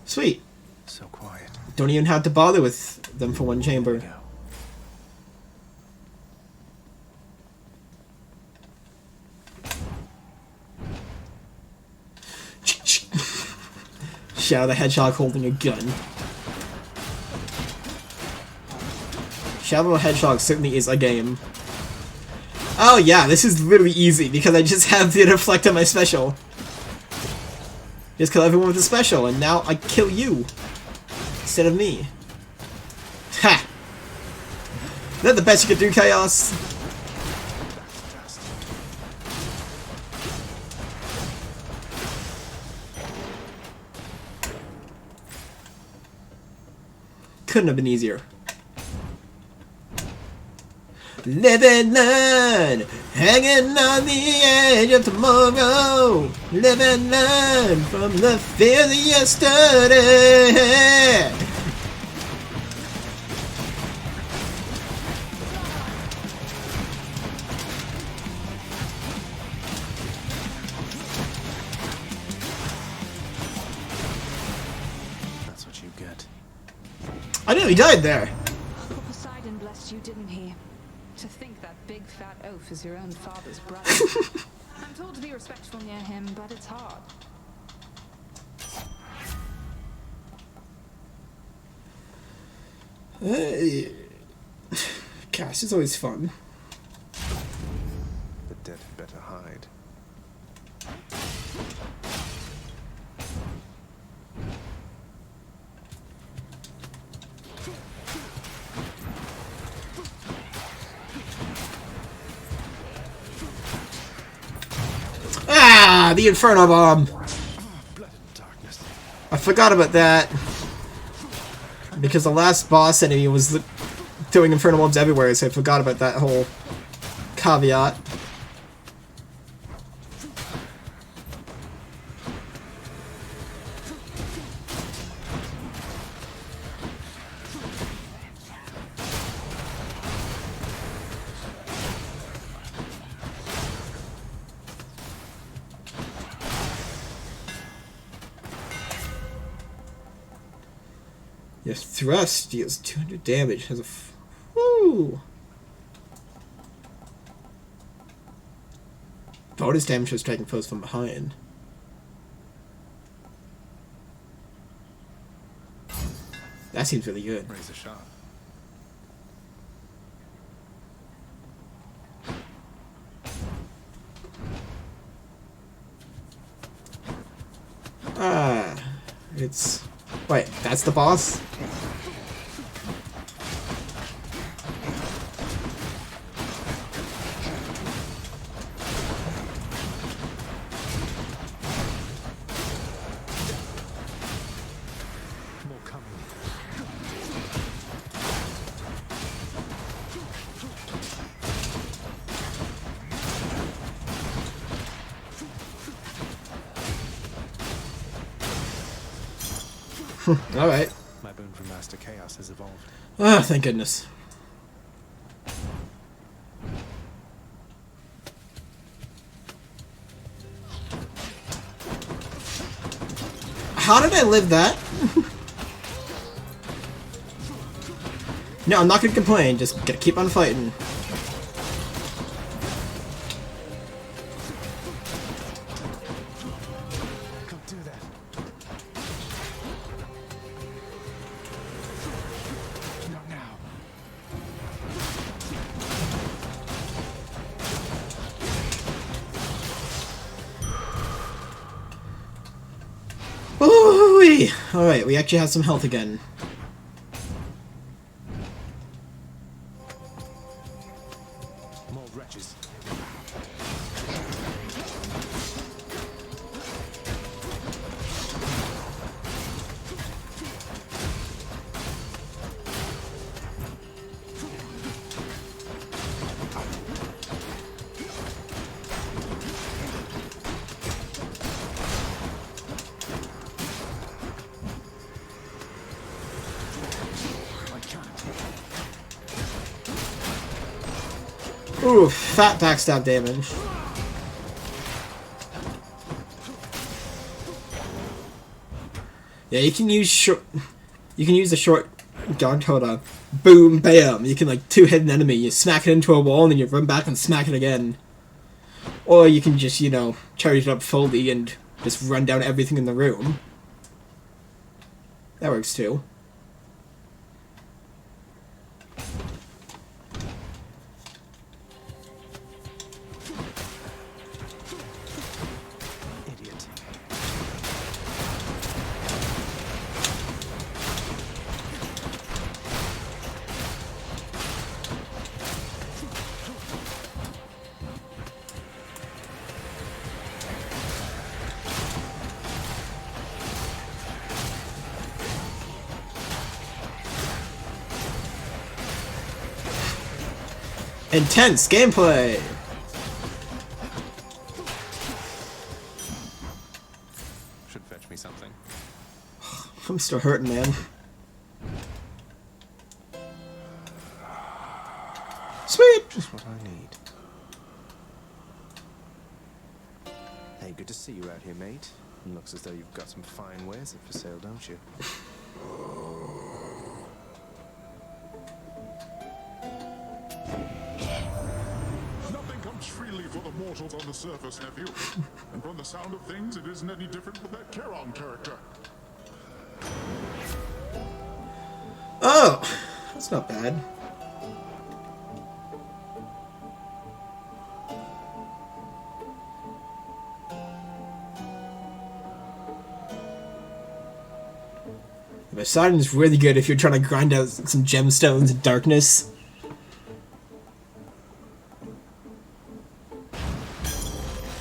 Sweet. So quiet. Don't even have to bother with them for one chamber. Shadow the Hedgehog holding a gun. Shadow the Hedgehog certainly is a game. Oh yeah, this is literally easy because I just have the deflect on my special. Just kill everyone with a special, and now I kill you instead of me. Ha! Is that the best you could do, Chaos? Couldn't have been easier. Live and learn, hanging on the edge of tomorrow. Live and learn from the fear of yesterday. That's what you get. I nearly died there. Poseidon blessed you, didn't he? To think that big fat oaf is your own father's brother. I'm told to be respectful near him, but it's hard. Gosh, it's always fun. The dead had better hide. Ah, the Inferno Bomb! I forgot about that. Because the last boss enemy was doing Inferno Bombs everywhere, so I forgot about that whole caveat. Your thrust deals 200 damage. Has a woo. Bonus damage for striking foes from behind. That seems really good. Razor sharp. it's... Wait, that's the boss? More coming. Alright. My boon from Master Chaos has evolved. Ah, thank goodness. How did I live that? No, I'm not gonna complain, just gotta keep on fighting. Don't do that. Not now. Ooh-wee. Alright, we actually have some health again. More wretches. Ooh, fat backstab damage. Yeah, you can use short. You can use the short. God, hold on. Boom, bam. You can like two-hit an enemy. You smack it into a wall, and then you run back and smack it again. Or you can just, you know, charge it up fully and just run down everything in the room. That works too. Idiot. Intense gameplay! Should fetch me something. I'm still hurting, man. Sweet! Just what I need. Hey, good to see you out here, mate. Looks as though you've got some fine wares up for sale, don't you? Nothing comes freely for the mortals on the surface, nephew. And from the sound of things, it isn't any different with that Charon character. Oh! That's not bad. Poseidon's really good if you're trying to grind out some gemstones in darkness.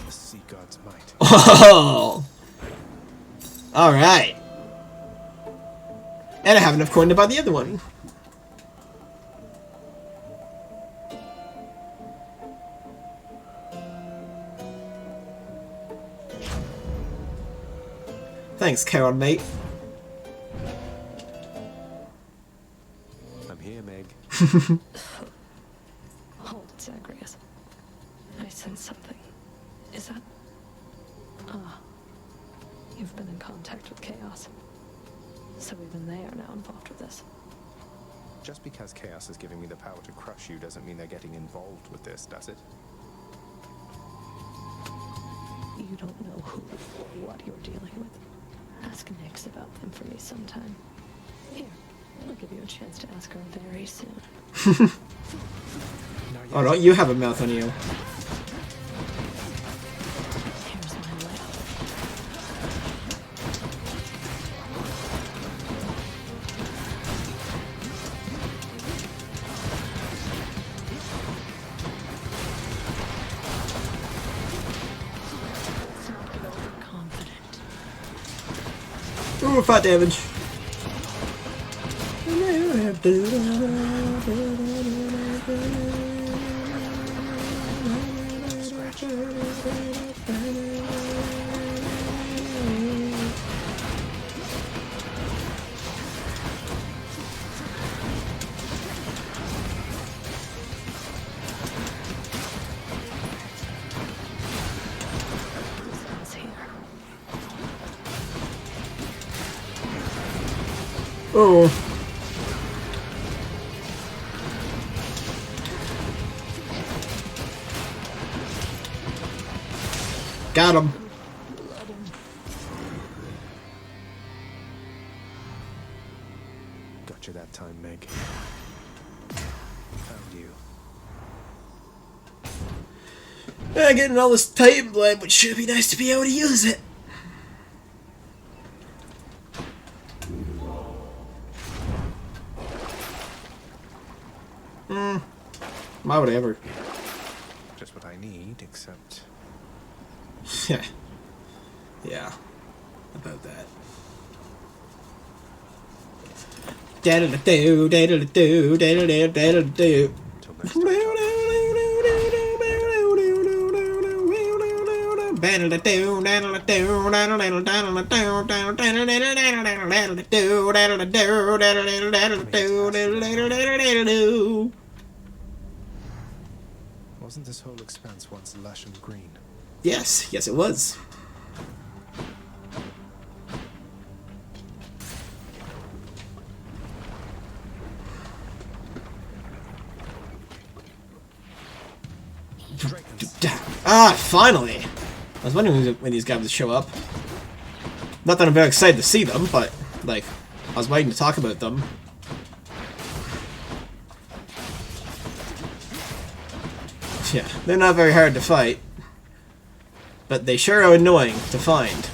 The sea god's might. Oh! Alright. And I have enough coin to buy the other one. Thanks, Charon, mate. I'm here, Meg. Hold it, Zagreus. I sense something. Is that... Ah. You've been in contact with Chaos. So even they are now involved with this. Just because Chaos is giving me the power to crush you doesn't mean they're getting involved with this, does it? You don't know who or what you're dealing with. Ask Nyx about them for me sometime. Here, I'll give you a chance to ask her very soon. Oh, don't you have a mouth on you? Here's my Ooh, fat damage. Oh. Got him. Got you that time, Meg. Found you. Getting all this Titan blood, which should be nice to be able to use it. Why would I ever? Just what I need, except... Yeah. About that. Da-da-da-do, da-da-da-do, da-da-da-da-da-do. Wasn't this whole expanse once lush and green? Yes, yes it was. Ah, finally! I was wondering when these guys would show up. Not that I'm very excited to see them, but, like, I was waiting to talk about them. Yeah, they're not very hard to fight. But they sure are annoying to find.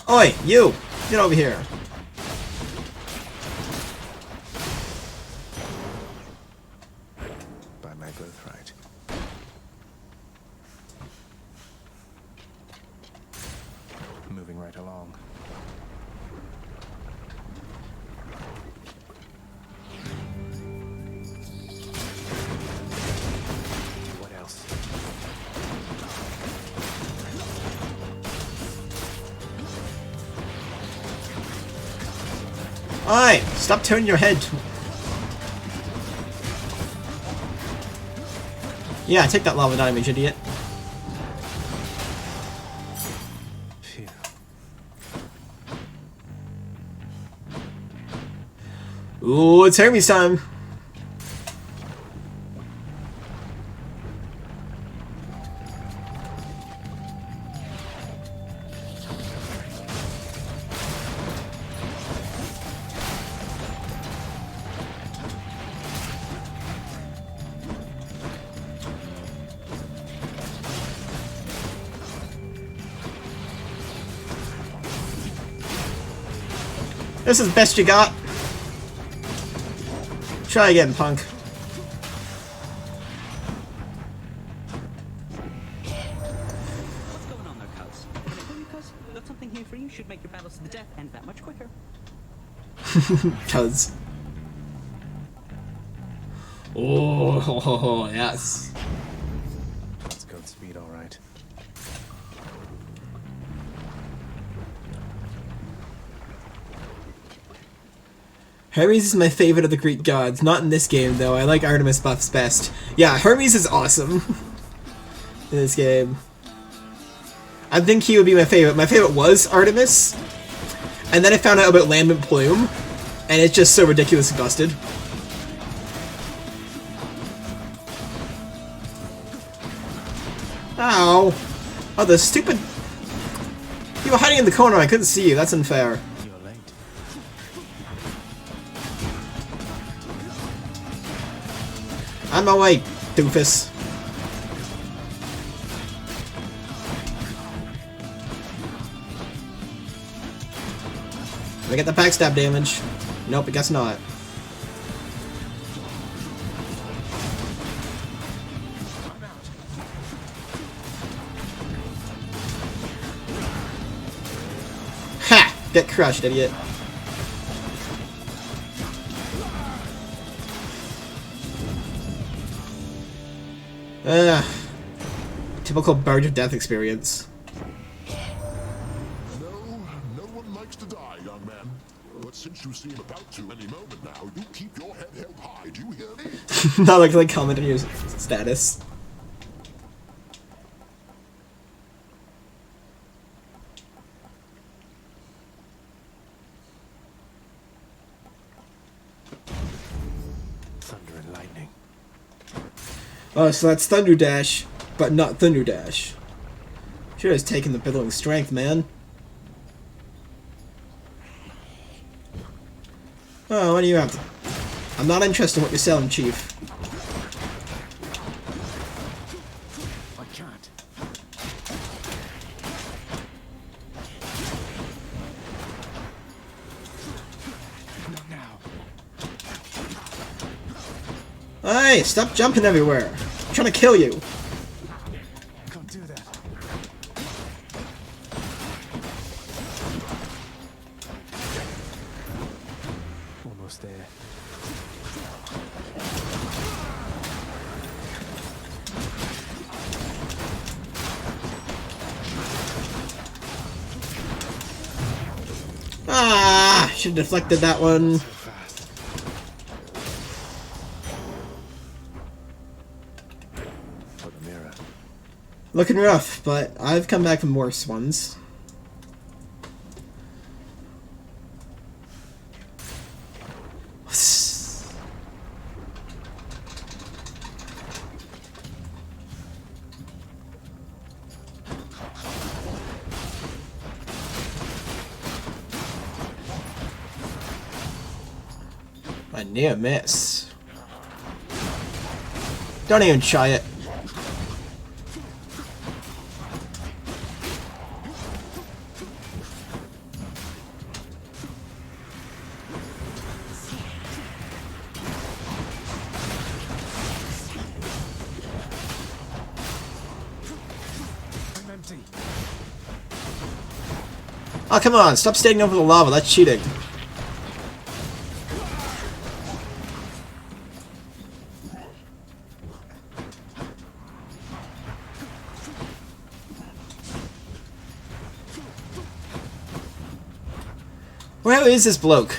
Oi, you! Get over here! By my birthright. Moving right along. What else? Oi! Stop turning your head! Yeah, take that lava damage, idiot. Phew. Ooh, it's Hermes time! This is the best you got. Try again, punk. What's going on there, Cuz? Cuz, got something here for you. Should make your battles to the death end that much quicker. Cuz. Oh, yes. Let's go at speed, all right. Hermes is my favorite of the Greek gods. Not in this game, though. I like Artemis buffs best. Yeah, Hermes is awesome in this game. I think he would be my favorite. My favorite was Artemis. And then I found out about Lambent Plume. And it's just so ridiculously busted. Ow. Oh, the stupid... You were hiding in the corner. I couldn't see you. That's unfair. You're late. On my way, doofus. Did I get the backstab damage? Nope, I guess not. Get crushed, idiot. Typical Bird of Death experience. No one likes to die, young man. But since you seem about to any moment now, you keep your head held high. Do you hear me? Not like comment on your status. Thunder and lightning. Oh, so that's Thunder Dash, but not Thunder Dash. Should have taken the billowing strength, man. Oh, what do you have to... I'm not interested in what you're selling, Chief. I can't. Not now. Hey, stop jumping everywhere. I'm trying to kill you. Can't do that. Almost there. Ah, should have deflected that one. For the mirror. Looking rough, but I've come back from worse ones. A near miss. Don't even try it. I'm empty. Oh, come on, stop standing over the lava, that's cheating. Where is this bloke?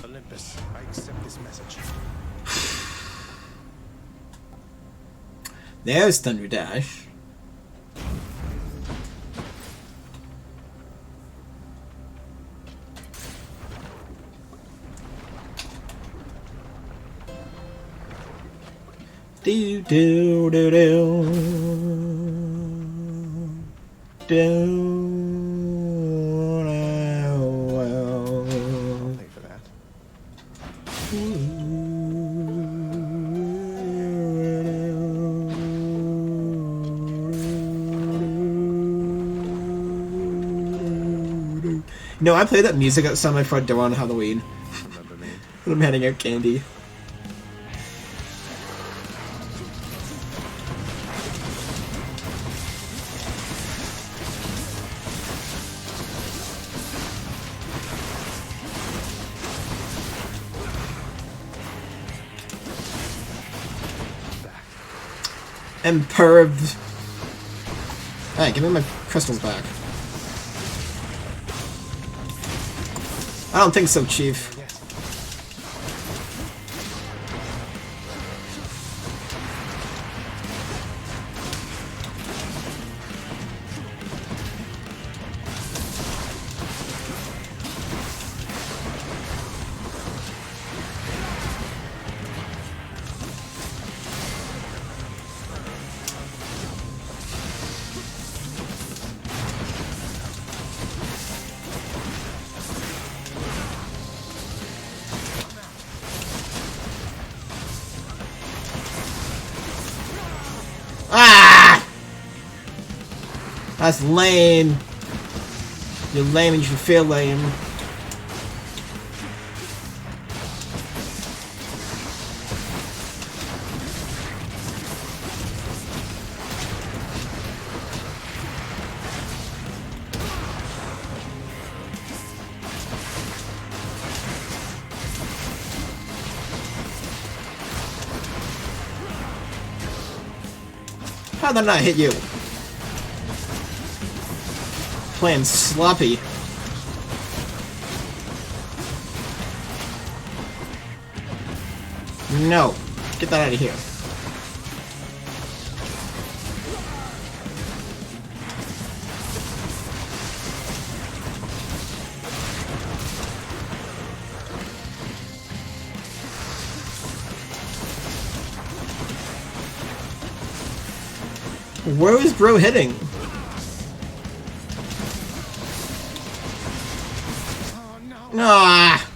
Olympus, I accept this message. There's Thunder Dash. Do do do do do. I'll pay for that. No, I play that music outside my front door on Halloween. Remember me? When I'm handing out candy. Imperv. Hey, give me my crystals back. I don't think so, Chief. Ah! That's lame. You're lame and you should feel lame. How did that not hit you? Playing sloppy. No. Get that out of here. Where is bro hitting? Oh no. Ah!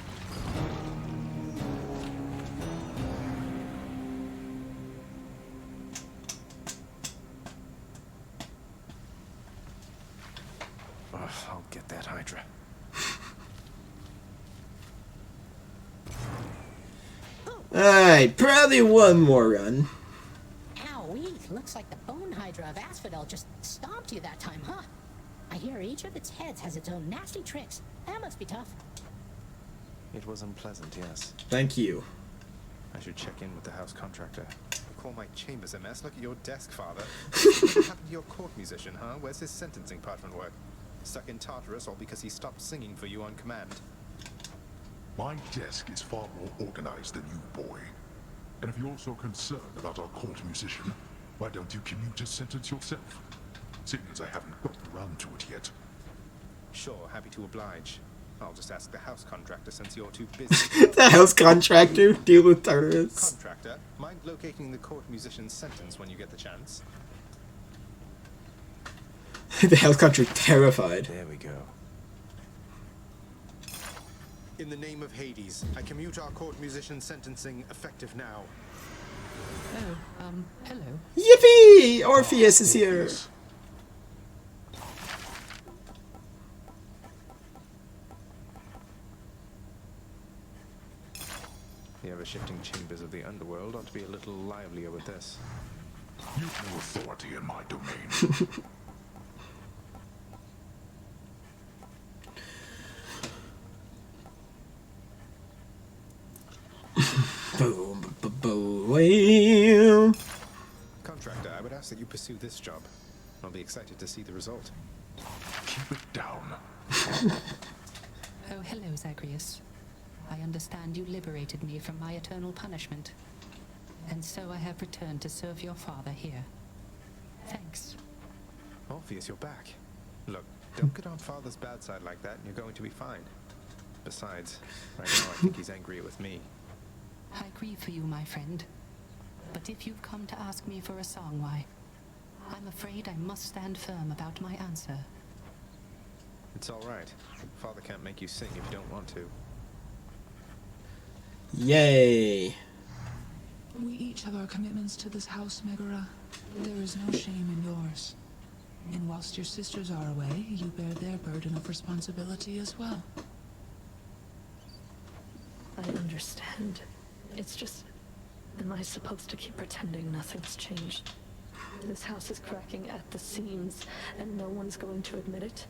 I'll get that Hydra. Alright, probably one more run. Owie, looks like the Bone Hydra of Asphodel just stomped you that time, huh? I hear each of its heads has its own nasty tricks. That must be tough. It was unpleasant, yes. Thank you. I should check in with the house contractor. I call my chambers a mess. Look at your desk, Father. What happened to your court musician, huh? Where's his sentencing parchment work? Stuck in Tartarus, all because he stopped singing for you on command. My desk is far more organized than you, boy. And if you're so concerned about our court musician, why don't you commute his sentence yourself? Seeing as I haven't gotten around to it yet. Sure, happy to oblige. I'll just ask the house contractor since you're too busy. The house contractor deal with Tartarus. Contractor, mind locating the court musician's sentence when you get the chance? The house contractor terrified. There we go. In the name of Hades, I commute our court musician's sentencing effective now. Oh, hello. Yippee! Orpheus is here. The ever-shifting chambers of the underworld ought to be a little livelier with this. You've no authority in my domain. Boom, boom. Contractor, I would ask that you pursue this job. I'll be excited to see the result. Keep it down. Oh, hello, Zagreus. I understand you liberated me from my eternal punishment. And so I have returned to serve your father here. Thanks. Orpheus, you're back. Look, don't get on Father's bad side like that and you're going to be fine. Besides, right now I think he's angry with me. I grieve for you, my friend. But if you've come to ask me for a song, why, I'm afraid I must stand firm about my answer. It's all right. Father can't make you sing if you don't want to. Yay. We each have our commitments to this house, Megara. There is no shame in yours. And whilst your sisters are away, you bear their burden of responsibility as well. I understand. It's just... Am I supposed to keep pretending nothing's changed? This house is cracking at the seams, and no one's going to admit it?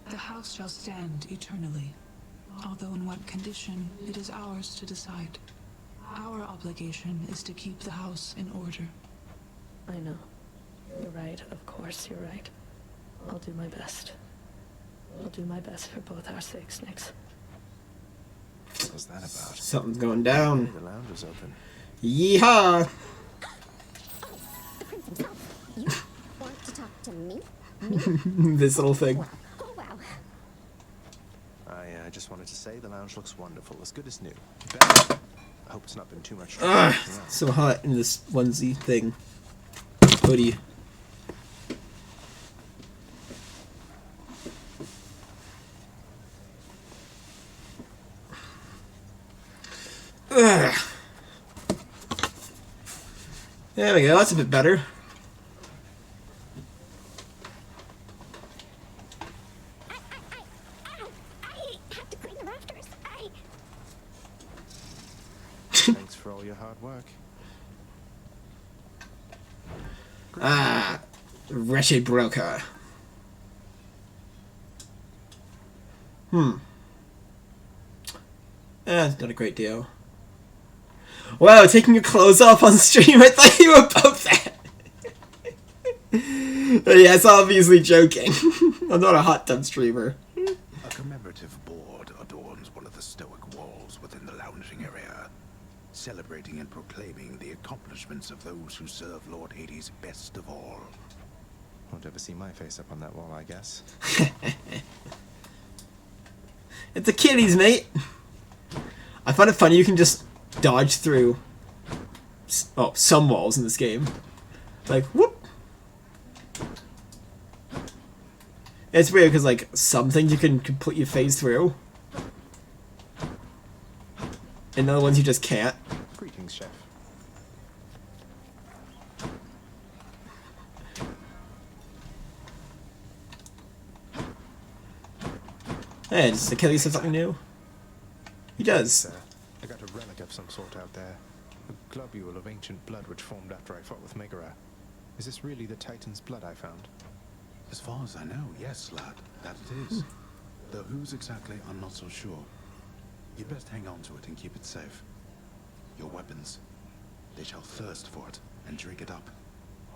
The house shall stand eternally. Although in what condition, it is ours to decide. Our obligation is to keep the house in order. I know. You're right, of course you're right. I'll do my best. I'll do my best for both our sakes, Nyx. What was that about? Something's going down. The lounge is open. Yeehaw! The prince himself. You want to talk to me? This little thing. Oh, wow. I just wanted to say the lounge looks wonderful, as good as new. Better. I hope it's not been too much trouble. Ugh, so hot in this onesie thing. Hoodie. Ugh. There we go, that's a bit better. I have to clean the rafters. Thanks for all your hard work. Ah, wretched broker. That's not a great deal. Wow, taking your clothes off on stream, I thought you were above that. Yes, obviously joking. I'm not a hot tub streamer. A commemorative board adorns one of the stoic walls within the lounging area, celebrating and proclaiming the accomplishments of those who serve Lord Hades best of all. Won't ever see my face up on that wall, I guess. It's Achilles, mate. I find it funny you can just dodge through some walls in this game. Like, whoop. It's weird because, like, some things you can completely phase through, and other ones you just can't. Greetings, chef. Hey, does Achilles have something new? He does. I got a relic of some sort out there. A globule of ancient blood which formed after I fought with Megara. Is this really the Titan's blood I found? As far as I know, yes, lad, that it is. Though whose exactly, I'm not so sure. You'd best hang on to it and keep it safe. Your weapons, they shall thirst for it and drink it up.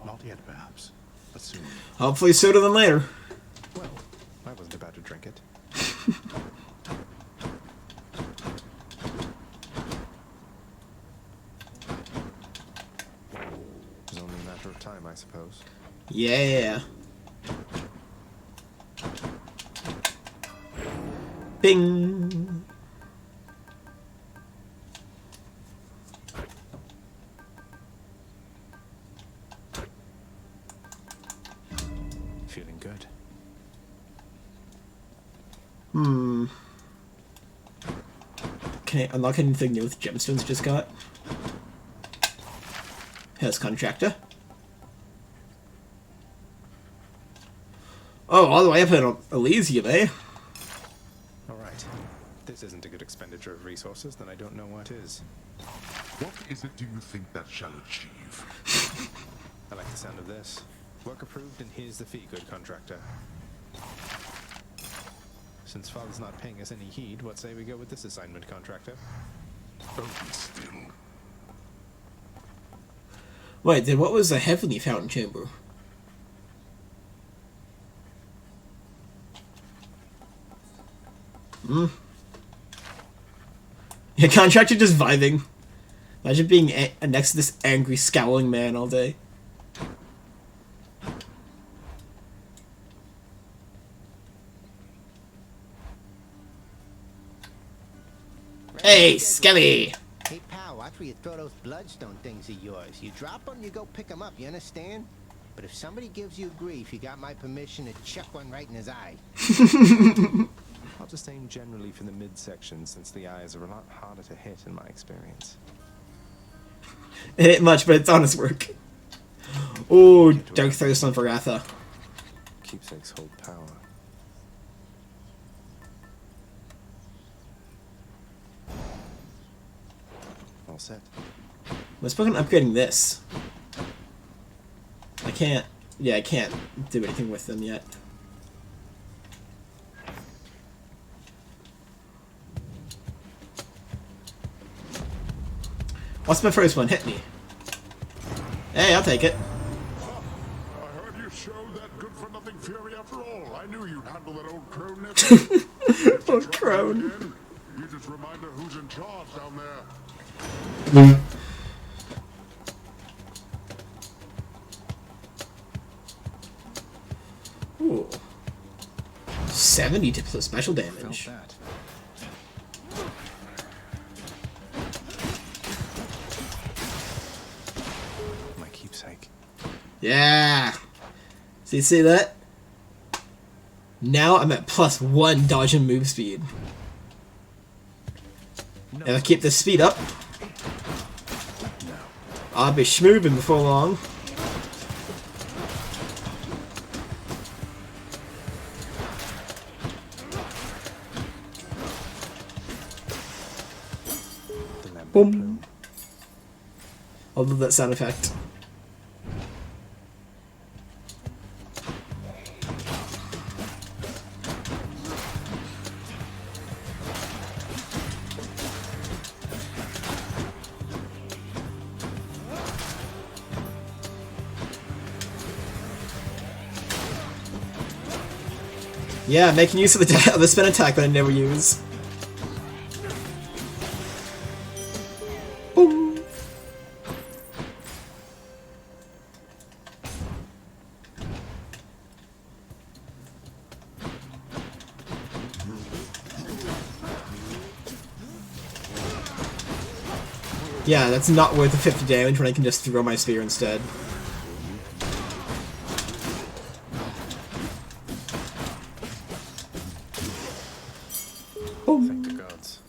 Not yet, perhaps, but soon. Hopefully sooner than later. Well, I wasn't about to drink it. It's only a matter of time, I suppose. Yeah. Bing. Feeling good. Can I unlock anything new with gemstones I just got? Here's contractor. Oh, all the way up in Elysium, eh? Alright. This isn't a good expenditure of resources, then I don't know what is. What is it do you think that shall achieve? I like the sound of this. Work approved, and here's the fee, good contractor. Since Father's not paying us any heed, what say we go with this assignment, contractor? Oh, be still. Wait, then what was the Heavenly Fountain Chamber? Yeah, contractor just vibing. Imagine being next to this angry, scowling man all day. Hey, Skelly! Hey, pal, watch where you throw those bloodstone things of yours. You drop them, you go pick them up, you understand? But if somebody gives you grief, you got my permission to chuck one right in his eye. I'll just aim generally for the midsection, since the eyes are a lot harder to hit in my experience. It ain't much, but it's honest work. Ooh, Dark Thirst on Varatha. Keepsakes hold power. All set. Let's focus on upgrading this. I can't. Yeah, I can't do anything with them yet. What's my first one? Hit me. Hey, I'll take it. I heard you showed that good-for-nothing fury after all. I knew you'd handle that old crone next. Old crone. You just remind her who's in charge down there. Ooh. 70 tips of special damage. Felt that. My keepsake. Yeah. So you see that? Now I'm at +1 dodge and move speed. If I keep the speed up, I'll be schmoovin' before long. Boom. I love that sound effect. Yeah, making use of the spin attack that I never use. Boom. Yeah, that's not worth the 50 damage when I can just throw my spear instead. Thank the gods.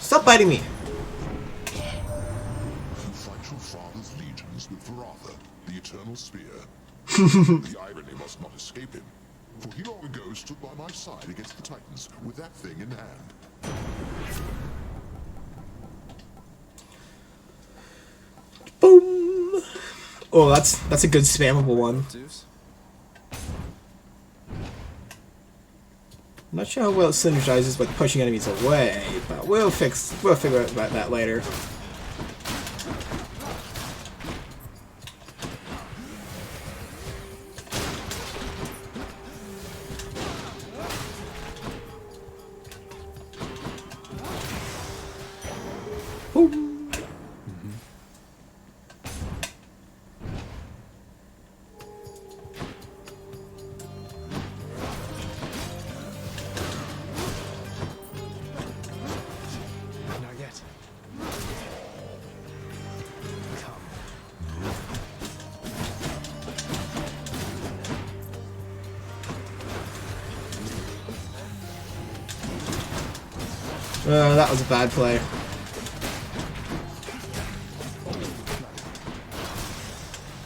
Stop biting me! You fight your father's legions with Varatha, the Eternal Spear. The irony must not escape him, for he long ago stood by my side against the Titans with that thing in hand. Boom! Oh, that's a good spammable one. Zeus? I'm not sure how well it synergizes with pushing enemies away, but we'll figure out about that later. Boom. Not yet. That was a bad play.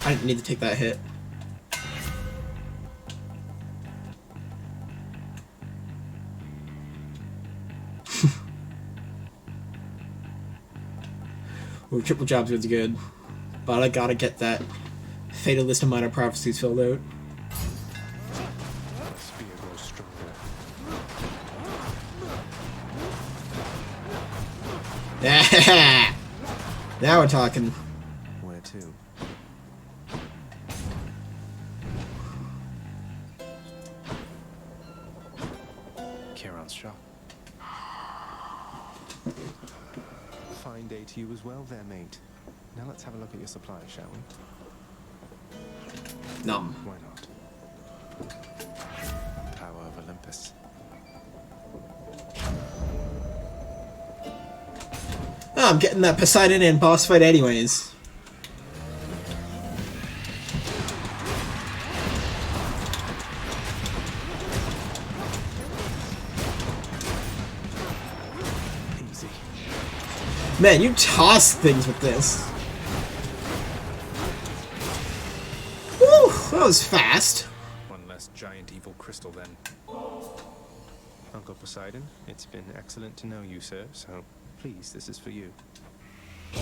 I didn't need to take that hit. Ooh, triple jobs was good, but I gotta get that Fatalist of Minor Prophecies filled out. Spear grows stronger. Now we're talking. Where to? Charon's shop. Fine day to you as well there, mate. Now let's have a look at your supplies, shall we? No. Why not? Power of Olympus. Oh, I'm getting that Poseidon and boss fight anyways. Easy. Man, you toss things with this. Woo, that was fast. One less giant evil crystal then. Uncle Poseidon, it's been excellent to know you, sir, so please, this is for you. Oh,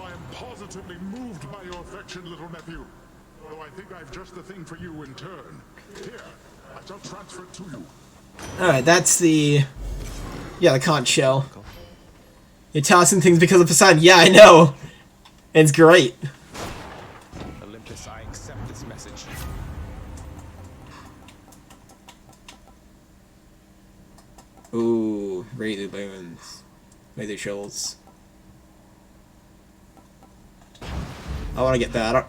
I am positively moved by your affection, little nephew. Though I think I've just the thing for you in turn. Here, I shall transfer it to you. Alright, that's the... Yeah, the conch shell. You're tossing things because of Poseidon. Yeah, I know. It's great. Olympus, I accept this message. Ooh, Razor Bones. Razor Shells. I want to get that.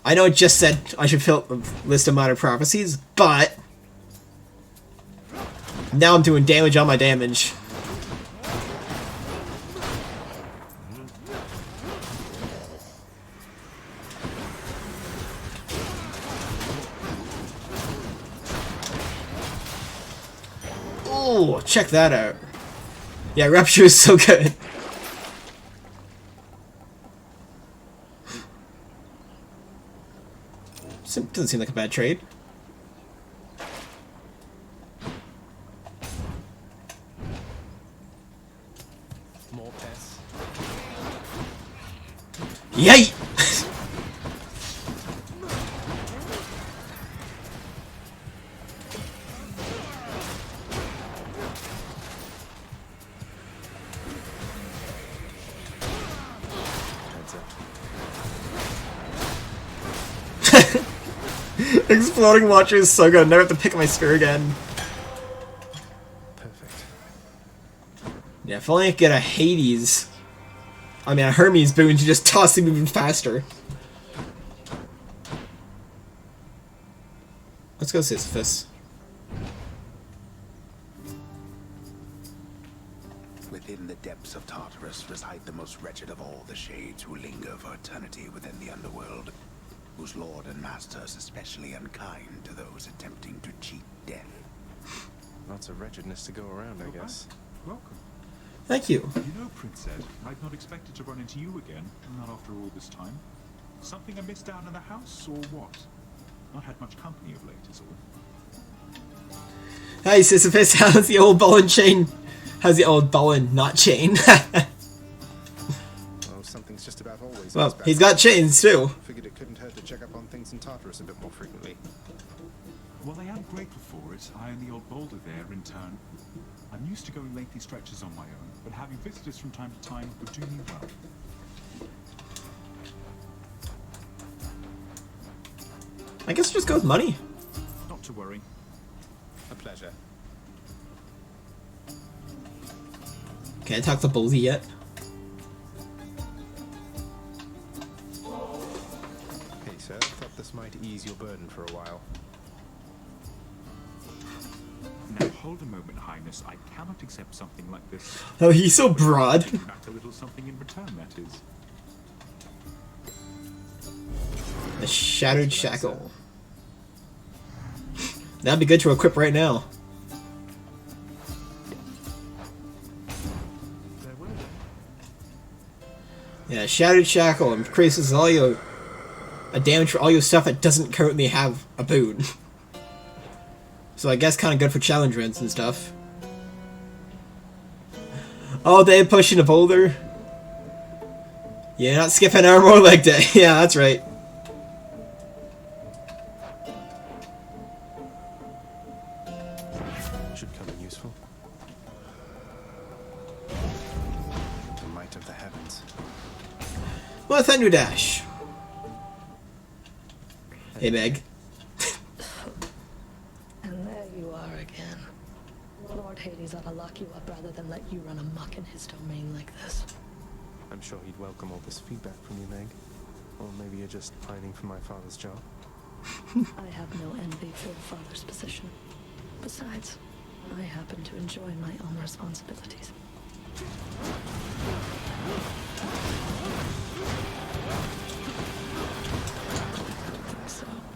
I know it just said I should fill up the list of minor prophecies, but... Now I'm doing damage on my damage. Ooh, check that out. Yeah, Rupture is so good. Doesn't seem like a bad trade. More pests. Yay! Exploding launcher is so good. Never have to pick up my spear again. Perfect. Yeah, if only I could get a Hades. I mean, a Hermes boon to just toss him even faster. Let's go Sisyphus. Within the depths of Tartarus reside the most wretched of all the shades who linger for eternity within the underworld, whose lord and master is especially unkind to those attempting to cheat death. Lots of wretchedness to go around, I guess. Welcome. Thank you. You know, Prince Ed, I'd not expected to run into you again, not after all this time. Something I missed out in the house, or what? Not had much company of late, is all. Hey Sisyphus, how's the old ball and chain? How's the old ball and not chain? Well, something's just about always. Well, he's got chains too. Figured it couldn't hurt to check up on things in Tartarus a bit more frequently. Well, I am grateful for it. I and the old boulder there, in turn. I'm used to going lengthy stretches on my own, but having visitors from time to time would do me well. I guess just go with money. Not to worry. A pleasure. Can't talk to Bolsey yet. Hey, sir, thought this might ease your burden for a while. Now, hold a moment, Highness. I cannot accept something like this. Oh, he's so broad. Back a little something in return, that is. A Shattered Shackle. That'd be good to equip right now. Yeah, Shattered Shackle increases all your damage for all your stuff that doesn't currently have a boon. So I guess kind of good for challenge runs and stuff. Oh, they're pushing a boulder. Yeah, not skipping armor or leg day. Yeah, that's right. Should come in useful. The might of the heavens. Well, Thunder Dash. Hey, Meg. And there you are again. Lord Hades ought to lock you up rather than let you run amok in his domain like this. I'm sure he'd welcome all this feedback from you, Meg. Or maybe you're just pining for my father's job. I have no envy for your father's position. Besides, I happen to enjoy my own responsibilities.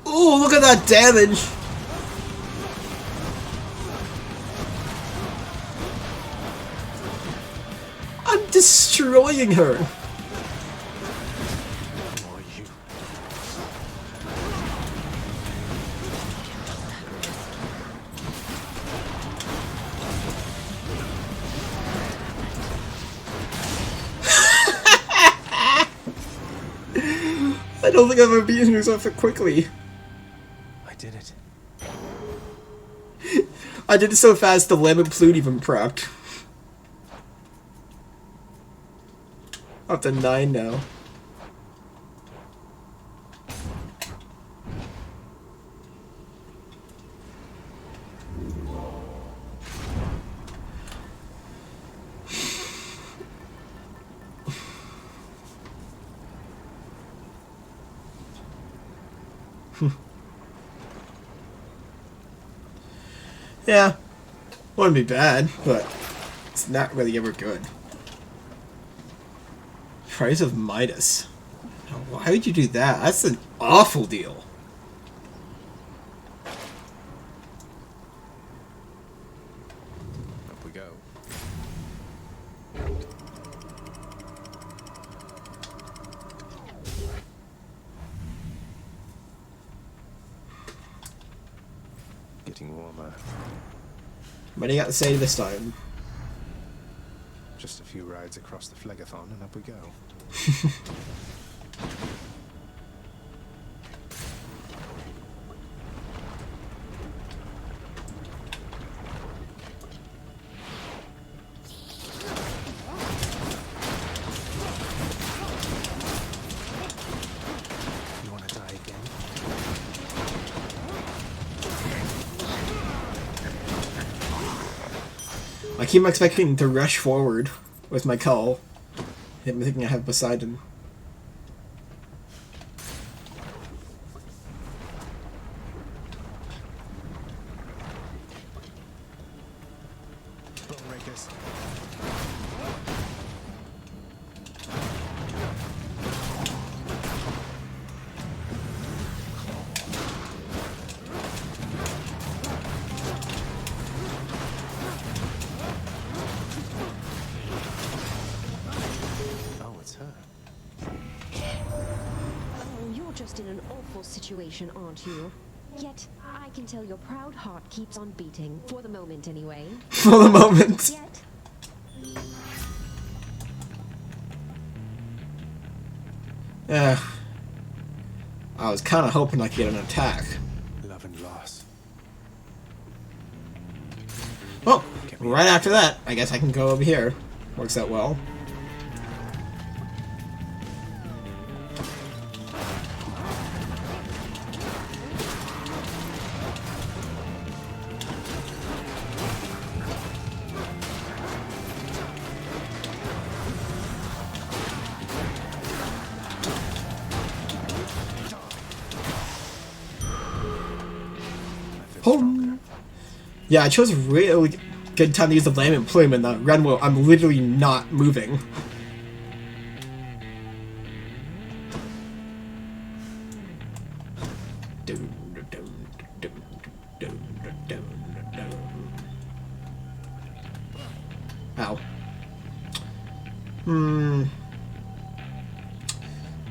Ooh, look at that damage! I'm destroying her! I don't think I've ever beaten her so quickly. I did it. I did it so fast the lemon flute even procced. Up to 9 now. Yeah, wouldn't be bad, but it's not really ever good. Price of Midas. Why would you do that? That's an awful deal. Up we go. Getting warmer. What do you got to say this time? Just a few rides across the Phlegathon and up we go. You want to die again? I keep expecting to rush forward with my call. I'm thinking I have Poseidon. Bone rakers. Oh, it's her. Oh, you're just in an awful situation, aren't you? Yet, I can tell your proud heart keeps on beating, for the moment anyway. For the moment. Yet, Yeah. I was kind of hoping I could get an attack. Love and loss. Well, right after that, I guess I can go over here. Works out well. Home. Yeah, I chose a really good time to use the Lament Plume in the run where I'm literally not moving. Ow.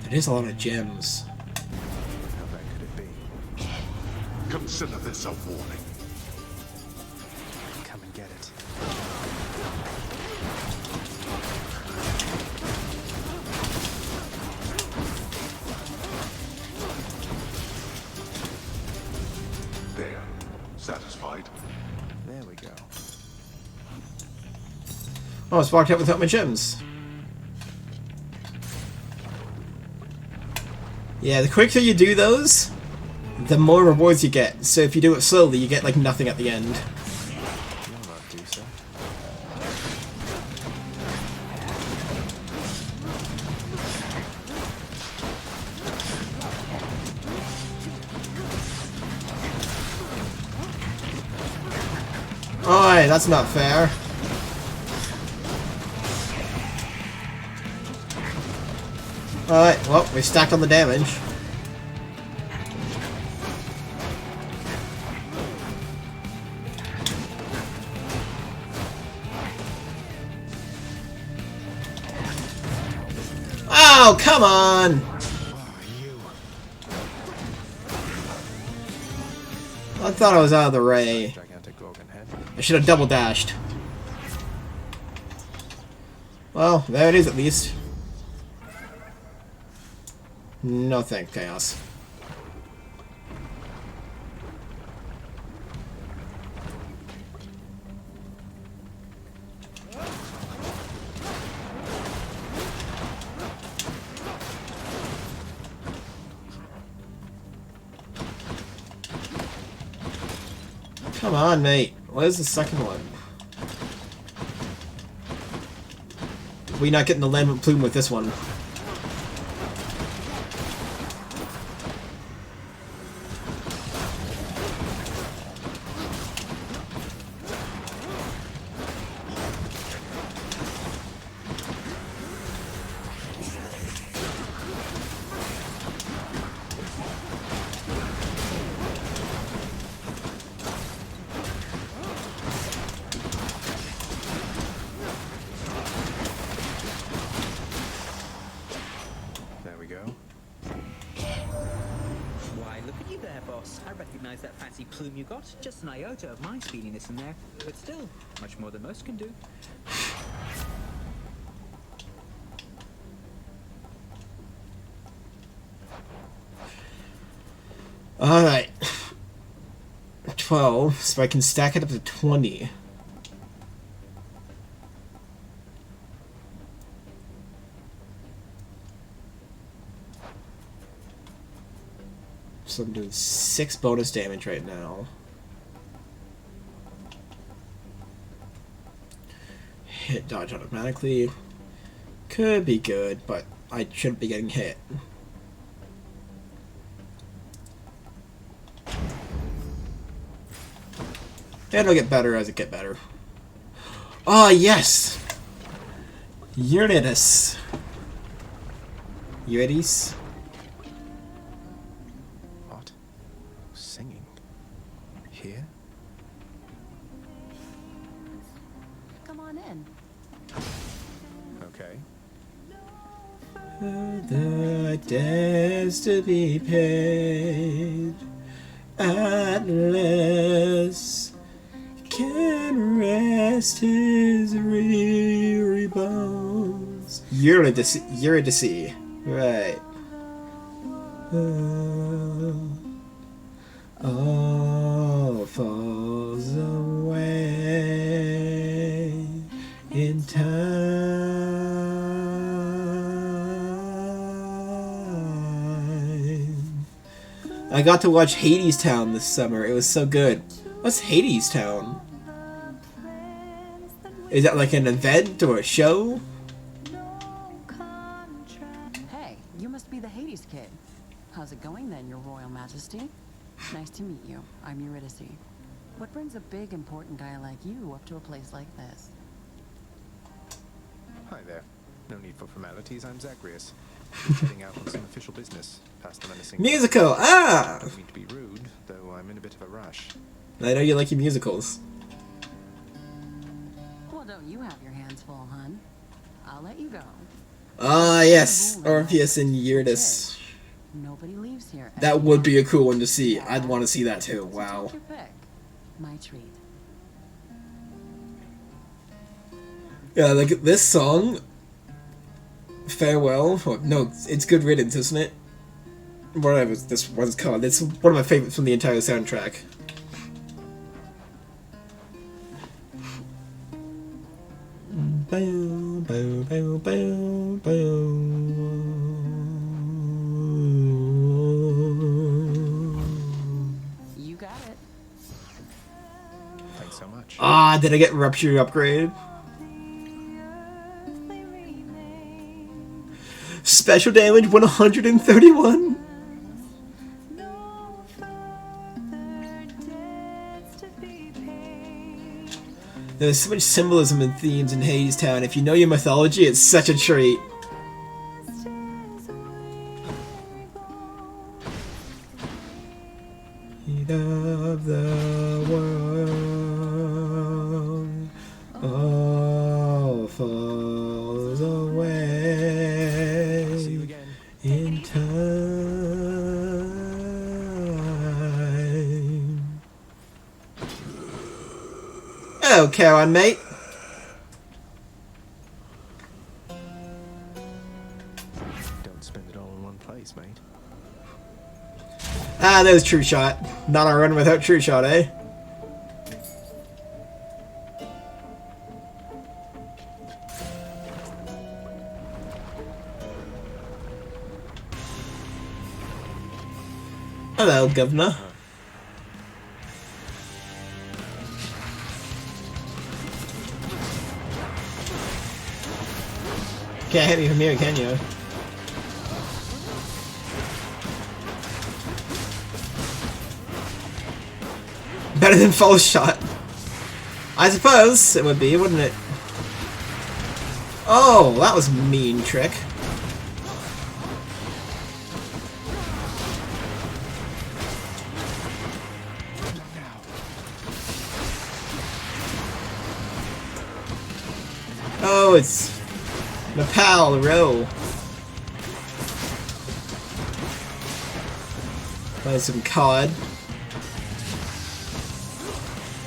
That is a lot of gems. How bad could it be? Consider this a warning. Come and get it. There. Satisfied? There we go. Oh, I sparked out without my gems. Yeah, the quicker you do those, the more rewards you get. So if you do it slowly, you get like nothing at the end. You'll not do so. Alright, that's not fair. Alright, well, we stacked on the damage. Oh, come on! I thought I was out of the ray. Gigantic Gorgon head. I should have double dashed. Well, there it is at least. No thanks, Chaos. Come on, mate. Where's the second one? We not getting the Lament Plume with this one. There we go. Why, look at you there, boss. I recognize that fancy plume you got. Just an iota of my speediness in there. But still, much more than most can do. Alright. 12, so I can stack it up to 20. So I'm doing 6 bonus damage right now. Hit dodge automatically. Could be good, but I shouldn't be getting hit. And it'll get better as it gets better. Ah, yes! Eurydice. Eurydice? What? Singing? Here? Come on in. Okay. The debts to be paid, Atlas can rest his weary bones. Eurydice, right. All falls away in time. I got to watch Hadestown this summer. It was so good. What's Hadestown? Is that like an event or a show? Hey, you must be the Hades kid. How's it going then, Your Royal Majesty? Nice to meet you. I'm Eurydice. What brings a big, important guy like you up to a place like this? Hi there. No need for formalities. I'm Zagreus. Just heading out on some official business. Past the menacing Musical! Ah! Don't mean to be rude, though I'm in a bit of a rush. I know you like your musicals. Well, don't you have your hands full, hun? I'll let you go. Ah, yes. Orpheus and Eurydice. Nobody leaves here. That would be a cool one to see. I'd want to see that too. Wow. Take your pick. My treat. Yeah, like this song, Farewell. Oh, no, it's Good Riddance, isn't it? Whatever this one's called. It's one of my favorites from the entire soundtrack. Bow, bow, bow, bow, bow. You got it. Thanks so much. Ah, did I get Rupture upgrade? Special damage 131. There's so much symbolism and themes in Hadestown. If you know your mythology, it's such a treat. Heat of the world, all falls away. See you again. In time. Hello, Karen, mate. Don't spend it all in one place, mate. Ah, there's True Shot. Not a run without True Shot, eh? Hello, Governor. Can't hit me from here, can you? Better than False Shot. I suppose it would be, wouldn't it? Oh, that was a mean trick. Oh, it's my pal, Ro. Buy some cod.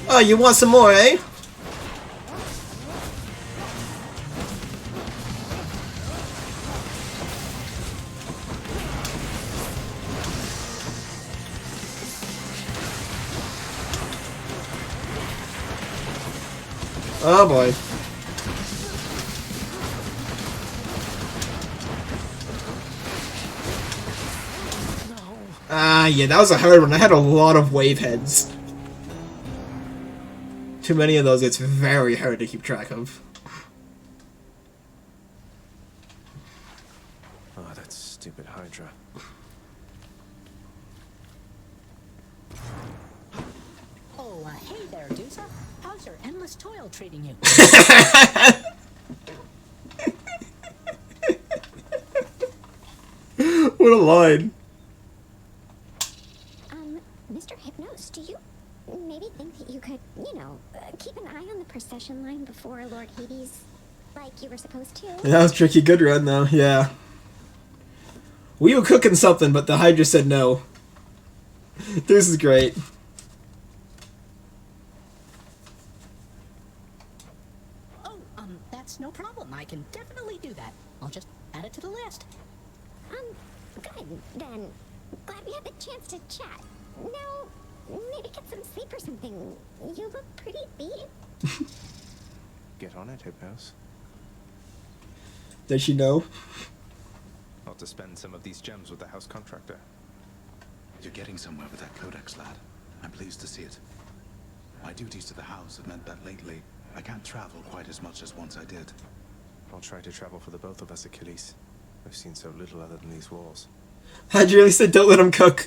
Oh, you want some more, eh? Oh boy. Ah, yeah, that was a hard one. I had a lot of wave heads. Too many of those, it's very hard to keep track of. Oh, that stupid Hydra. Oh, hey there, Dusa. How's your endless toil treating you? What a line. Mr. Hypnos, do you maybe think that you could, you know, keep an eye on the procession line before Lord Hades, like you were supposed to? That was tricky. Good run, though. Yeah. We were cooking something, but the Hydra said no. This is great. Oh, that's no problem. I can definitely do that. I'll just add it to the list. Good, then. Glad we had the chance to chat. Now, maybe get some sleep or something. You look pretty beat. Get on it, Hypnos. Does she know? Ought to spend some of these gems with the house contractor. You're getting somewhere with that codex, lad. I'm pleased to see it. My duties to the house have meant that lately, I can't travel quite as much as once I did. I'll try to travel for the both of us, Achilles. I've seen so little other than these walls. Hydra really said don't let him cook.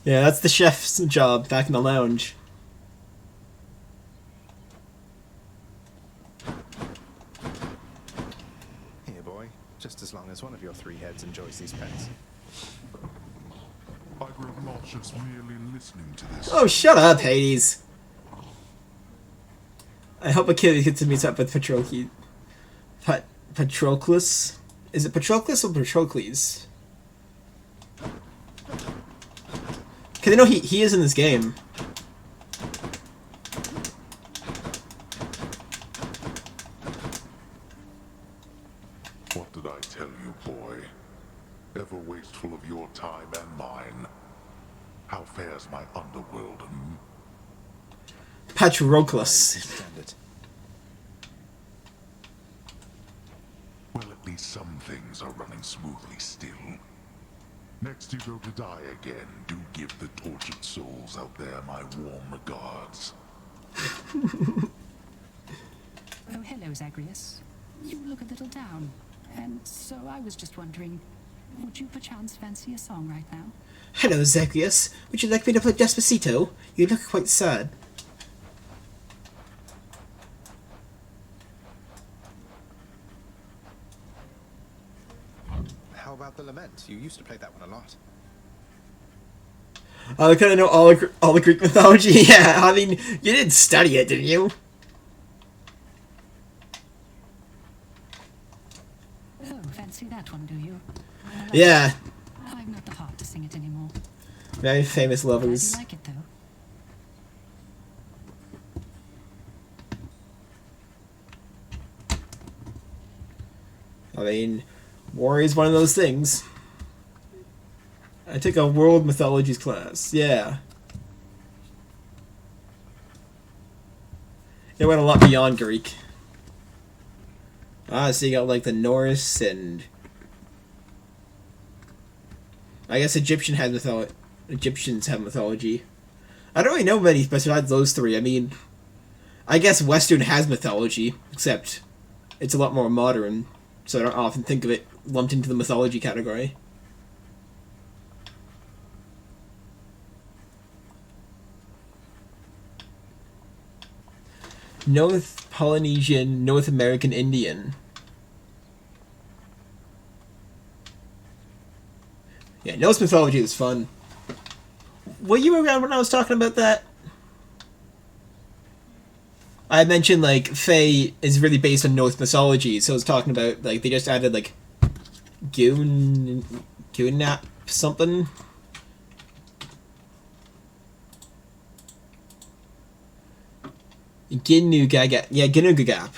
Yeah, that's the chef's job back in the lounge. Here, boy. Just as long as one of your three heads enjoys these pets. I grew not just merely listening to this. Oh, shut up, Hades. I hope Achilles gets to meet up with Patroclus. Patroclus? Is it Patroclus or Patrocles? Because I know he is in this game. What did I tell you, boy? Ever wasteful of your time and mine. How fares my underworld, hmm? Patroclus. Well, at least some things are running smoothly still. Next you go to die again, do give the tortured souls out there my warm regards. Oh, hello, Zagreus. You look a little down. And so I was just wondering, would you perchance fancy a song right now? Hello, Zagreus. Would you like me to play Despacito? You look quite sad. How about the Lament? You used to play that one a lot. I kind of know all the Greek mythology. Yeah, I mean, you didn't study it, didn't you? Oh, fancy that one, do you? Yeah. I've not the heart to sing it anymore. Very famous lovers. You like it, though? I mean, war is one of those things. I took a world mythologies class. Yeah. It went a lot beyond Greek. Ah, so you got like the Norse and I guess Egyptians have mythology. I don't really know many besides those three. I mean, I guess Western has mythology, except it's a lot more modern, so I don't often think of it lumped into the mythology category. North Polynesian, North American Indian. Yeah, Norse mythology is fun. Were you around when I was talking about that? I mentioned, like, Fae is really based on Norse mythology, so I was talking about, like, they just added, like, Gunap something. Ginnungagap. Yeah, Ginnungagap.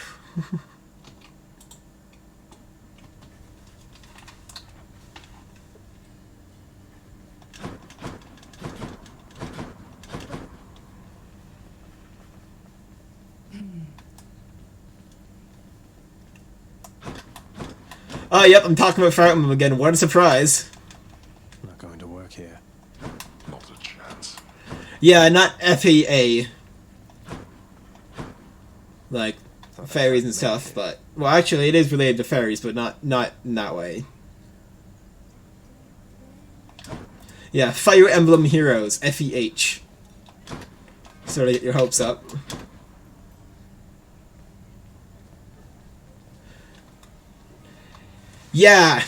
Oh, yep, I'm talking about Fire Emblem again. What a surprise. Not going to work here. Not a chance. Yeah, not FEA. Like, fairies and stuff, but... Well, actually, it is related to fairies, but not in that way. Yeah, Fire Emblem Heroes, FEH. Sort of get your hopes up. Yeah!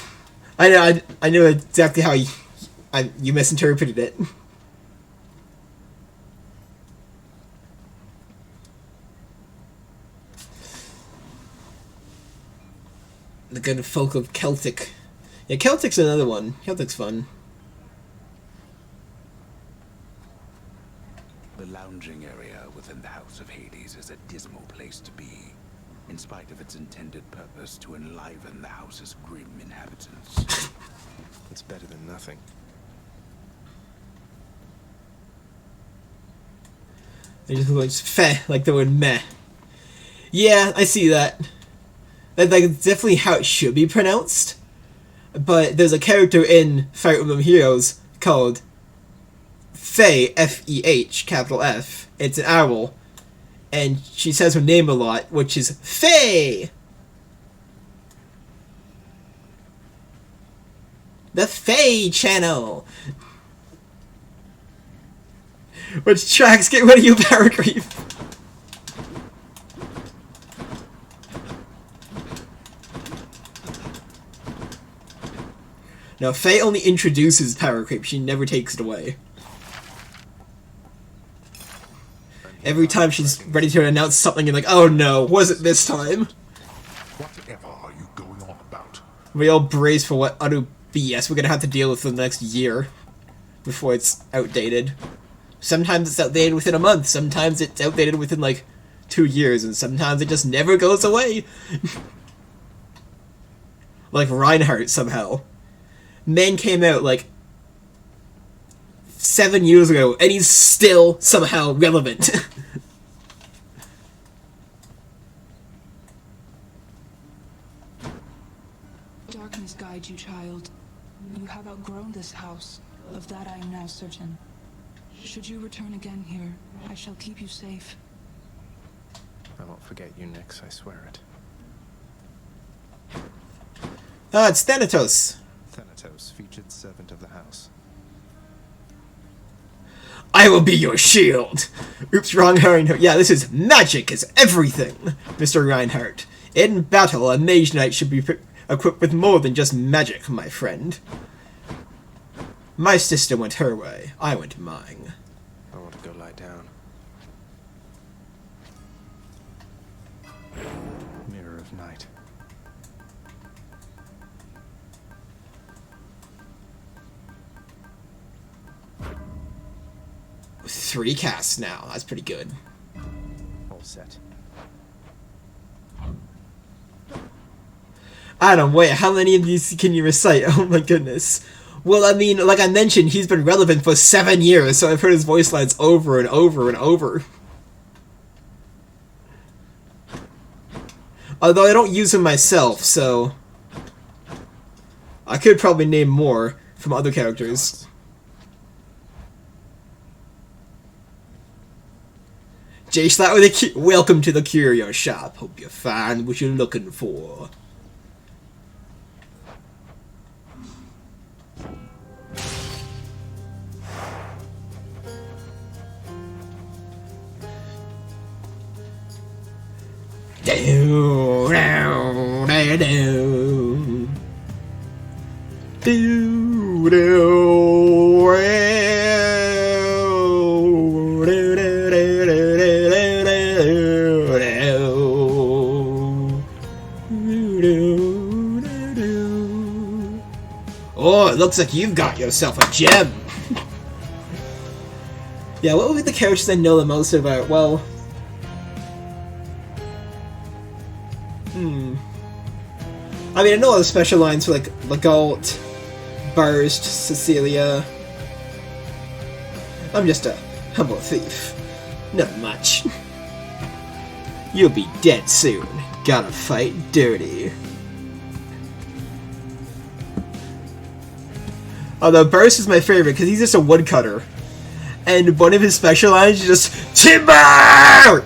I know exactly how you misinterpreted it. The good folk of Celtic. Yeah, Celtic's another one. Celtic's fun. The lounging area within the House of Hades is a dismal place to be, in spite of its intended purpose to enliven the house's grim inhabitants. It's better than nothing. They just go like feh, like the word meh. Yeah, I see that. That's like definitely how it should be pronounced. But there's a character in Fire Emblem Heroes called Feh, F-E-H, capital F. It's an owl. And she says her name a lot, which is Feh! The Feh channel! Which tracks get rid of you, Paracreep? No, Faye only introduces power creep, she never takes it away. Every time she's ready to announce something, you're like, oh no, was it this time? Whatever are you going on about? We all brace for what utter BS we're gonna have to deal with for the next year before it's outdated. Sometimes it's outdated within a month, sometimes it's outdated within like 2 years, and sometimes it just never goes away. Like Reinhardt somehow. Man came out like 7 years ago, and he's still somehow relevant. Darkness guide you, child. You have outgrown this house. Of that I am now certain. Should you return again here, I shall keep you safe. I won't forget you, Nyx, I swear it. Ah, it's Thanatos. Thanatos, featured servant of the house. I will be your shield! Oops, wrong Reinhardt. Yeah, this is magic is everything, Mr. Reinhardt. In battle, a mage knight should be equipped with more than just magic, my friend. My sister went her way, I went mine. I want to go lie down. Mirror of Night. With 3 casts now, that's pretty good. All set. Adam, wait, how many of these can you recite? Oh my goodness. Well, I mean, like I mentioned, he's been relevant for 7 years, so I've heard his voice lines over and over and over. Although I don't use him myself, so... I could probably name more from other characters. J-Slat with a welcome to the curio shop. Hope you find what you're looking for. Do, do, do, do. Do, do, do, oh, it looks like you've got yourself a gem. Yeah, what would be the characters I know the most about? Well... I mean, I know all the special lines for, like, Legault, Burst, Cecilia. I'm just a humble thief. Not much. You'll be dead soon. Gotta fight dirty. Although Burst is my favorite because he's just a woodcutter. And one of his special lines is just timber!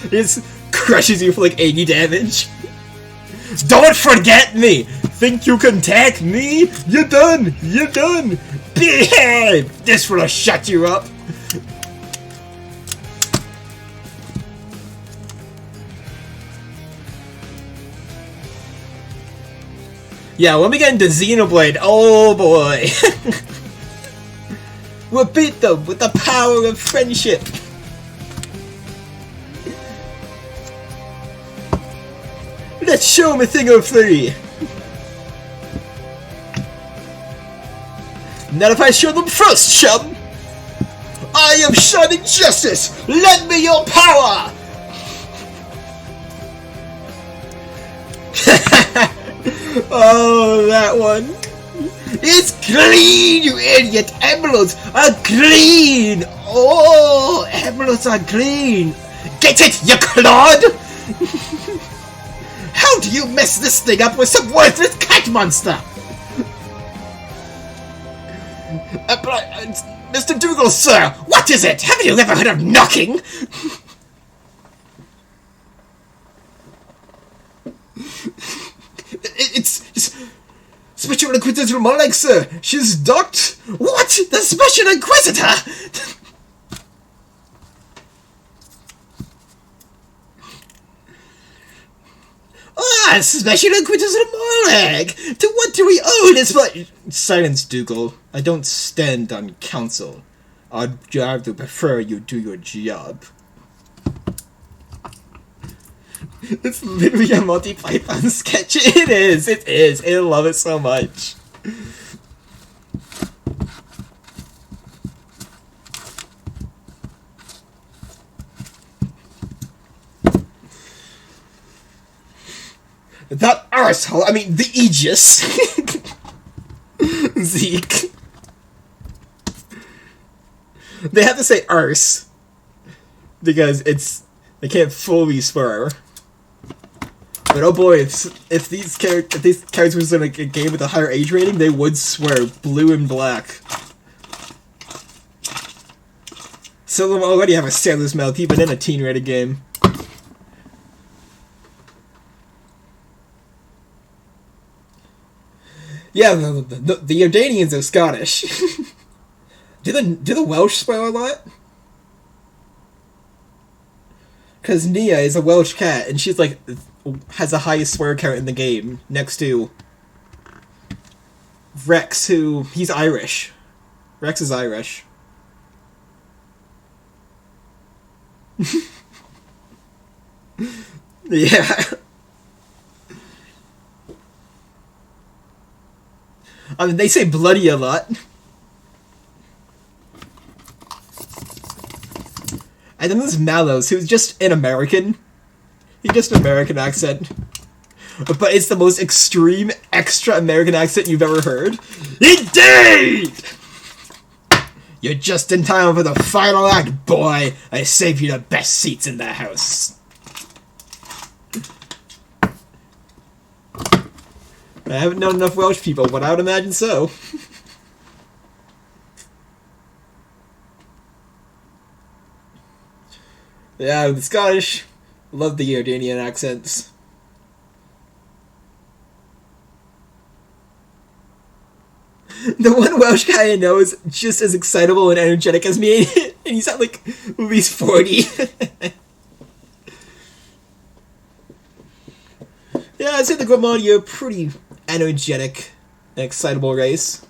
He just crushes you for like 80 damage. Don't forget me! Think you can take me? You're done! You're done! Behave! This will shut you up! Yeah, when we get into Xenoblade, oh boy! We'll beat them with the power of friendship! Let's show them a thing or three! Not if I show them first, chum! I am shining justice! Lend me your power! Oh, that one. It's green, you idiot! Emeralds are green! Oh, emeralds are green! Get it, you clod! How do you mess this thing up with some worthless cat monster? Mr. Dougal, sir, what is it? Haven't you ever heard of knocking? It's Special Inquisitor Molag, sir. She's docked. What? The Special Inquisitor? Ah, Special Inquisitor Molag! To what do we owe this Silence, Dougal. I don't stand on council. I'd rather prefer you do your job. It's literally a Monty Python sketch. It is. It is. I love it so much. That arsehole, I mean, the Aegis. Zeke. They have to say arse. Because they can't fully swear. But oh boy, if these characters was in a game with a higher age rating, they would swear blue and black. Some of them already have a sailor's mouth, even in a teen-rated game. Yeah, the Jordanians are Scottish. do the Welsh swear a lot? Because Nia is a Welsh cat, and she's like has the highest swear count in the game, next to Rex, who he's Irish. Rex is Irish. Yeah. I mean, they say bloody a lot. And then there's Mallows, who's just an American. He's just an American accent. But it's the most extreme, extra American accent you've ever heard. Indeed! You're just in time for the final act, boy! I saved you the best seats in the house. I haven't known enough Welsh people, but I would imagine so. Yeah, the Scottish love the Jordanian accents. The one Welsh guy I know is just as excitable and energetic as me, and he's at like at least 40. Yeah, I'd say the Grimani are pretty energetic and excitable race.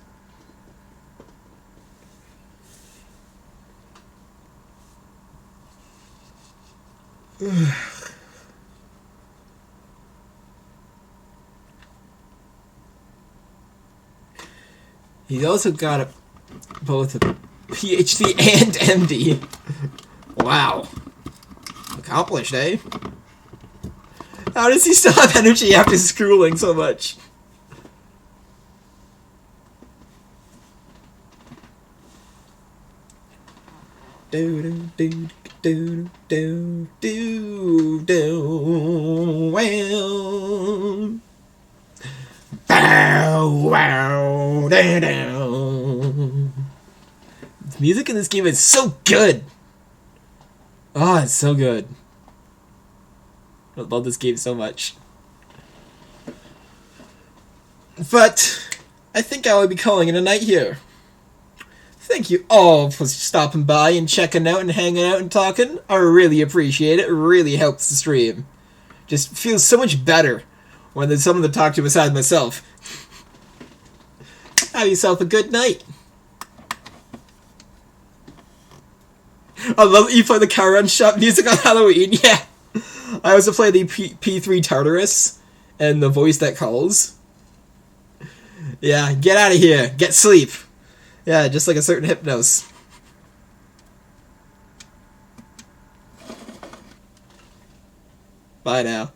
He's also got both a PhD and MD. Wow. Accomplished, eh? How does he still have energy after schooling so much? Do do do do do do well. Bow wow The music in this game is so good. Oh, it's so good. I love this game so much. But I think I will be calling it a night here. Thank you all for stopping by and checking out and hanging out and talking. I really appreciate it. It really helps the stream. Just feels so much better when there's someone to talk to besides myself. Have yourself a good night. I love that you play the car run shop music on Halloween. Yeah. I also play the P3 Tartarus and the voice that calls. Yeah, get out of here. Get sleep. Yeah, just like a certain Hypnos. Bye now.